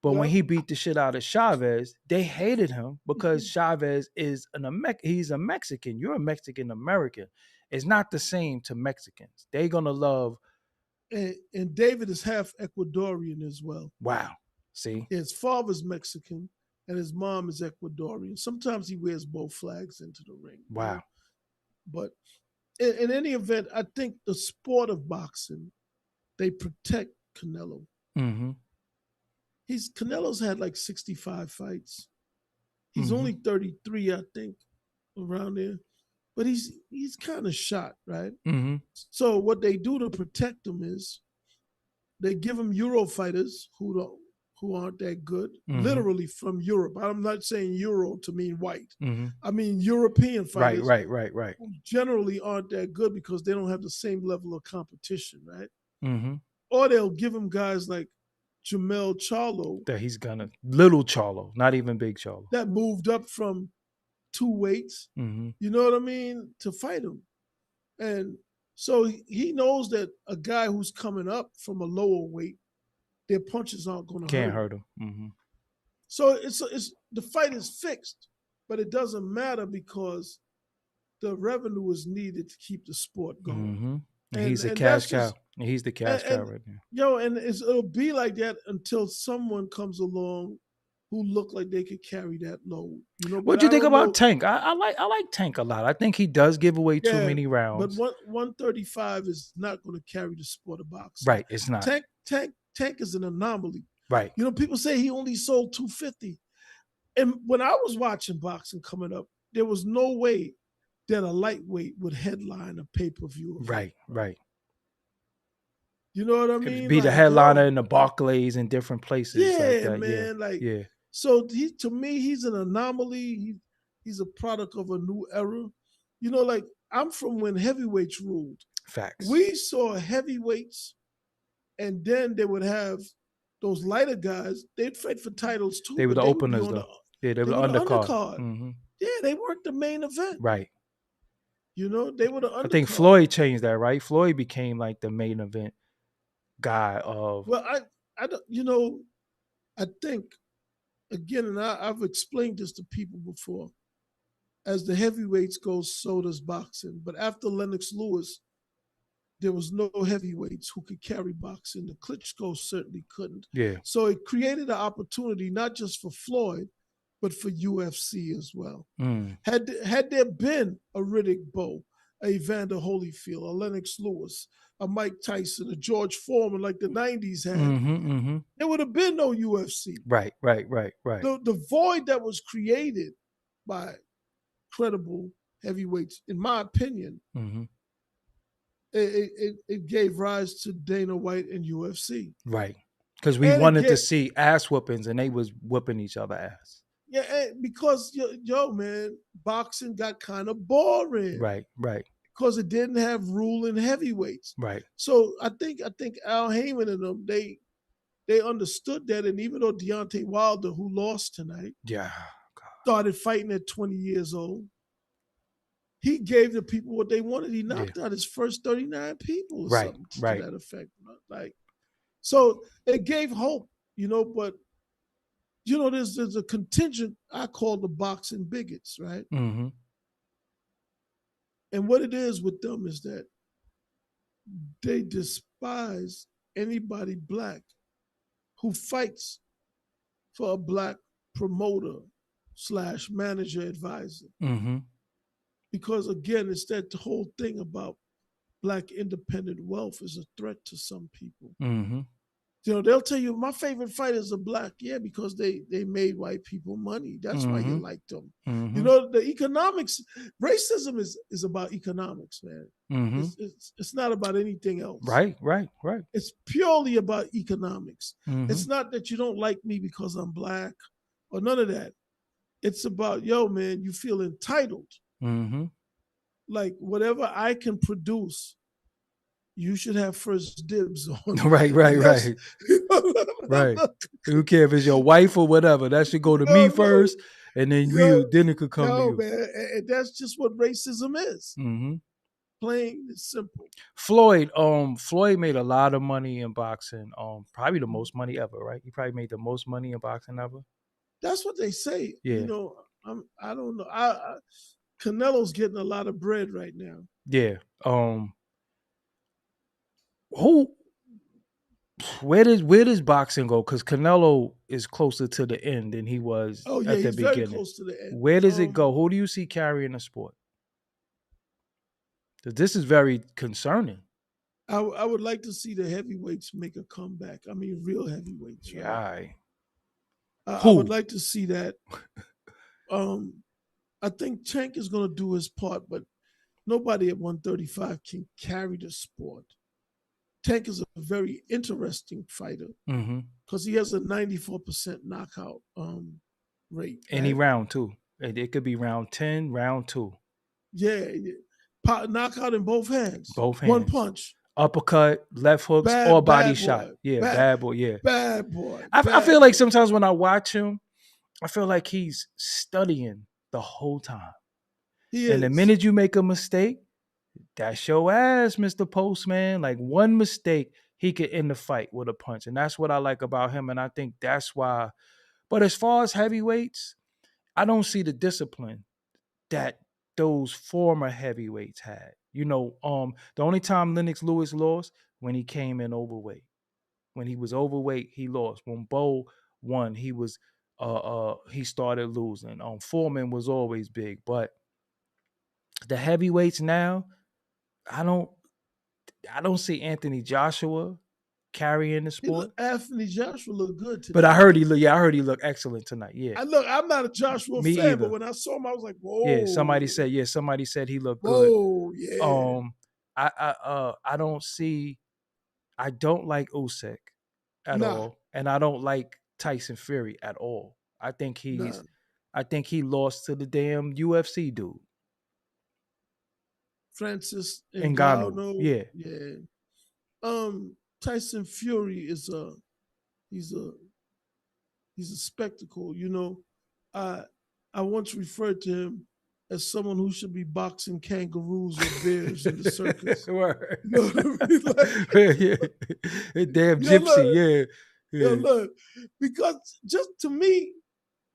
[SPEAKER 1] But when
[SPEAKER 2] yep.
[SPEAKER 1] he beat the shit out of Chavez, they hated him because Chavez is he's a Mexican. You're a Mexican American. It's not the same to Mexicans. They're gonna love.
[SPEAKER 2] And David is half Ecuadorian as well.
[SPEAKER 1] Wow. See.
[SPEAKER 2] His father's Mexican and his mom is Ecuadorian. Sometimes he wears both flags into the ring, you
[SPEAKER 1] Wow.
[SPEAKER 2] know. But in any event, I think the sport of boxing, they protect Canelo.
[SPEAKER 1] Mm-hmm.
[SPEAKER 2] Canelo's had like 65 fights. He's
[SPEAKER 1] Mm-hmm.
[SPEAKER 2] only 33, I think, around there. But he's kind of shot, right?
[SPEAKER 1] Mm-hmm.
[SPEAKER 2] So what they do to protect him is they give him Euro fighters who aren't that good,
[SPEAKER 1] Mm-hmm.
[SPEAKER 2] literally from Europe. I'm not saying Euro to mean white.
[SPEAKER 1] Mm-hmm.
[SPEAKER 2] I mean European
[SPEAKER 1] Right,
[SPEAKER 2] fighters
[SPEAKER 1] right.
[SPEAKER 2] who generally aren't that good because they don't have the same level of competition, right?
[SPEAKER 1] Mm-hmm.
[SPEAKER 2] Or they'll give him guys like Jamel Charlo
[SPEAKER 1] That he's gonna little Charlo, not even big Charlo.
[SPEAKER 2] that moved up from two weights,
[SPEAKER 1] Mm-hmm.
[SPEAKER 2] you know what I mean, to fight him. And so he knows that a guy who's coming up from a lower weight, their punches aren't going to hurt
[SPEAKER 1] Can't
[SPEAKER 2] him.
[SPEAKER 1] hurt him. Mm-hmm.
[SPEAKER 2] So it's the fight is fixed, but it doesn't matter because the revenue is needed to keep the sport going.
[SPEAKER 1] Mm-hmm. And
[SPEAKER 2] And
[SPEAKER 1] he's a
[SPEAKER 2] and
[SPEAKER 1] cash
[SPEAKER 2] that's
[SPEAKER 1] cow.
[SPEAKER 2] just
[SPEAKER 1] And he's the cash cow
[SPEAKER 2] and
[SPEAKER 1] right now.
[SPEAKER 2] and it'll be like that until someone comes along who look like they could carry that load, you know. But
[SPEAKER 1] What do you
[SPEAKER 2] I
[SPEAKER 1] think
[SPEAKER 2] don't
[SPEAKER 1] about
[SPEAKER 2] know.
[SPEAKER 1] Tank? I like Tank a lot. I think he does give away too
[SPEAKER 2] Yeah,
[SPEAKER 1] many
[SPEAKER 2] but
[SPEAKER 1] rounds.
[SPEAKER 2] 135 is not going to carry the sport of boxing.
[SPEAKER 1] Right, it's not.
[SPEAKER 2] Tank is an anomaly.
[SPEAKER 1] Right.
[SPEAKER 2] You know, people say he only sold 250. And when I was watching boxing coming up, there was no way that a lightweight would headline a pay-per-view event.
[SPEAKER 1] Right.
[SPEAKER 2] You know what I
[SPEAKER 1] It'd
[SPEAKER 2] mean?
[SPEAKER 1] be the
[SPEAKER 2] Like,
[SPEAKER 1] headliner in
[SPEAKER 2] yo,
[SPEAKER 1] the Barclays and different places like
[SPEAKER 2] yeah,
[SPEAKER 1] that. Yeah.
[SPEAKER 2] man. Like,
[SPEAKER 1] Yeah.
[SPEAKER 2] so to me, he's an anomaly. He's a product of a new era. You know, like I'm from when heavyweights ruled.
[SPEAKER 1] Facts.
[SPEAKER 2] We saw heavyweights, and then they would have those lighter guys. They'd fight for titles too,
[SPEAKER 1] They were
[SPEAKER 2] but
[SPEAKER 1] the
[SPEAKER 2] they would be
[SPEAKER 1] openers
[SPEAKER 2] on
[SPEAKER 1] though. Yeah, they were
[SPEAKER 2] they
[SPEAKER 1] the
[SPEAKER 2] were the
[SPEAKER 1] undercard.
[SPEAKER 2] undercard.
[SPEAKER 1] Mm-hmm.
[SPEAKER 2] Yeah, they weren't the main event.
[SPEAKER 1] Right.
[SPEAKER 2] You know, they were the
[SPEAKER 1] I think
[SPEAKER 2] undercard.
[SPEAKER 1] Floyd changed that, right? Floyd became like the main event guy of
[SPEAKER 2] Well, I don't, you know, I think again, and I've explained this to people before. As the heavyweights go, so does boxing. But after Lennox Lewis, there was no heavyweights who could carry boxing. The Klitschko certainly couldn't.
[SPEAKER 1] yeah.
[SPEAKER 2] So it created an opportunity not just for Floyd, but for UFC as well.
[SPEAKER 1] Mm.
[SPEAKER 2] Had there been a Riddick Bowe, a Evander Holyfield, a Lennox Lewis, a Mike Tyson, a George Foreman like the 90s had, there would have been no UFC.
[SPEAKER 1] Right.
[SPEAKER 2] The void that was created by credible heavyweights, in my opinion, it gave rise to Dana White and UFC.
[SPEAKER 1] Right. Because we
[SPEAKER 2] And
[SPEAKER 1] wanted to see ass whoopings and they was whooping each other ass.
[SPEAKER 2] Yeah, because man, boxing got kind of boring.
[SPEAKER 1] Right.
[SPEAKER 2] Because it didn't have ruling heavyweights.
[SPEAKER 1] Right.
[SPEAKER 2] So I think Al Heyman and them, they understood that, and even though Deontay Wilder, who lost tonight, started fighting at 20 years old, he gave the people what they wanted. He knocked out his first 39 people or something to that effect. Like, so it gave hope, you know, but you know, there's a contingent I call the boxing bigots, right?
[SPEAKER 1] Mm-hmm.
[SPEAKER 2] And what it is with them is that they despise anybody black who fights for a black promoter / manager advisor.
[SPEAKER 1] Mm-hmm.
[SPEAKER 2] Because again, it's that whole thing about black independent wealth is a threat to some people.
[SPEAKER 1] Mm-hmm.
[SPEAKER 2] You know, they'll tell you my favorite fighters are black. Yeah, because they made white people money. That's why you like them.
[SPEAKER 1] Mm-hmm.
[SPEAKER 2] You know, the economics, racism is about economics, man.
[SPEAKER 1] Mm-hmm.
[SPEAKER 2] It's not about anything else.
[SPEAKER 1] Right.
[SPEAKER 2] It's purely about economics.
[SPEAKER 1] Mm-hmm.
[SPEAKER 2] It's not that you don't like me because I'm black or none of that. It's about, yo, man, you feel entitled.
[SPEAKER 1] Mm-hmm.
[SPEAKER 2] Like whatever I can produce you should have first dibs on.
[SPEAKER 1] Right,
[SPEAKER 2] Like
[SPEAKER 1] right,
[SPEAKER 2] that's
[SPEAKER 1] right, right. Who care if it's your wife or whatever? That should go to me
[SPEAKER 2] look,
[SPEAKER 1] first, and then
[SPEAKER 2] yo,
[SPEAKER 1] then it could come to
[SPEAKER 2] yo,
[SPEAKER 1] you.
[SPEAKER 2] man, and that's just what racism is.
[SPEAKER 1] Hmm.
[SPEAKER 2] Plain and simple.
[SPEAKER 1] Floyd made a lot of money in boxing. Probably the most money ever, right? He probably made the most money in boxing ever.
[SPEAKER 2] That's what they say.
[SPEAKER 1] Yeah,
[SPEAKER 2] I don't know. Canelo's getting a lot of bread right now.
[SPEAKER 1] yeah. Who? Where does boxing go? Because Canelo is closer to the end than he was
[SPEAKER 2] Oh yeah,
[SPEAKER 1] at the
[SPEAKER 2] he's very
[SPEAKER 1] beginning.
[SPEAKER 2] close to the end.
[SPEAKER 1] Where does it go? Who do you see carrying the sport? Because this is very concerning.
[SPEAKER 2] I would like to see the heavyweights make a comeback. I mean, real heavyweights, right?
[SPEAKER 1] Yeah.
[SPEAKER 2] I would
[SPEAKER 1] Who?
[SPEAKER 2] like to see that. I think Tank is going to do his part, but nobody at 135 can carry the sport. Tank is a very interesting fighter
[SPEAKER 1] Mm-hmm.
[SPEAKER 2] because he has a 94% knockout rate.
[SPEAKER 1] Any
[SPEAKER 2] Right?
[SPEAKER 1] round too. It could be round 10, round 2.
[SPEAKER 2] Yeah, knockout in both hands,
[SPEAKER 1] Both
[SPEAKER 2] one
[SPEAKER 1] hands.
[SPEAKER 2] punch.
[SPEAKER 1] Uppercut, left hooks, or body
[SPEAKER 2] Bad
[SPEAKER 1] shot.
[SPEAKER 2] boy,
[SPEAKER 1] Yeah, bad boy. Yeah.
[SPEAKER 2] bad boy,
[SPEAKER 1] I feel
[SPEAKER 2] bad
[SPEAKER 1] like
[SPEAKER 2] boy.
[SPEAKER 1] sometimes when I watch him, I feel like he's studying the whole time.
[SPEAKER 2] He
[SPEAKER 1] And the
[SPEAKER 2] is.
[SPEAKER 1] minute you make a mistake, that's your ass, Mr. Postman. Like one mistake, he could end the fight with a punch. And that's what I like about him. And I think that's why. But as far as heavyweights, I don't see the discipline that those former heavyweights had. The only time Lennox Lewis lost when he came in overweight. When he was overweight, he lost. When Bo won, he started losing. Foreman was always big, but the heavyweights now, I don't I don't see Anthony Joshua carrying the sport.
[SPEAKER 2] Anthony Joshua looked good
[SPEAKER 1] But I
[SPEAKER 2] today.
[SPEAKER 1] heard he looked excellent tonight. Yeah.
[SPEAKER 2] I'm not a Joshua
[SPEAKER 1] Me
[SPEAKER 2] fan, but
[SPEAKER 1] either.
[SPEAKER 2] when I saw him, I was like,
[SPEAKER 1] Yeah,
[SPEAKER 2] whoa,
[SPEAKER 1] somebody said he looked good.
[SPEAKER 2] whoa, yeah.
[SPEAKER 1] I don't like Usyk at
[SPEAKER 2] Nah,
[SPEAKER 1] all, and I don't like Tyson Fury at all.
[SPEAKER 2] nah.
[SPEAKER 1] I think he lost to the damn UFC dude.
[SPEAKER 2] Francis
[SPEAKER 1] Ngannou.
[SPEAKER 2] Ngannou,
[SPEAKER 1] Yeah.
[SPEAKER 2] yeah. Tyson Fury is he's a he's a spectacle. I I once referred to him as someone who should be boxing kangaroos or bears in the circus.
[SPEAKER 1] Word.
[SPEAKER 2] You know what I mean?
[SPEAKER 1] Yeah. Damn gypsy.
[SPEAKER 2] Look,
[SPEAKER 1] Yeah. Yeah.
[SPEAKER 2] look, because just to me,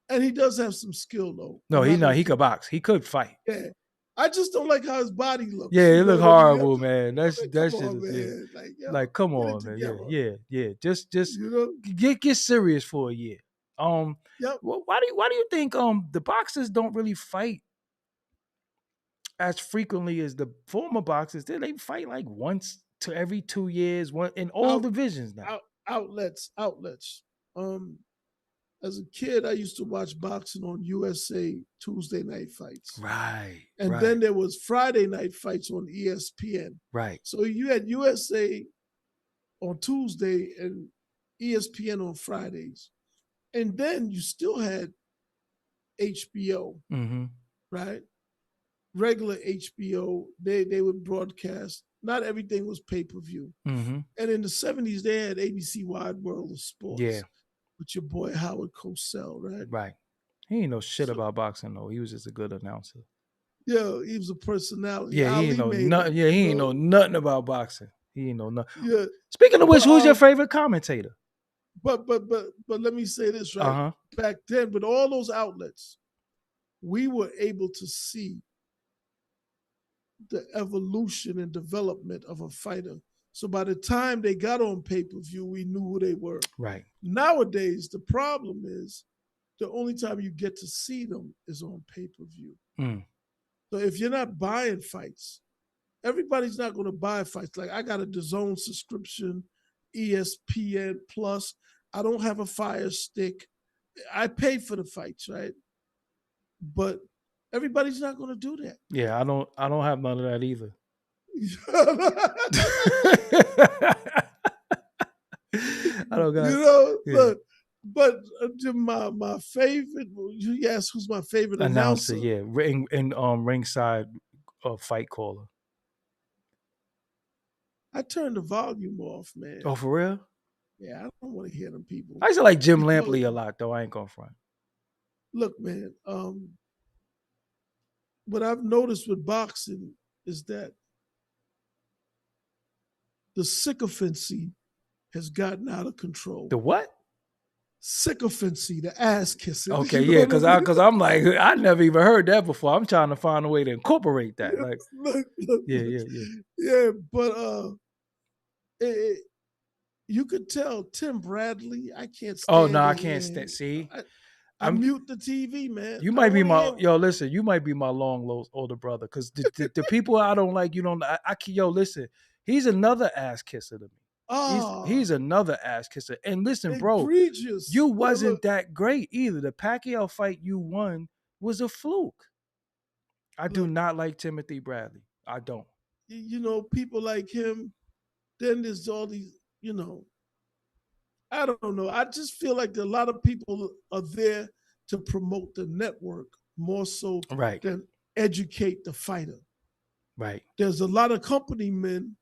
[SPEAKER 2] and he does have some skill though.
[SPEAKER 1] No,
[SPEAKER 2] I'm not gonna
[SPEAKER 1] he
[SPEAKER 2] keep.
[SPEAKER 1] could box. He could fight.
[SPEAKER 2] Yeah, I just don't like how his body looks.
[SPEAKER 1] Yeah,
[SPEAKER 2] You
[SPEAKER 1] it
[SPEAKER 2] know
[SPEAKER 1] looked
[SPEAKER 2] what I mean?
[SPEAKER 1] horrible, man.
[SPEAKER 2] I
[SPEAKER 1] That's
[SPEAKER 2] mean,
[SPEAKER 1] that
[SPEAKER 2] come
[SPEAKER 1] shit
[SPEAKER 2] on,
[SPEAKER 1] is yeah.
[SPEAKER 2] man. Like,
[SPEAKER 1] Like, come
[SPEAKER 2] get it
[SPEAKER 1] on, man.
[SPEAKER 2] together.
[SPEAKER 1] Yeah. Just
[SPEAKER 2] You know?
[SPEAKER 1] get serious for a year.
[SPEAKER 2] Yep.
[SPEAKER 1] Why do you think the boxers don't really fight as frequently as the former boxers? They fight like once to every 2 years, one in all
[SPEAKER 2] Out,
[SPEAKER 1] divisions now.
[SPEAKER 2] outlets. Um, as a kid, I used to watch boxing on USA Tuesday night fights,
[SPEAKER 1] Right,
[SPEAKER 2] and
[SPEAKER 1] right,
[SPEAKER 2] then there was Friday night fights on ESPN.
[SPEAKER 1] right.
[SPEAKER 2] So you had USA on Tuesday and ESPN on Fridays, and then you still had HBO,
[SPEAKER 1] Mm-hmm.
[SPEAKER 2] right? Regular HBO. They would broadcast. Not everything was pay per view.
[SPEAKER 1] Mm-hmm.
[SPEAKER 2] And in the 70s, they had ABC Wide World of
[SPEAKER 1] Yeah,
[SPEAKER 2] Sports with your boy Howard Cosell, right?
[SPEAKER 1] right. He ain't know shit
[SPEAKER 2] So,
[SPEAKER 1] about boxing though. He was just a good announcer.
[SPEAKER 2] yeah, he was a personality.
[SPEAKER 1] Yeah, he ain't
[SPEAKER 2] Ali
[SPEAKER 1] know
[SPEAKER 2] made
[SPEAKER 1] nothing.
[SPEAKER 2] him,
[SPEAKER 1] Yeah, he ain't know nothing about boxing. He ain't know nothing.
[SPEAKER 2] Yeah.
[SPEAKER 1] Speaking of which,
[SPEAKER 2] But
[SPEAKER 1] who's your favorite commentator?
[SPEAKER 2] but let me say this, right?
[SPEAKER 1] Uh-huh.
[SPEAKER 2] Back then, with all those outlets, we were able to see the evolution and development of a fighter. So by the time they got on pay-per-view, we knew who they were.
[SPEAKER 1] Right.
[SPEAKER 2] Nowadays, the problem is the only time you get to see them is on pay-per-view.
[SPEAKER 1] Mm.
[SPEAKER 2] So if you're not buying fights, everybody's not going to buy fights. Like I got a DAZN subscription, ESPN Plus. I don't have a Fire Stick. I pay for the fights, right? But everybody's not going to do that.
[SPEAKER 1] Yeah, I don't have none of that either. I don't got
[SPEAKER 2] look, but my favorite. You asked who's my favorite announcer?
[SPEAKER 1] Yeah, ringside fight caller.
[SPEAKER 2] I turned the volume off,
[SPEAKER 1] Oh,
[SPEAKER 2] man.
[SPEAKER 1] for real?
[SPEAKER 2] Yeah, I don't want to hear them people.
[SPEAKER 1] I used to like Jim
[SPEAKER 2] Because
[SPEAKER 1] Lampley a lot, though. I ain't gonna front.
[SPEAKER 2] look, man, what I've noticed with boxing is that the sycophancy has gotten out of control.
[SPEAKER 1] The what?
[SPEAKER 2] Sycophancy, the ass kissing.
[SPEAKER 1] Okay,
[SPEAKER 2] You know
[SPEAKER 1] yeah,
[SPEAKER 2] what I mean?
[SPEAKER 1] because I'm like, I never even heard that before. I'm trying to find a way to incorporate that. Like, yeah,
[SPEAKER 2] Look.
[SPEAKER 1] yeah, yeah.
[SPEAKER 2] Yeah, but it, you could tell Tim Bradley. I can't
[SPEAKER 1] Oh no,
[SPEAKER 2] stand to
[SPEAKER 1] I
[SPEAKER 2] hear
[SPEAKER 1] can't stand.
[SPEAKER 2] him.
[SPEAKER 1] See,
[SPEAKER 2] I
[SPEAKER 1] I'm.
[SPEAKER 2] mute the TV, man.
[SPEAKER 1] You
[SPEAKER 2] I
[SPEAKER 1] might
[SPEAKER 2] don't
[SPEAKER 1] be
[SPEAKER 2] want to
[SPEAKER 1] my
[SPEAKER 2] hear.
[SPEAKER 1] yo. Listen, you might be my older brother because the people I don't like, you don't. Yo, listen, he's another ass kisser to me. He's
[SPEAKER 2] Oh,
[SPEAKER 1] another ass kisser. And listen, bro,
[SPEAKER 2] egregious.
[SPEAKER 1] you
[SPEAKER 2] Now look,
[SPEAKER 1] wasn't that great either. The Pacquiao fight you won was a fluke. I do
[SPEAKER 2] look.
[SPEAKER 1] not like Timothy Bradley. I don't.
[SPEAKER 2] You know, people like him. Then there's all these. I don't know. I just feel like a lot of people are there to promote the network more so
[SPEAKER 1] Right,
[SPEAKER 2] than educate the fighter.
[SPEAKER 1] right,
[SPEAKER 2] There's a lot of company men,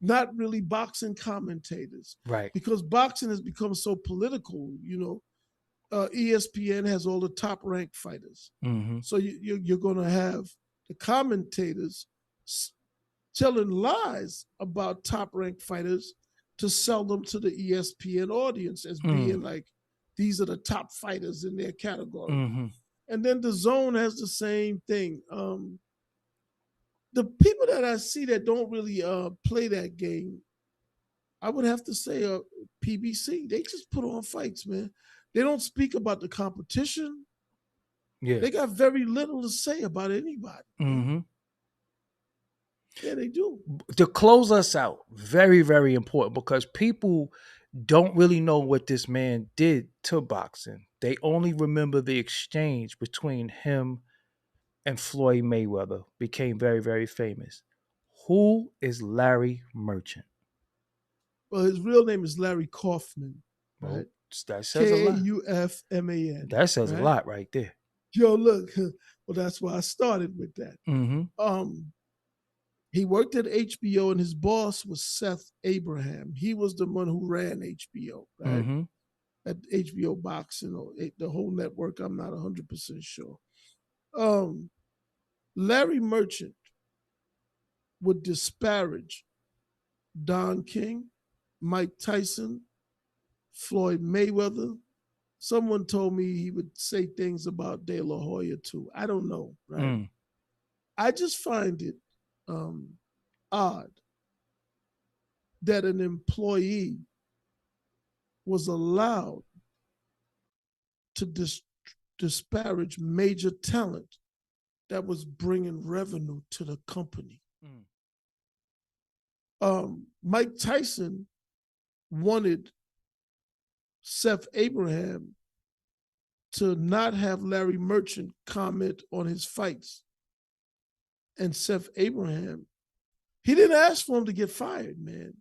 [SPEAKER 2] not really boxing commentators,
[SPEAKER 1] right.
[SPEAKER 2] because boxing has become so political. ESPN has all the top ranked fighters.
[SPEAKER 1] Mm-hmm.
[SPEAKER 2] So you're going to have the commentators telling lies about top ranked fighters to sell them to the ESPN audience as being like, these are the top fighters in their category.
[SPEAKER 1] Mm-hmm.
[SPEAKER 2] And then the zone has the same thing. The people that I see that don't really play that game, I would have to say PBC. They just put on fights, man. They don't speak about the competition.
[SPEAKER 1] Yeah.
[SPEAKER 2] They got very little to say about anybody.
[SPEAKER 1] Mm-hmm.
[SPEAKER 2] Yeah, they do.
[SPEAKER 1] To close us out, very, very important because people don't really know what this man did to boxing. They only remember the exchange between him and Floyd Mayweather became very, very famous. Who is Larry Merchant?
[SPEAKER 2] Well, his real name is Larry Kaufman,
[SPEAKER 1] Well,
[SPEAKER 2] right?
[SPEAKER 1] that says a lot.
[SPEAKER 2] Kaufman,
[SPEAKER 1] That says a
[SPEAKER 2] right?
[SPEAKER 1] lot right there.
[SPEAKER 2] Yo, look. Well, that's why I started with that.
[SPEAKER 1] Mm-hmm.
[SPEAKER 2] He worked at HBO, and his boss was Seth Abraham. He was the one who ran HBO, right?
[SPEAKER 1] Mm-hmm.
[SPEAKER 2] At HBO Boxing or the whole network. I'm not 100% sure. Larry Merchant would disparage Don King, Mike Tyson, Floyd Mayweather. Someone told me he would say things about De La Hoya too. I don't know, right? I just find it odd that an employee was allowed to disparage major talent that was bringing revenue to the company. Mike Tyson wanted Seth Abraham to not have Larry Merchant comment on his fights. And Seth Abraham, he didn't ask for him to get fired, man.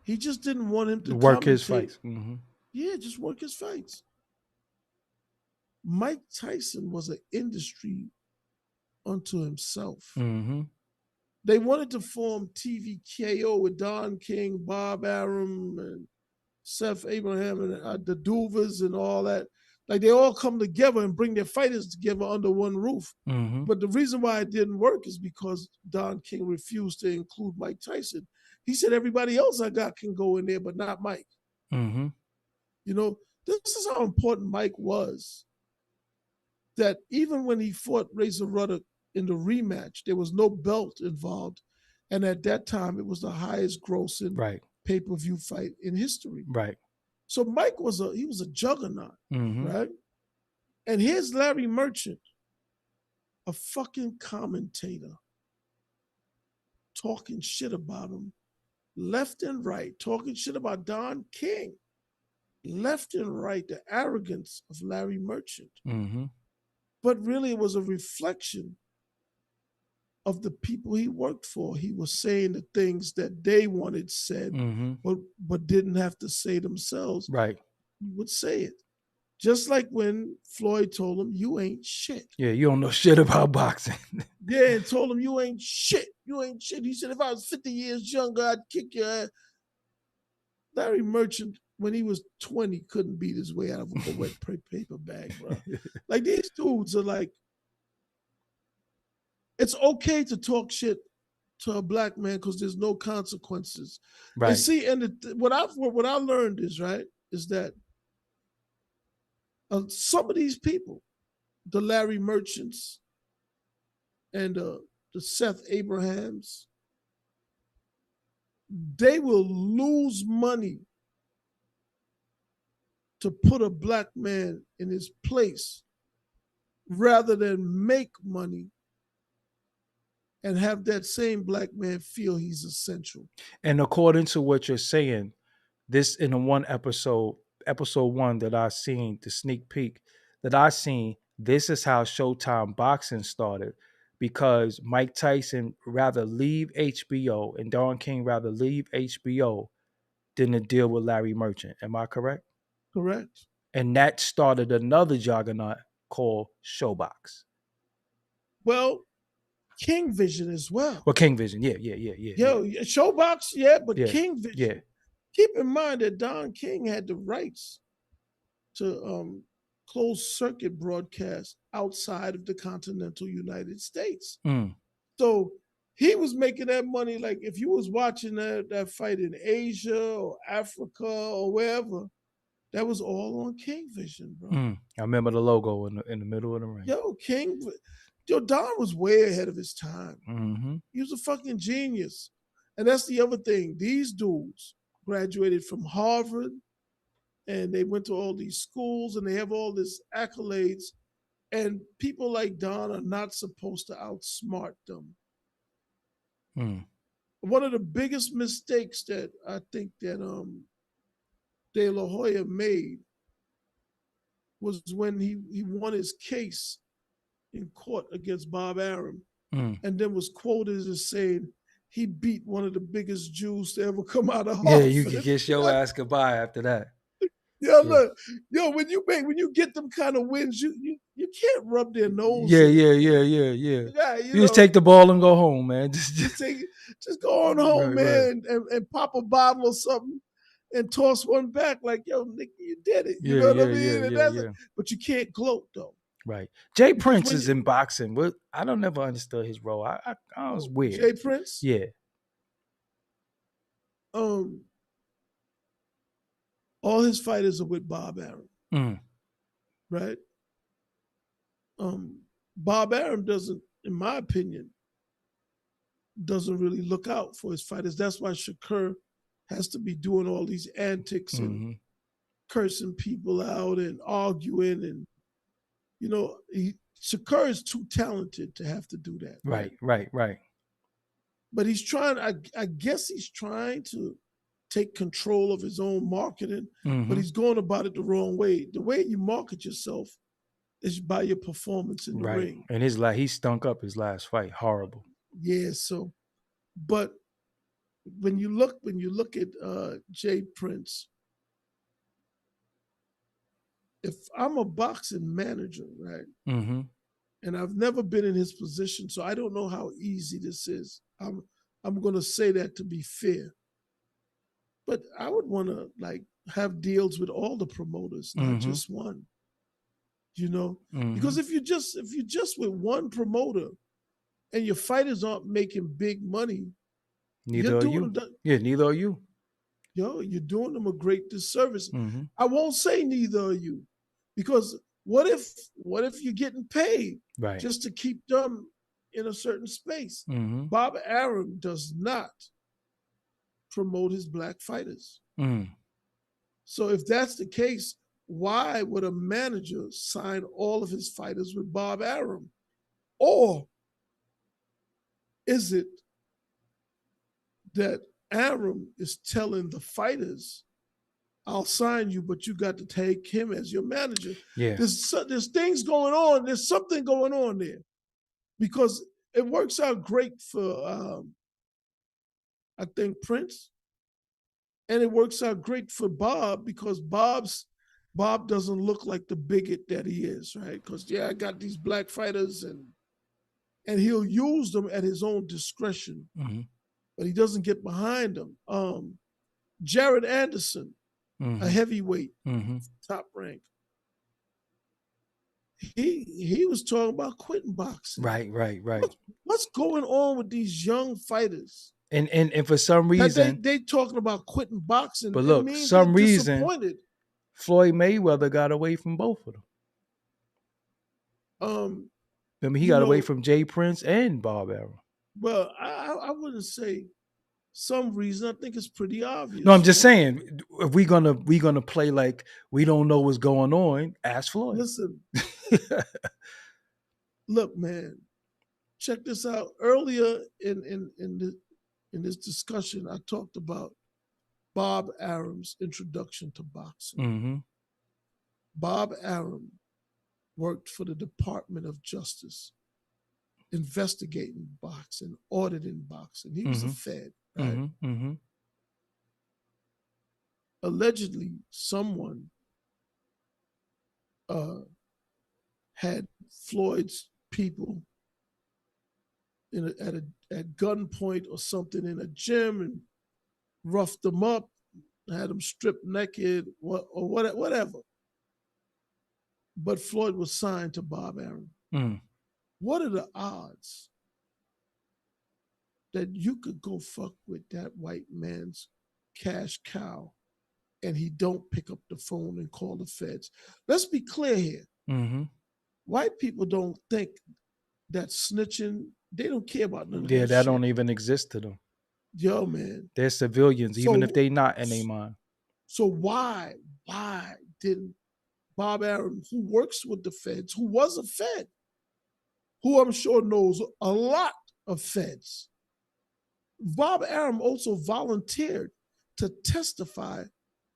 [SPEAKER 2] He just didn't want him to
[SPEAKER 1] work
[SPEAKER 2] commentate.
[SPEAKER 1] His fights. Mm-hmm.
[SPEAKER 2] Yeah, just work his fights. Mike Tyson was an industry unto himself.
[SPEAKER 1] Mm-hmm.
[SPEAKER 2] They wanted to form TVKO with Don King, Bob Arum, and Seth Abraham, and the Duvers and all that. Like they all come together and bring their fighters together under one roof.
[SPEAKER 1] Mm-hmm.
[SPEAKER 2] But the reason why it didn't work is because Don King refused to include Mike Tyson. He said everybody else I got can go in there, but not Mike.
[SPEAKER 1] Mm-hmm.
[SPEAKER 2] You know, this is how important Mike was. That even when he fought Razor Ruddock in the rematch, there was no belt involved. And at that time, it was the highest grossing pay-per-view fight in history.
[SPEAKER 1] Right.
[SPEAKER 2] So Mike was a juggernaut,
[SPEAKER 1] Mm-hmm.
[SPEAKER 2] right? And here's Larry Merchant, a fucking commentator, talking shit about him left and right, talking shit about Don King left and right, the arrogance of Larry Merchant.
[SPEAKER 1] Mm-hmm.
[SPEAKER 2] But really, it was a reflection of the people he worked for. He was saying the things that they wanted said, but didn't have to say themselves.
[SPEAKER 1] Right.
[SPEAKER 2] He would say it. Just like when Floyd told him, you ain't shit.
[SPEAKER 1] Yeah, you don't know shit about boxing.
[SPEAKER 2] Yeah, and told him, you ain't shit. You ain't shit. He said, if I was 50 years younger, I'd kick your ass. Larry Merchant, when he was 20, couldn't beat his way out of a wet paper bag, bro. Like, these dudes are like, it's okay to talk shit to a black man because there's no consequences. And
[SPEAKER 1] Right.
[SPEAKER 2] see, and what I learned is, right, is that some of these people, the Larry Merchants and the Seth Abrahams, they will lose money to put a black man in his place rather than make money and have that same black man feel he's essential.
[SPEAKER 1] And according to what you're saying, this in the one episode one that I seen, the sneak peek that I seen, this is how Showtime boxing started, because Mike Tyson rather leave HBO and Don King rather leave HBO than to deal with Larry Merchant. Am I correct?
[SPEAKER 2] Correct.
[SPEAKER 1] And that started another juggernaut called Showbox.
[SPEAKER 2] Well, King Vision as well.
[SPEAKER 1] Well, King Vision, yeah.
[SPEAKER 2] Yo, Showbox, yeah, but
[SPEAKER 1] Yeah,
[SPEAKER 2] King Vision.
[SPEAKER 1] yeah.
[SPEAKER 2] Keep in mind that Don King had the rights to closed circuit broadcast outside of the continental United States.
[SPEAKER 1] Mm.
[SPEAKER 2] So he was making that money. Like, if you was watching that fight in Asia or Africa or wherever, that was all on King Vision, bro.
[SPEAKER 1] I remember the logo in the middle of the ring.
[SPEAKER 2] Yo, Don was way ahead of his time.
[SPEAKER 1] Mm-hmm.
[SPEAKER 2] He was a fucking genius. And that's the other thing. These dudes graduated from Harvard and they went to all these schools and they have all these accolades. And people like Don are not supposed to outsmart them.
[SPEAKER 1] Mm.
[SPEAKER 2] One of the biggest mistakes that I think that De La Hoya made was when he won his case in court against Bob Arum, and then was quoted as saying he beat one of the biggest Jews to ever come out of Harvard.
[SPEAKER 1] Yeah, you can kiss your ass goodbye after that.
[SPEAKER 2] Yeah, look, when you get them kind of wins, you can't rub their nose.
[SPEAKER 1] Yeah.
[SPEAKER 2] You
[SPEAKER 1] just take the ball and go home, man.
[SPEAKER 2] Just go on home, right, man, right. And pop a bottle or something and toss one back like, yo, Nick, you did it. You know what I mean? Yeah. But you can't gloat though.
[SPEAKER 1] Right. Jay Prince is in boxing. I don't never understood his role. I was weird.
[SPEAKER 2] Jay Prince?
[SPEAKER 1] Yeah.
[SPEAKER 2] All his fighters are with Bob Arum. Right? Bob Arum doesn't, in my opinion, doesn't really look out for his fighters. That's why Shakur has to be doing all these antics and cursing people out and arguing. And, Shakur is too talented to have to do that.
[SPEAKER 1] Right.
[SPEAKER 2] But he's trying, I guess he's trying to take control of his own marketing, but he's going about it the wrong way. The way you market yourself is by your performance in the ring.
[SPEAKER 1] And he stunk up his last fight. Horrible.
[SPEAKER 2] Yeah, so, but when you look at Jay Prince, if I'm a boxing manager, right, and I've never been in his position, so I don't know how easy this is. I'm going to say that to be fair, but I would want to have deals with all the promoters, not just one. Because if you just with one promoter and your fighters aren't making big money,
[SPEAKER 1] neither are you. Neither are you.
[SPEAKER 2] Yo, you're doing them a great disservice. I won't say neither are you, because what if you're getting paid just to keep them in a certain space? Bob Arum does not promote his black fighters. So if that's the case, why would a manager sign all of his fighters with Bob Arum? Or is it that Arum is telling the fighters, I'll sign you, but you got to take him as your manager?
[SPEAKER 1] Yeah.
[SPEAKER 2] There's things going on. There's something going on there, because it works out great for, I think, Prince. And it works out great for Bob, because Bob doesn't look like the bigot that he is, right? Because, I got these black fighters, and he'll use them at his own discretion, but he doesn't get behind them. Jared Anderson, a heavyweight, top rank. He was talking about quitting boxing.
[SPEAKER 1] Right.
[SPEAKER 2] What's going on with these young fighters?
[SPEAKER 1] And for some reason
[SPEAKER 2] they talking about quitting boxing.
[SPEAKER 1] But look,
[SPEAKER 2] it means
[SPEAKER 1] some
[SPEAKER 2] they're
[SPEAKER 1] reason
[SPEAKER 2] disappointed.
[SPEAKER 1] Floyd Mayweather got away from both of them. Remember, he got away from Jay Prince and Bob Arum.
[SPEAKER 2] Well, I wouldn't say some reason. I think it's pretty obvious.
[SPEAKER 1] No, I'm just saying, if we gonna play like we don't know what's going on, ask Floyd.
[SPEAKER 2] Listen, look, man, check this out. Earlier in this discussion, I talked about Bob Arum's introduction to boxing. Bob Arum worked for the Department of Justice, investigating boxing, auditing boxing. He was a Fed, right? Allegedly, someone had Floyd's people at gunpoint or something in a gym and roughed them up, had them stripped naked or whatever. But Floyd was signed to Bob Arum. What are the odds that you could go fuck with that white man's cash cow and he don't pick up the phone and call the feds? Let's be clear here. White people don't think that snitching, they don't care about none of that shit.
[SPEAKER 1] That don't even exist to them.
[SPEAKER 2] Yo, man.
[SPEAKER 1] They're civilians, even if they not in their mind.
[SPEAKER 2] So why didn't Bob Arum, who works with the feds, who was a Fed, who I'm sure knows a lot of feds, Bob Arum also volunteered to testify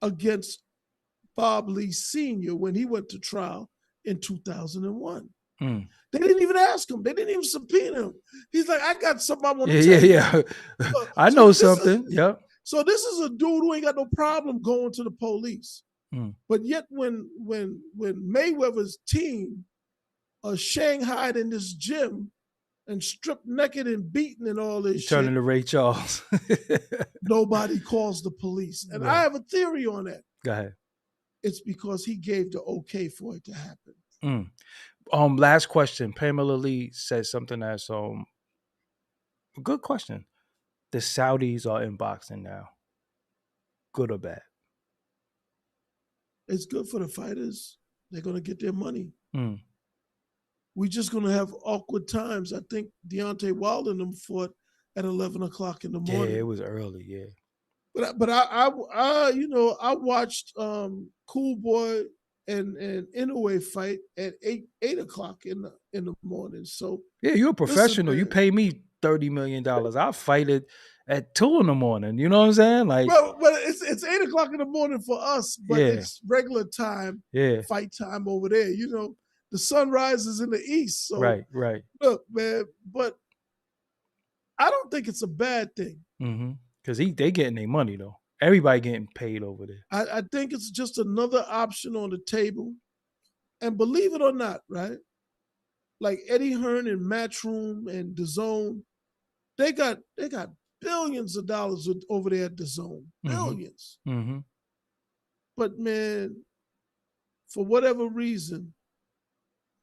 [SPEAKER 2] against Bob Lee Sr. when he went to trial in 2001. They didn't even ask him. They didn't even subpoena him. He's like, I got something I want to tell you.
[SPEAKER 1] I know something.
[SPEAKER 2] So this is a dude who ain't got no problem going to the police. But yet when Mayweather's team are shanghaied in this gym and stripped naked and beaten and all this shit,
[SPEAKER 1] turning to Ray Charles,
[SPEAKER 2] nobody calls the police. And I have a theory on that.
[SPEAKER 1] Go ahead.
[SPEAKER 2] It's because he gave the okay for it to happen.
[SPEAKER 1] Last question. Pamela Lee said something that's a good question. The Saudis are in boxing now. Good or bad?
[SPEAKER 2] It's good for the fighters. They're going to get their money. We're just going to have awkward times. I think Deontay Wilder and them fought at 11 o'clock in the morning.
[SPEAKER 1] Yeah, it was early, yeah.
[SPEAKER 2] But I watched Cool Boy and Inoue fight at 8 o'clock in the morning. So
[SPEAKER 1] yeah, you're a professional. Listen, you pay me $30 million. I'll fight it at 2 in the morning. You know what I'm saying? Like,
[SPEAKER 2] well, but it's 8 o'clock in the morning for us, but it's regular time, fight time over there. You know, the sun rises in the east. So
[SPEAKER 1] right.
[SPEAKER 2] Look, man, but I don't think it's a bad thing.
[SPEAKER 1] Because they getting their money though. Everybody getting paid over there.
[SPEAKER 2] I think it's just another option on the table. And believe it or not, right? Like Eddie Hearn and Matchroom and DAZN, they got billions of dollars over there at DAZN. Billions. But man, for whatever reason,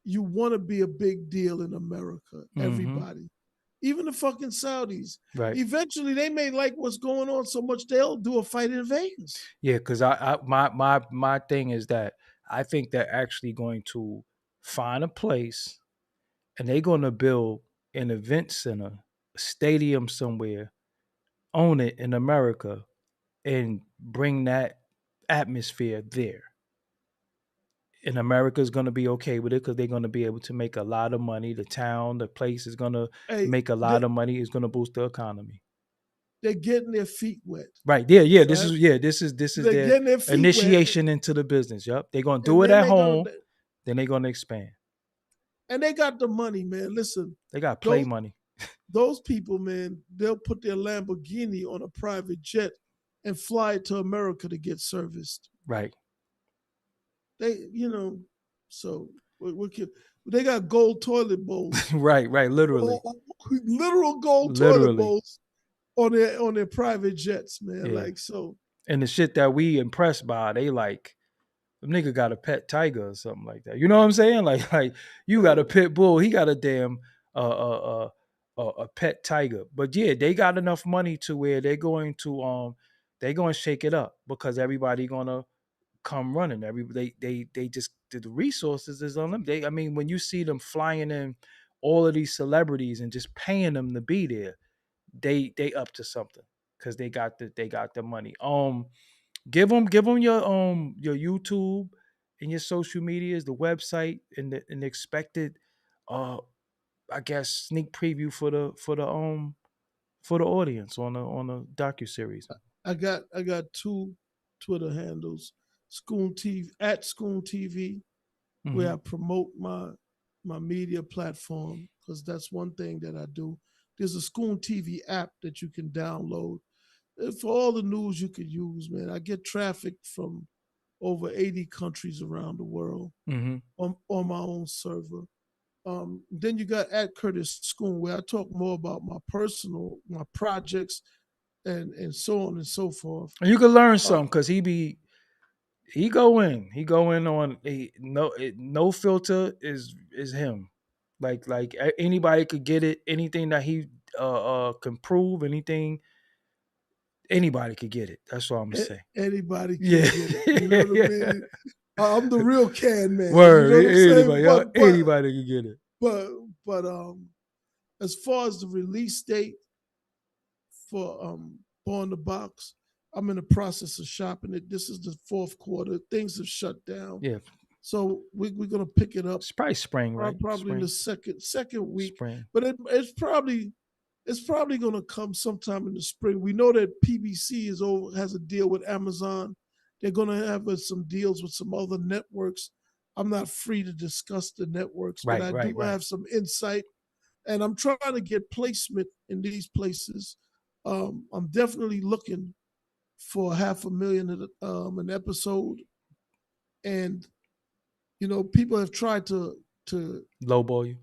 [SPEAKER 2] you want to be a big deal in America. Everybody. Even the fucking Saudis.
[SPEAKER 1] Right.
[SPEAKER 2] Eventually, they may like what's going on so much they'll do a fight in Vegas.
[SPEAKER 1] Yeah, because my thing is that I think they're actually going to find a place and they're going to build an event center, a stadium somewhere, own it in America, and bring that atmosphere there. And America is going to be okay with it because they're going to be able to make a lot of money. The town, the place is going to make a lot of money. It's going to boost the economy.
[SPEAKER 2] They're getting their feet wet.
[SPEAKER 1] Right. Yeah. Right? This is their initiation into the business. Yep. They're going to do it at home. Then they're going to expand.
[SPEAKER 2] And they got the money, man. Listen.
[SPEAKER 1] They got play money.
[SPEAKER 2] Those people, man, they'll put their Lamborghini on a private jet and fly to America to get serviced.
[SPEAKER 1] Right.
[SPEAKER 2] They, so They got gold toilet bowls,
[SPEAKER 1] Right, right, literally.
[SPEAKER 2] literal gold toilet
[SPEAKER 1] Literally.
[SPEAKER 2] bowls on their private jets, man.
[SPEAKER 1] Yeah.
[SPEAKER 2] Like so,
[SPEAKER 1] And the shit that we impressed by, they like, the nigga got a pet tiger or something like that. You know what I'm saying? Like you got a
[SPEAKER 2] yo,
[SPEAKER 1] pit bull, he got a damn a pet tiger. But yeah, they got enough money to where they're going to shake it up because everybody going to come running. They just the resources is on them. I mean, when you see them flying in all of these celebrities and just paying them to be there, they up to something because they got the money. Give them your YouTube and your social medias, the website, and the expected uh I guess sneak preview for the audience on the docu series.
[SPEAKER 2] I got two Twitter handles, Schoon TV at Schoon TV, where
[SPEAKER 1] Mm-hmm.
[SPEAKER 2] I promote my media platform because that's one thing that I do. There's a Schoon TV app that you can download for all the news you could use, man. I get traffic from over 80 countries around the world
[SPEAKER 1] Mm-hmm.
[SPEAKER 2] on my own server. Then you got at Curtis Scoon, where I talk more about my projects, and so on and so forth.
[SPEAKER 1] And you can learn
[SPEAKER 2] Uh,
[SPEAKER 1] something because he go in on no filter is him. Like anybody could get it. Anything that he can prove, anything anybody could get it. That's all I'm gonna say.
[SPEAKER 2] Anybody can
[SPEAKER 1] Yeah,
[SPEAKER 2] get it. You know what I
[SPEAKER 1] yeah.
[SPEAKER 2] mean? I'm the real can man. You
[SPEAKER 1] Word.
[SPEAKER 2] know what I'm saying?
[SPEAKER 1] Anybody,
[SPEAKER 2] But but
[SPEAKER 1] anybody can get it.
[SPEAKER 2] but but as far as the release date for Born the Box, I'm in the process of shopping it. This is the fourth quarter. Things have shut down.
[SPEAKER 1] Yeah,
[SPEAKER 2] So we're gonna pick it up
[SPEAKER 1] it's probably spring, right?
[SPEAKER 2] probably in the
[SPEAKER 1] Spring,
[SPEAKER 2] second week.
[SPEAKER 1] spring.
[SPEAKER 2] But it's probably gonna come sometime in the spring. We know that PBC has a deal with Amazon. They're gonna have some deals with some other networks. I'm not free to discuss the networks, but
[SPEAKER 1] Right,
[SPEAKER 2] I
[SPEAKER 1] right,
[SPEAKER 2] do
[SPEAKER 1] right.
[SPEAKER 2] have some insight, and I'm trying to get placement in these places. I'm definitely looking for $500,000 an episode, and people have tried to
[SPEAKER 1] Lowball you.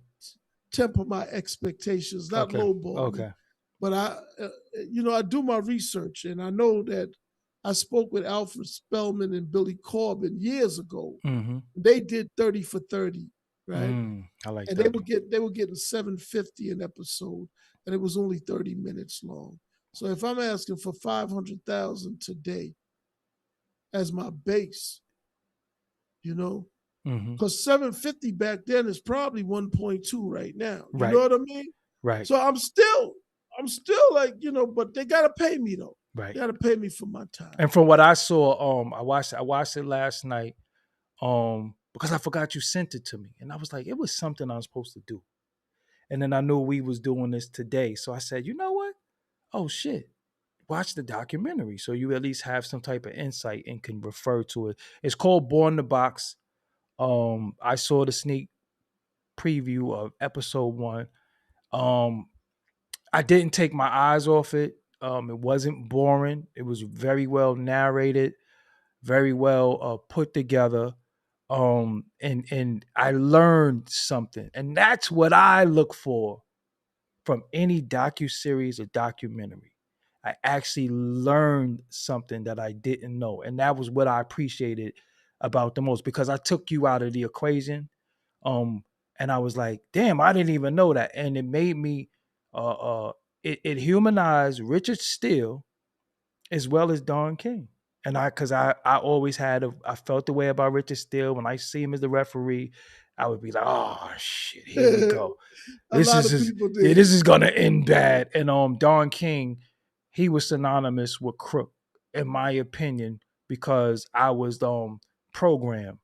[SPEAKER 2] temper my expectations, not
[SPEAKER 1] Okay,
[SPEAKER 2] lowball me.
[SPEAKER 1] okay.
[SPEAKER 2] But I do my research, and I know that I spoke with Alfred Spellman and Billy Corbin years ago.
[SPEAKER 1] Mm-hmm.
[SPEAKER 2] They did 30 for 30, right?
[SPEAKER 1] I like
[SPEAKER 2] And they
[SPEAKER 1] that
[SPEAKER 2] were
[SPEAKER 1] one.
[SPEAKER 2] getting 750 an episode, and it was only 30 minutes long. So if I'm asking for 500,000 today as my base, you know,
[SPEAKER 1] Mm-hmm.
[SPEAKER 2] because 750 back then is probably 1.2 right now. You know
[SPEAKER 1] Right,
[SPEAKER 2] what I mean?
[SPEAKER 1] right,
[SPEAKER 2] So I'm still like, but they gotta pay me though.
[SPEAKER 1] right.
[SPEAKER 2] They gotta pay me for my time.
[SPEAKER 1] And from what I saw, I watched it last night, because I forgot you sent it to me, and I was like, it was something I was supposed to do, and then I knew we was doing this today, so I said, you know what? Oh shit, watch the documentary so you at least have some type of insight and can refer to it. It's called Born the Box. I saw the sneak preview of episode 1. Um, I didn't take my eyes off it. It wasn't boring. It was very well narrated, very well put together. And I learned something, and that's what I look for from any docu series or documentary. I actually learned something that I didn't know, and that was what I appreciated about the most because I took you out of the equation. Um, and I was like, damn, I didn't even know that, and it made me, it humanized Richard Steele as well as Don King. And because I always I felt the way about Richard Steele when I see him as the referee, I would be like, oh shit, here we go.
[SPEAKER 2] A
[SPEAKER 1] This
[SPEAKER 2] lot
[SPEAKER 1] is
[SPEAKER 2] of
[SPEAKER 1] his,
[SPEAKER 2] people
[SPEAKER 1] yeah,
[SPEAKER 2] did.
[SPEAKER 1] this is gonna end bad. And Don King, he was synonymous with crook, in my opinion, because I was programmed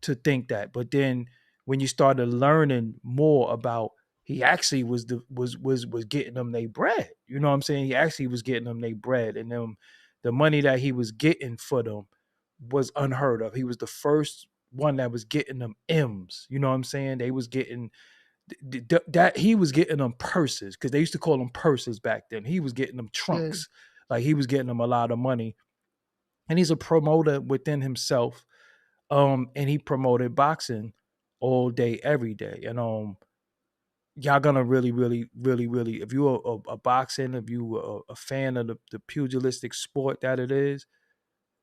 [SPEAKER 1] to think that. But then when you started learning more about, he actually was getting them their bread. You know what I'm saying? He actually was getting them their bread, and them the money that he was getting for them was unheard of. He was the first one that was getting them M's. You know what I'm saying? They was getting that he was getting them purses because they used to call them purses back then. He was getting them
[SPEAKER 2] Yeah.
[SPEAKER 1] trunks, like he was getting them a lot of money. And he's a promoter within himself. And he promoted boxing all day, every day. And y'all gonna really, really, really, really, if you're a boxing, if you a fan of the pugilistic sport that it is,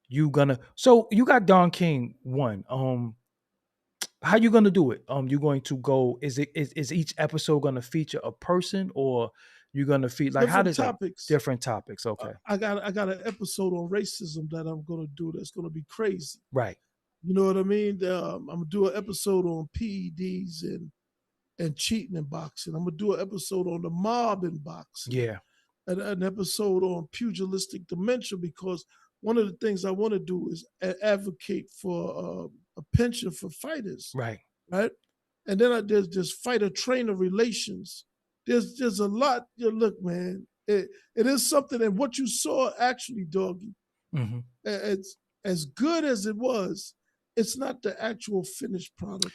[SPEAKER 1] you gonna. So you got Don King one. How you gonna do it? You going to go? Is each episode gonna feature a person, or you gonna feed like how
[SPEAKER 2] Different
[SPEAKER 1] does that
[SPEAKER 2] topics.
[SPEAKER 1] different topics? Okay,
[SPEAKER 2] I got an episode on racism that I'm gonna do that's gonna be crazy.
[SPEAKER 1] right,
[SPEAKER 2] You know what I mean? I'm gonna do an episode on PEDs and cheating in boxing. I'm gonna do an episode on the mob in boxing,
[SPEAKER 1] yeah,
[SPEAKER 2] an episode on pugilistic dementia, because one of the things I want to do is advocate for a pension for fighters,
[SPEAKER 1] right.
[SPEAKER 2] right? And then there's fighter trainer relations. There's a lot. Look, man, it is something. And what you saw, actually, doggy,
[SPEAKER 1] Hmm.
[SPEAKER 2] it's as good as it was. It's not the actual finished product.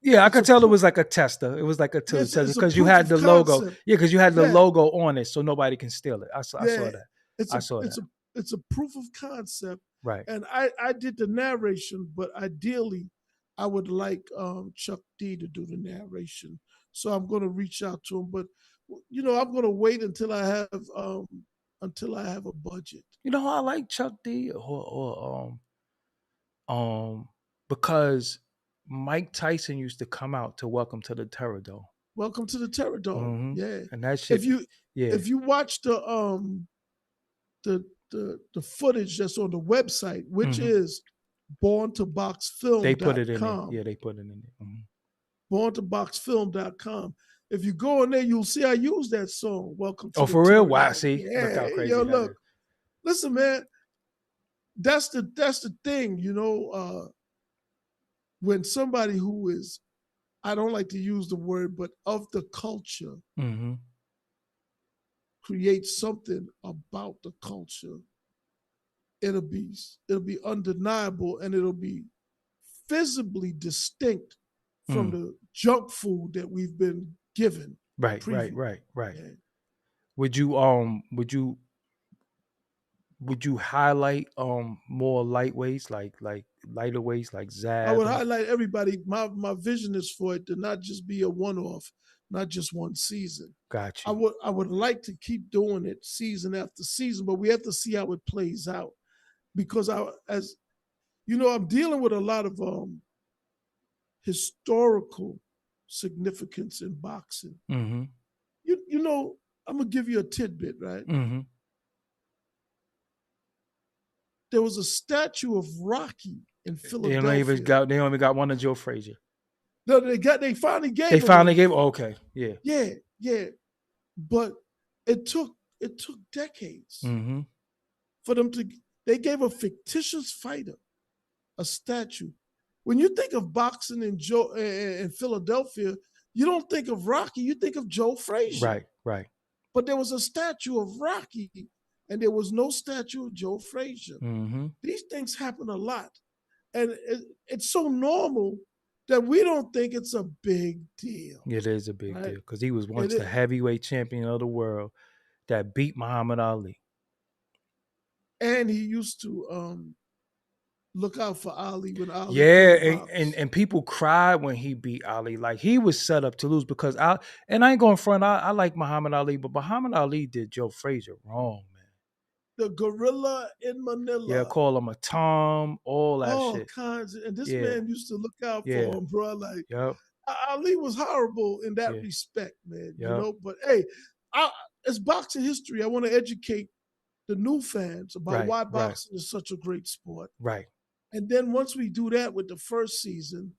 [SPEAKER 1] Yeah, I
[SPEAKER 2] It's
[SPEAKER 1] could
[SPEAKER 2] a
[SPEAKER 1] tester. It was like a tester. It was like a tester
[SPEAKER 2] it's a
[SPEAKER 1] because you
[SPEAKER 2] proof
[SPEAKER 1] had
[SPEAKER 2] of
[SPEAKER 1] the logo.
[SPEAKER 2] concept.
[SPEAKER 1] Yeah, because you had the
[SPEAKER 2] Yeah,
[SPEAKER 1] logo on it, so nobody can steal it. I
[SPEAKER 2] yeah.
[SPEAKER 1] saw that.
[SPEAKER 2] It's
[SPEAKER 1] I
[SPEAKER 2] a
[SPEAKER 1] saw
[SPEAKER 2] it's
[SPEAKER 1] that.
[SPEAKER 2] a it's a proof of concept.
[SPEAKER 1] Right.
[SPEAKER 2] And I did the narration, but ideally I would like Chuck D to do the narration. So I'm gonna reach out to him. But I'm gonna wait until I have a budget.
[SPEAKER 1] You know, I like Chuck D or because Mike Tyson used to come out to Welcome to the Terror Dome.
[SPEAKER 2] Welcome to the Terror Dome.
[SPEAKER 1] Hmm.
[SPEAKER 2] Yeah.
[SPEAKER 1] And that
[SPEAKER 2] If
[SPEAKER 1] shit,
[SPEAKER 2] you
[SPEAKER 1] yeah.
[SPEAKER 2] if you watch the footage that's on the website, which
[SPEAKER 1] Hmm.
[SPEAKER 2] is
[SPEAKER 1] They put it in there.
[SPEAKER 2] borntoboxfilm,
[SPEAKER 1] Yeah, they put it in there. Hmm.
[SPEAKER 2] borntoboxfilm.com. If you go in there, you'll see I use that song, Welcome to
[SPEAKER 1] Oh,
[SPEAKER 2] the
[SPEAKER 1] for real?
[SPEAKER 2] Terror
[SPEAKER 1] Wow,
[SPEAKER 2] Dome.
[SPEAKER 1] see, look
[SPEAKER 2] Yeah,
[SPEAKER 1] how crazy
[SPEAKER 2] yo,
[SPEAKER 1] that
[SPEAKER 2] look,
[SPEAKER 1] is.
[SPEAKER 2] listen, man, that's the thing, when somebody who is, I don't like to use the word, but of the culture
[SPEAKER 1] Hmm.
[SPEAKER 2] creates something about the culture, it'll be undeniable, and it'll be visibly distinct from
[SPEAKER 1] Mm.
[SPEAKER 2] the junk food that we've been given
[SPEAKER 1] Right, right,
[SPEAKER 2] previously.
[SPEAKER 1] right, right.
[SPEAKER 2] Yeah.
[SPEAKER 1] Would you would you highlight more lightweights like lighter weights like
[SPEAKER 2] I
[SPEAKER 1] Zab
[SPEAKER 2] would
[SPEAKER 1] and
[SPEAKER 2] highlight everybody. My vision is for it to not just be a one off, not just one season.
[SPEAKER 1] got
[SPEAKER 2] I
[SPEAKER 1] you?
[SPEAKER 2] would I would like to keep doing it season after season, but we have to see how it plays out, because as I'm dealing with a lot of historical significance in boxing.
[SPEAKER 1] Mm-hmm.
[SPEAKER 2] I'm gonna give you a tidbit, right?
[SPEAKER 1] Mm-hmm.
[SPEAKER 2] There was a statue of Rocky in
[SPEAKER 1] They don't even
[SPEAKER 2] Philadelphia.
[SPEAKER 1] got they only got one of Joe Frazier.
[SPEAKER 2] No, they finally
[SPEAKER 1] They
[SPEAKER 2] gave him
[SPEAKER 1] finally
[SPEAKER 2] one.
[SPEAKER 1] gave okay, yeah.
[SPEAKER 2] Yeah, yeah. But it took decades
[SPEAKER 1] Mm-hmm.
[SPEAKER 2] for them to. They gave a fictitious fighter a statue. When you think of boxing in Philadelphia, you don't think of Rocky. You think of Joe Frazier.
[SPEAKER 1] Right, right.
[SPEAKER 2] But there was a statue of Rocky, and there was no statue of Joe Frazier.
[SPEAKER 1] Mm-hmm.
[SPEAKER 2] These things happen a lot, and it's so normal that we don't think it's a big deal,
[SPEAKER 1] It is a big
[SPEAKER 2] right?
[SPEAKER 1] deal because he was
[SPEAKER 2] And
[SPEAKER 1] once the heavyweight champion of the world that beat Muhammad Ali.
[SPEAKER 2] he used to look out for Ali when Ali
[SPEAKER 1] Yeah,
[SPEAKER 2] couldn't box.
[SPEAKER 1] and people cried when he beat Ali. Like he was set up to lose because I ain't going front. I like Muhammad Ali, but Muhammad Ali did Joe Frazier wrong, man.
[SPEAKER 2] The gorilla in
[SPEAKER 1] Yeah,
[SPEAKER 2] Manila,
[SPEAKER 1] call him a Tom, all that
[SPEAKER 2] all
[SPEAKER 1] shit.
[SPEAKER 2] kinds and this
[SPEAKER 1] Yeah,
[SPEAKER 2] man used to look out
[SPEAKER 1] yeah,
[SPEAKER 2] for him, bro. Like
[SPEAKER 1] yep,
[SPEAKER 2] Ali was horrible in that
[SPEAKER 1] yeah,
[SPEAKER 2] respect, man.
[SPEAKER 1] yep,
[SPEAKER 2] But hey, as boxing history, I want to educate the new fans about
[SPEAKER 1] right,
[SPEAKER 2] why
[SPEAKER 1] right,
[SPEAKER 2] boxing is such a great sport.
[SPEAKER 1] right.
[SPEAKER 2] And then once we do that with the first season,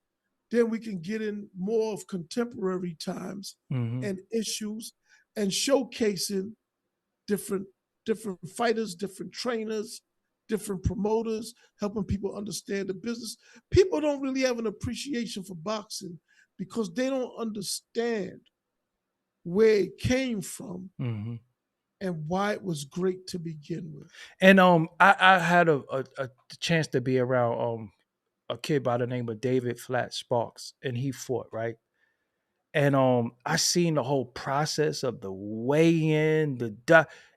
[SPEAKER 2] then we can get in more of contemporary times
[SPEAKER 1] Mm-hmm.
[SPEAKER 2] and issues, and showcasing different different fighters, different trainers, different promoters, helping people understand the business. People don't really have an appreciation for boxing because they don't understand where it came from
[SPEAKER 1] Mm-hmm.
[SPEAKER 2] and why it was great to begin with.
[SPEAKER 1] And I had a chance to be around a kid by the name of David Flat Sparks, and he fought right. And I seen the whole process of the weigh-in,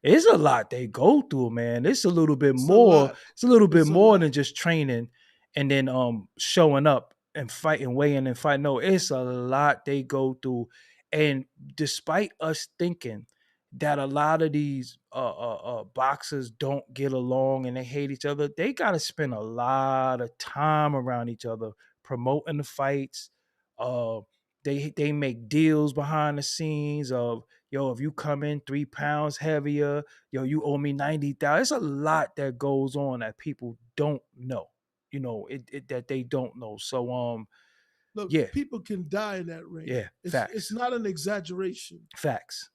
[SPEAKER 1] it's a lot they go through, man. It's a little bit
[SPEAKER 2] It's a
[SPEAKER 1] more,
[SPEAKER 2] lot.
[SPEAKER 1] it's a little bit
[SPEAKER 2] It's a
[SPEAKER 1] more
[SPEAKER 2] lot.
[SPEAKER 1] than just training and then showing up and fight and weigh in and fight. No, it's a lot they go through. And despite us thinking that a lot of these boxers don't get along and they hate each other, they got to spend a lot of time around each other promoting the fights. Uh, they make deals behind the scenes of, yo, if you come in 3 pounds heavier, yo, you owe me 90,000. It's a lot that goes on that people don't know. That they don't know. So
[SPEAKER 2] Look,
[SPEAKER 1] yeah,
[SPEAKER 2] people can die in that ring.
[SPEAKER 1] yeah,
[SPEAKER 2] It's
[SPEAKER 1] facts.
[SPEAKER 2] not an exaggeration.
[SPEAKER 1] Facts.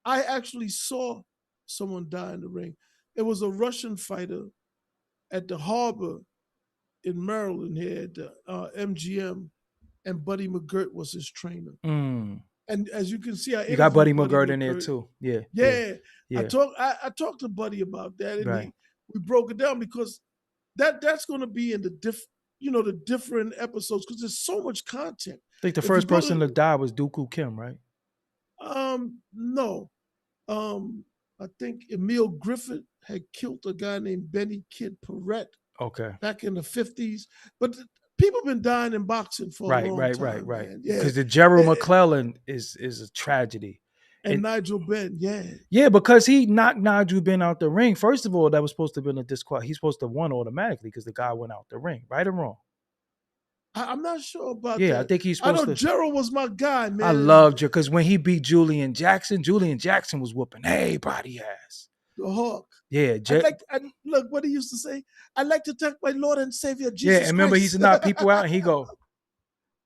[SPEAKER 2] I actually saw someone die in the ring. It was a Russian fighter at the harbor in Maryland here at the MGM, and Buddy McGirt was his trainer.
[SPEAKER 1] Mm.
[SPEAKER 2] And as you can see, I
[SPEAKER 1] You got Buddy
[SPEAKER 2] interviewed Buddy
[SPEAKER 1] McGirt in there
[SPEAKER 2] McGirt.
[SPEAKER 1] too. Yeah, yeah,
[SPEAKER 2] Yeah,
[SPEAKER 1] yeah.
[SPEAKER 2] I talked to Buddy about that, and
[SPEAKER 1] Right.
[SPEAKER 2] we broke it down because that's going to be in the different episodes because there's so much content.
[SPEAKER 1] I think the
[SPEAKER 2] If you
[SPEAKER 1] first
[SPEAKER 2] go
[SPEAKER 1] person to
[SPEAKER 2] to
[SPEAKER 1] die was Dooku Kim, right?
[SPEAKER 2] no, I think Emil Griffith had killed a guy named Benny Kid Paret
[SPEAKER 1] Okay.
[SPEAKER 2] back in the 50s, but people been dying in boxing for a
[SPEAKER 1] Right,
[SPEAKER 2] long
[SPEAKER 1] right, right,
[SPEAKER 2] time,
[SPEAKER 1] right.
[SPEAKER 2] man. Yeah,
[SPEAKER 1] Because the Gerald
[SPEAKER 2] Eh,
[SPEAKER 1] McClellan is a tragedy.
[SPEAKER 2] and Nigel Benn, yeah.
[SPEAKER 1] Yeah, because he knocked Nigel Ben out the ring. First of all, that was supposed to have been a disqual. He's supposed to have won automatically because the guy went out the ring. Right or wrong?
[SPEAKER 2] I'm not sure about
[SPEAKER 1] Yeah, I
[SPEAKER 2] that.
[SPEAKER 1] think he's
[SPEAKER 2] I
[SPEAKER 1] supposed
[SPEAKER 2] know
[SPEAKER 1] to.
[SPEAKER 2] Gerald was my guy,
[SPEAKER 1] I
[SPEAKER 2] man.
[SPEAKER 1] loved you because when he beat Julian Jackson was whooping everybody ass.
[SPEAKER 2] The Hawk.
[SPEAKER 1] Yeah,
[SPEAKER 2] Look what he used to say. I like to thank my Lord and Savior
[SPEAKER 1] yeah.
[SPEAKER 2] Jesus
[SPEAKER 1] And remember, he used
[SPEAKER 2] Christ.
[SPEAKER 1] to knock people out, and he go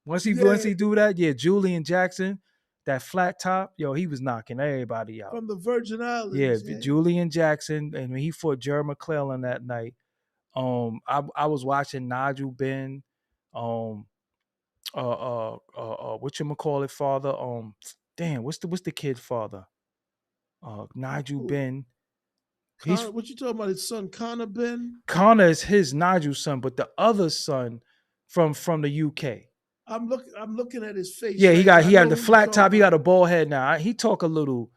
[SPEAKER 1] once
[SPEAKER 2] Yeah,
[SPEAKER 1] he do that. Yeah, Julian Jackson, that flat top, yo, he was knocking everybody out.
[SPEAKER 2] from the Virgin
[SPEAKER 1] Yeah,
[SPEAKER 2] Islands. Yeah,
[SPEAKER 1] Julian Jackson, and when he fought Jerry McClellan that night, I was watching Nigel Ben, um, what you call it, father, damn, what's the kid father, Nigel
[SPEAKER 2] Who?
[SPEAKER 1] Ben. He's
[SPEAKER 2] What you talking about? His son Connor Ben.
[SPEAKER 1] Connor is his Nigel's son, but the other son from the UK.
[SPEAKER 2] I'm looking at his face
[SPEAKER 1] Yeah,
[SPEAKER 2] right now. I
[SPEAKER 1] he had
[SPEAKER 2] know
[SPEAKER 1] the
[SPEAKER 2] who you
[SPEAKER 1] flat
[SPEAKER 2] talking
[SPEAKER 1] top. He got
[SPEAKER 2] about.
[SPEAKER 1] a bald head now. He talk a little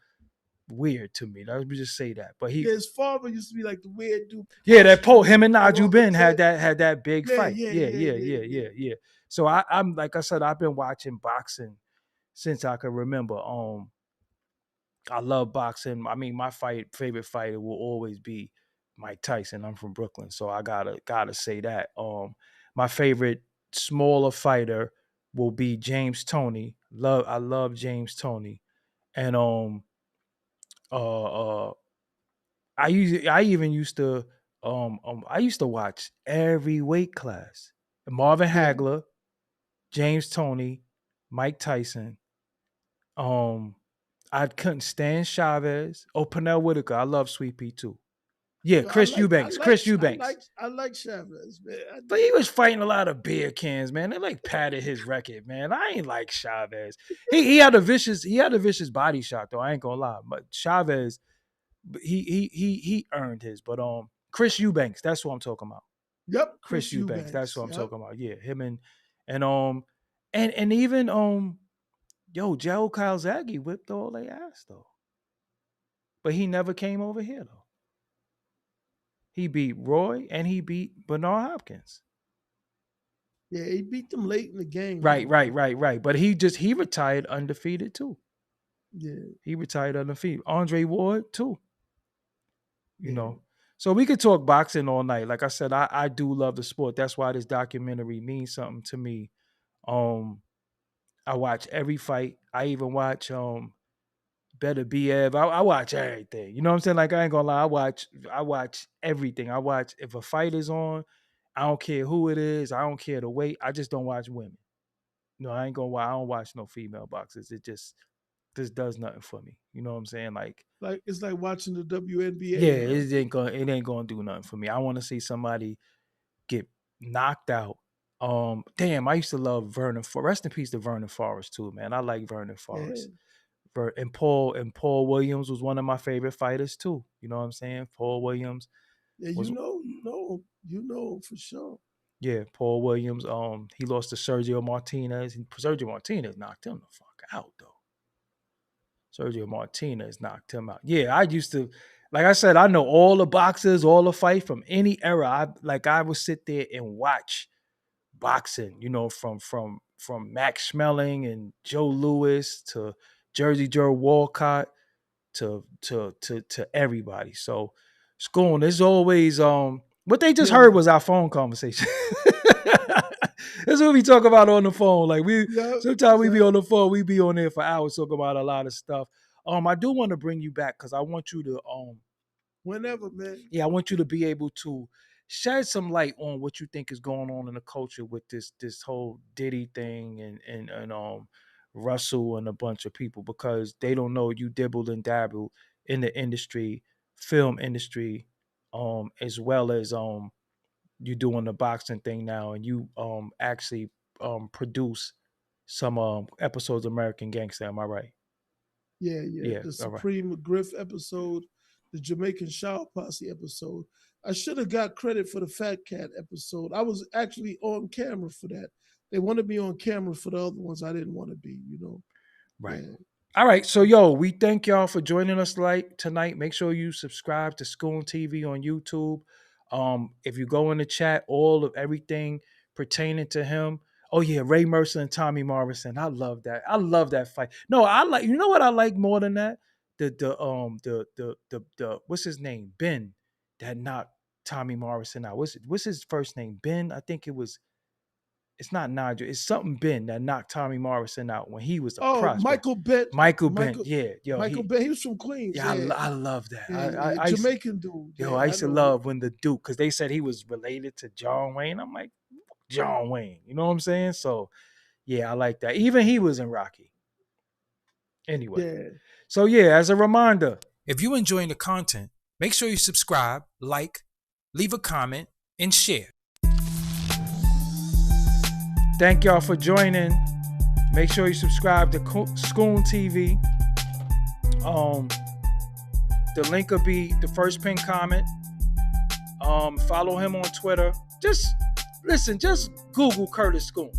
[SPEAKER 1] weird to me. Let me just say that. But
[SPEAKER 2] Yeah, his father used to be like the weird dude.
[SPEAKER 1] yeah, that
[SPEAKER 2] Posky
[SPEAKER 1] him and
[SPEAKER 2] from
[SPEAKER 1] Nigel
[SPEAKER 2] off of
[SPEAKER 1] Ben had
[SPEAKER 2] Ted.
[SPEAKER 1] that big
[SPEAKER 2] Yeah,
[SPEAKER 1] fight.
[SPEAKER 2] yeah,
[SPEAKER 1] Yeah,
[SPEAKER 2] yeah,
[SPEAKER 1] yeah,
[SPEAKER 2] yeah,
[SPEAKER 1] yeah,
[SPEAKER 2] yeah.
[SPEAKER 1] yeah, yeah. So I'm like I said, I've been watching boxing since I can remember. I love boxing. I mean, my favorite fighter will always be Mike Tyson. I'm from Brooklyn, so I gotta say that. My favorite smaller fighter will be James Toney. I love James Toney, and uh, I even used to I used to watch every weight class. Marvin
[SPEAKER 2] Yeah.
[SPEAKER 1] Hagler, James Toney, Mike Tyson. Um, I couldn't stand Chavez. Oh, Pernell Whitaker. I love Sweet Pea too. Yeah,
[SPEAKER 2] Yo, I
[SPEAKER 1] Chris
[SPEAKER 2] like I
[SPEAKER 1] Eubanks.
[SPEAKER 2] like
[SPEAKER 1] Chris Eubanks.
[SPEAKER 2] I like Chavez, man. I
[SPEAKER 1] But he
[SPEAKER 2] do.
[SPEAKER 1] was fighting a lot of beer cans, man. They like padded his record, man. I ain't like Chavez. He had a vicious body shot though. I ain't gonna lie. But Chavez, he earned his. But Chris Eubanks, that's what I'm talking about.
[SPEAKER 2] Yep,
[SPEAKER 1] Chris
[SPEAKER 2] Chris
[SPEAKER 1] Eubanks, that's
[SPEAKER 2] Eubanks.
[SPEAKER 1] what I'm
[SPEAKER 2] Yep.
[SPEAKER 1] talking about. Yeah, him and and even Joe Calzaghe whipped all they ass though. But he never came over here though. He beat Roy and he beat Bernard Hopkins.
[SPEAKER 2] Yeah, he beat them late in the game
[SPEAKER 1] Right,
[SPEAKER 2] though.
[SPEAKER 1] right,
[SPEAKER 2] But
[SPEAKER 1] right, right. But he retired undefeated too.
[SPEAKER 2] yeah,
[SPEAKER 1] He retired undefeated. Andre Ward too. You
[SPEAKER 2] yeah,
[SPEAKER 1] know. So we could talk boxing all night. Like I said, I do love the sport. That's why this documentary means something to me. Um, I watch every fight. I even watch Better BF. I watch everything. You know what I'm saying? Like I ain't gonna lie, I watch everything. I watch if a fight is on, I don't care who it is, I don't care the weight. I just don't watch women. No, I ain't gonna lie, I don't watch no female boxers. It just does nothing for me. You know what I'm saying? Like,
[SPEAKER 2] like it's like watching the
[SPEAKER 1] yeah,
[SPEAKER 2] WNBA, huh?
[SPEAKER 1] it ain't gonna do nothing for me. I want to see somebody get knocked out. Damn, I used to love Vernon. Rest in peace to Vernon Forrest too, man. I like Vernon
[SPEAKER 2] Yeah,
[SPEAKER 1] Forrest. And Paul Williams was one of my favorite fighters too. You know what I'm saying? Paul Williams
[SPEAKER 2] yeah.
[SPEAKER 1] was
[SPEAKER 2] You know for sure.
[SPEAKER 1] yeah, Paul Williams. He lost to Sergio Martinez. Sergio Martinez knocked him the fuck out though. Sergio Martinez knocked him out. Yeah, I used to, like I said, I know all the boxers, all the fight from any era. I would sit there and watch boxing, from Max Schmeling and Joe Louis to Jersey Joe Walcott to everybody. So Scoon, there's always what they just heard
[SPEAKER 2] Yeah.
[SPEAKER 1] was our phone conversation. That's what we talk about on the phone. Like
[SPEAKER 2] Yep.
[SPEAKER 1] sometimes we be
[SPEAKER 2] Yep.
[SPEAKER 1] on the phone, we be on there for hours talking about a lot of stuff. I do want to bring you back because I want you to
[SPEAKER 2] Whenever, man.
[SPEAKER 1] yeah, I want you to be able to shed some light on what you think is going on in the culture with this whole Diddy thing and Russell and a bunch of people, because they don't know you dibbled and dabbled in the industry, film industry, as well as you doing the boxing thing now, and you actually produce some episodes of American Gangster. Am I right?
[SPEAKER 2] Yeah, yeah.
[SPEAKER 1] Yeah,
[SPEAKER 2] The
[SPEAKER 1] all right.
[SPEAKER 2] Supreme Griff episode, the Jamaican Shower Posse episode. I should have got credit for the Fat Cat episode. I was actually on camera for that. They wanted me on camera for the other ones. I didn't want to be,
[SPEAKER 1] Right.
[SPEAKER 2] Yeah.
[SPEAKER 1] All right. So, we thank y'all for joining us tonight. Make sure you subscribe to Scoon TV on YouTube. If you go in the chat, all of everything pertaining to him. Oh yeah, Ray Mercer and Tommy Morrison. I love that. I love that fight. No, I like. You know what I like more than that? The what's his name? Ben, that knocked Tommy Morrison out. What's his first name? Ben. I think it was. It's not Nigel. It's something Ben that knocked Tommy Morrison out when he was a
[SPEAKER 2] Oh,
[SPEAKER 1] prospect.
[SPEAKER 2] Michael Bent.
[SPEAKER 1] Michael Bent,
[SPEAKER 2] Michael
[SPEAKER 1] yeah, yo,
[SPEAKER 2] Michael
[SPEAKER 1] he,
[SPEAKER 2] Bent. He was from Queens.
[SPEAKER 1] yeah,
[SPEAKER 2] Yeah.
[SPEAKER 1] I love that.
[SPEAKER 2] Yeah, yeah. Jamaican dude.
[SPEAKER 1] I
[SPEAKER 2] Yeah, I
[SPEAKER 1] used to
[SPEAKER 2] know him.
[SPEAKER 1] love when the Duke, because they said he was related to John Wayne. I'm like, John Wayne, you know what I'm saying? So, yeah, I like that. Even he was in Rocky. Anyway,
[SPEAKER 2] Yeah.
[SPEAKER 1] so yeah, as a reminder, if you're enjoying the content, make sure you subscribe, like, leave a comment, and share. Thank y'all for joining. Make sure you subscribe to Scoon TV. The link will be the first pinned comment. Follow him on Twitter. Just listen, just Google Curtis Scoon.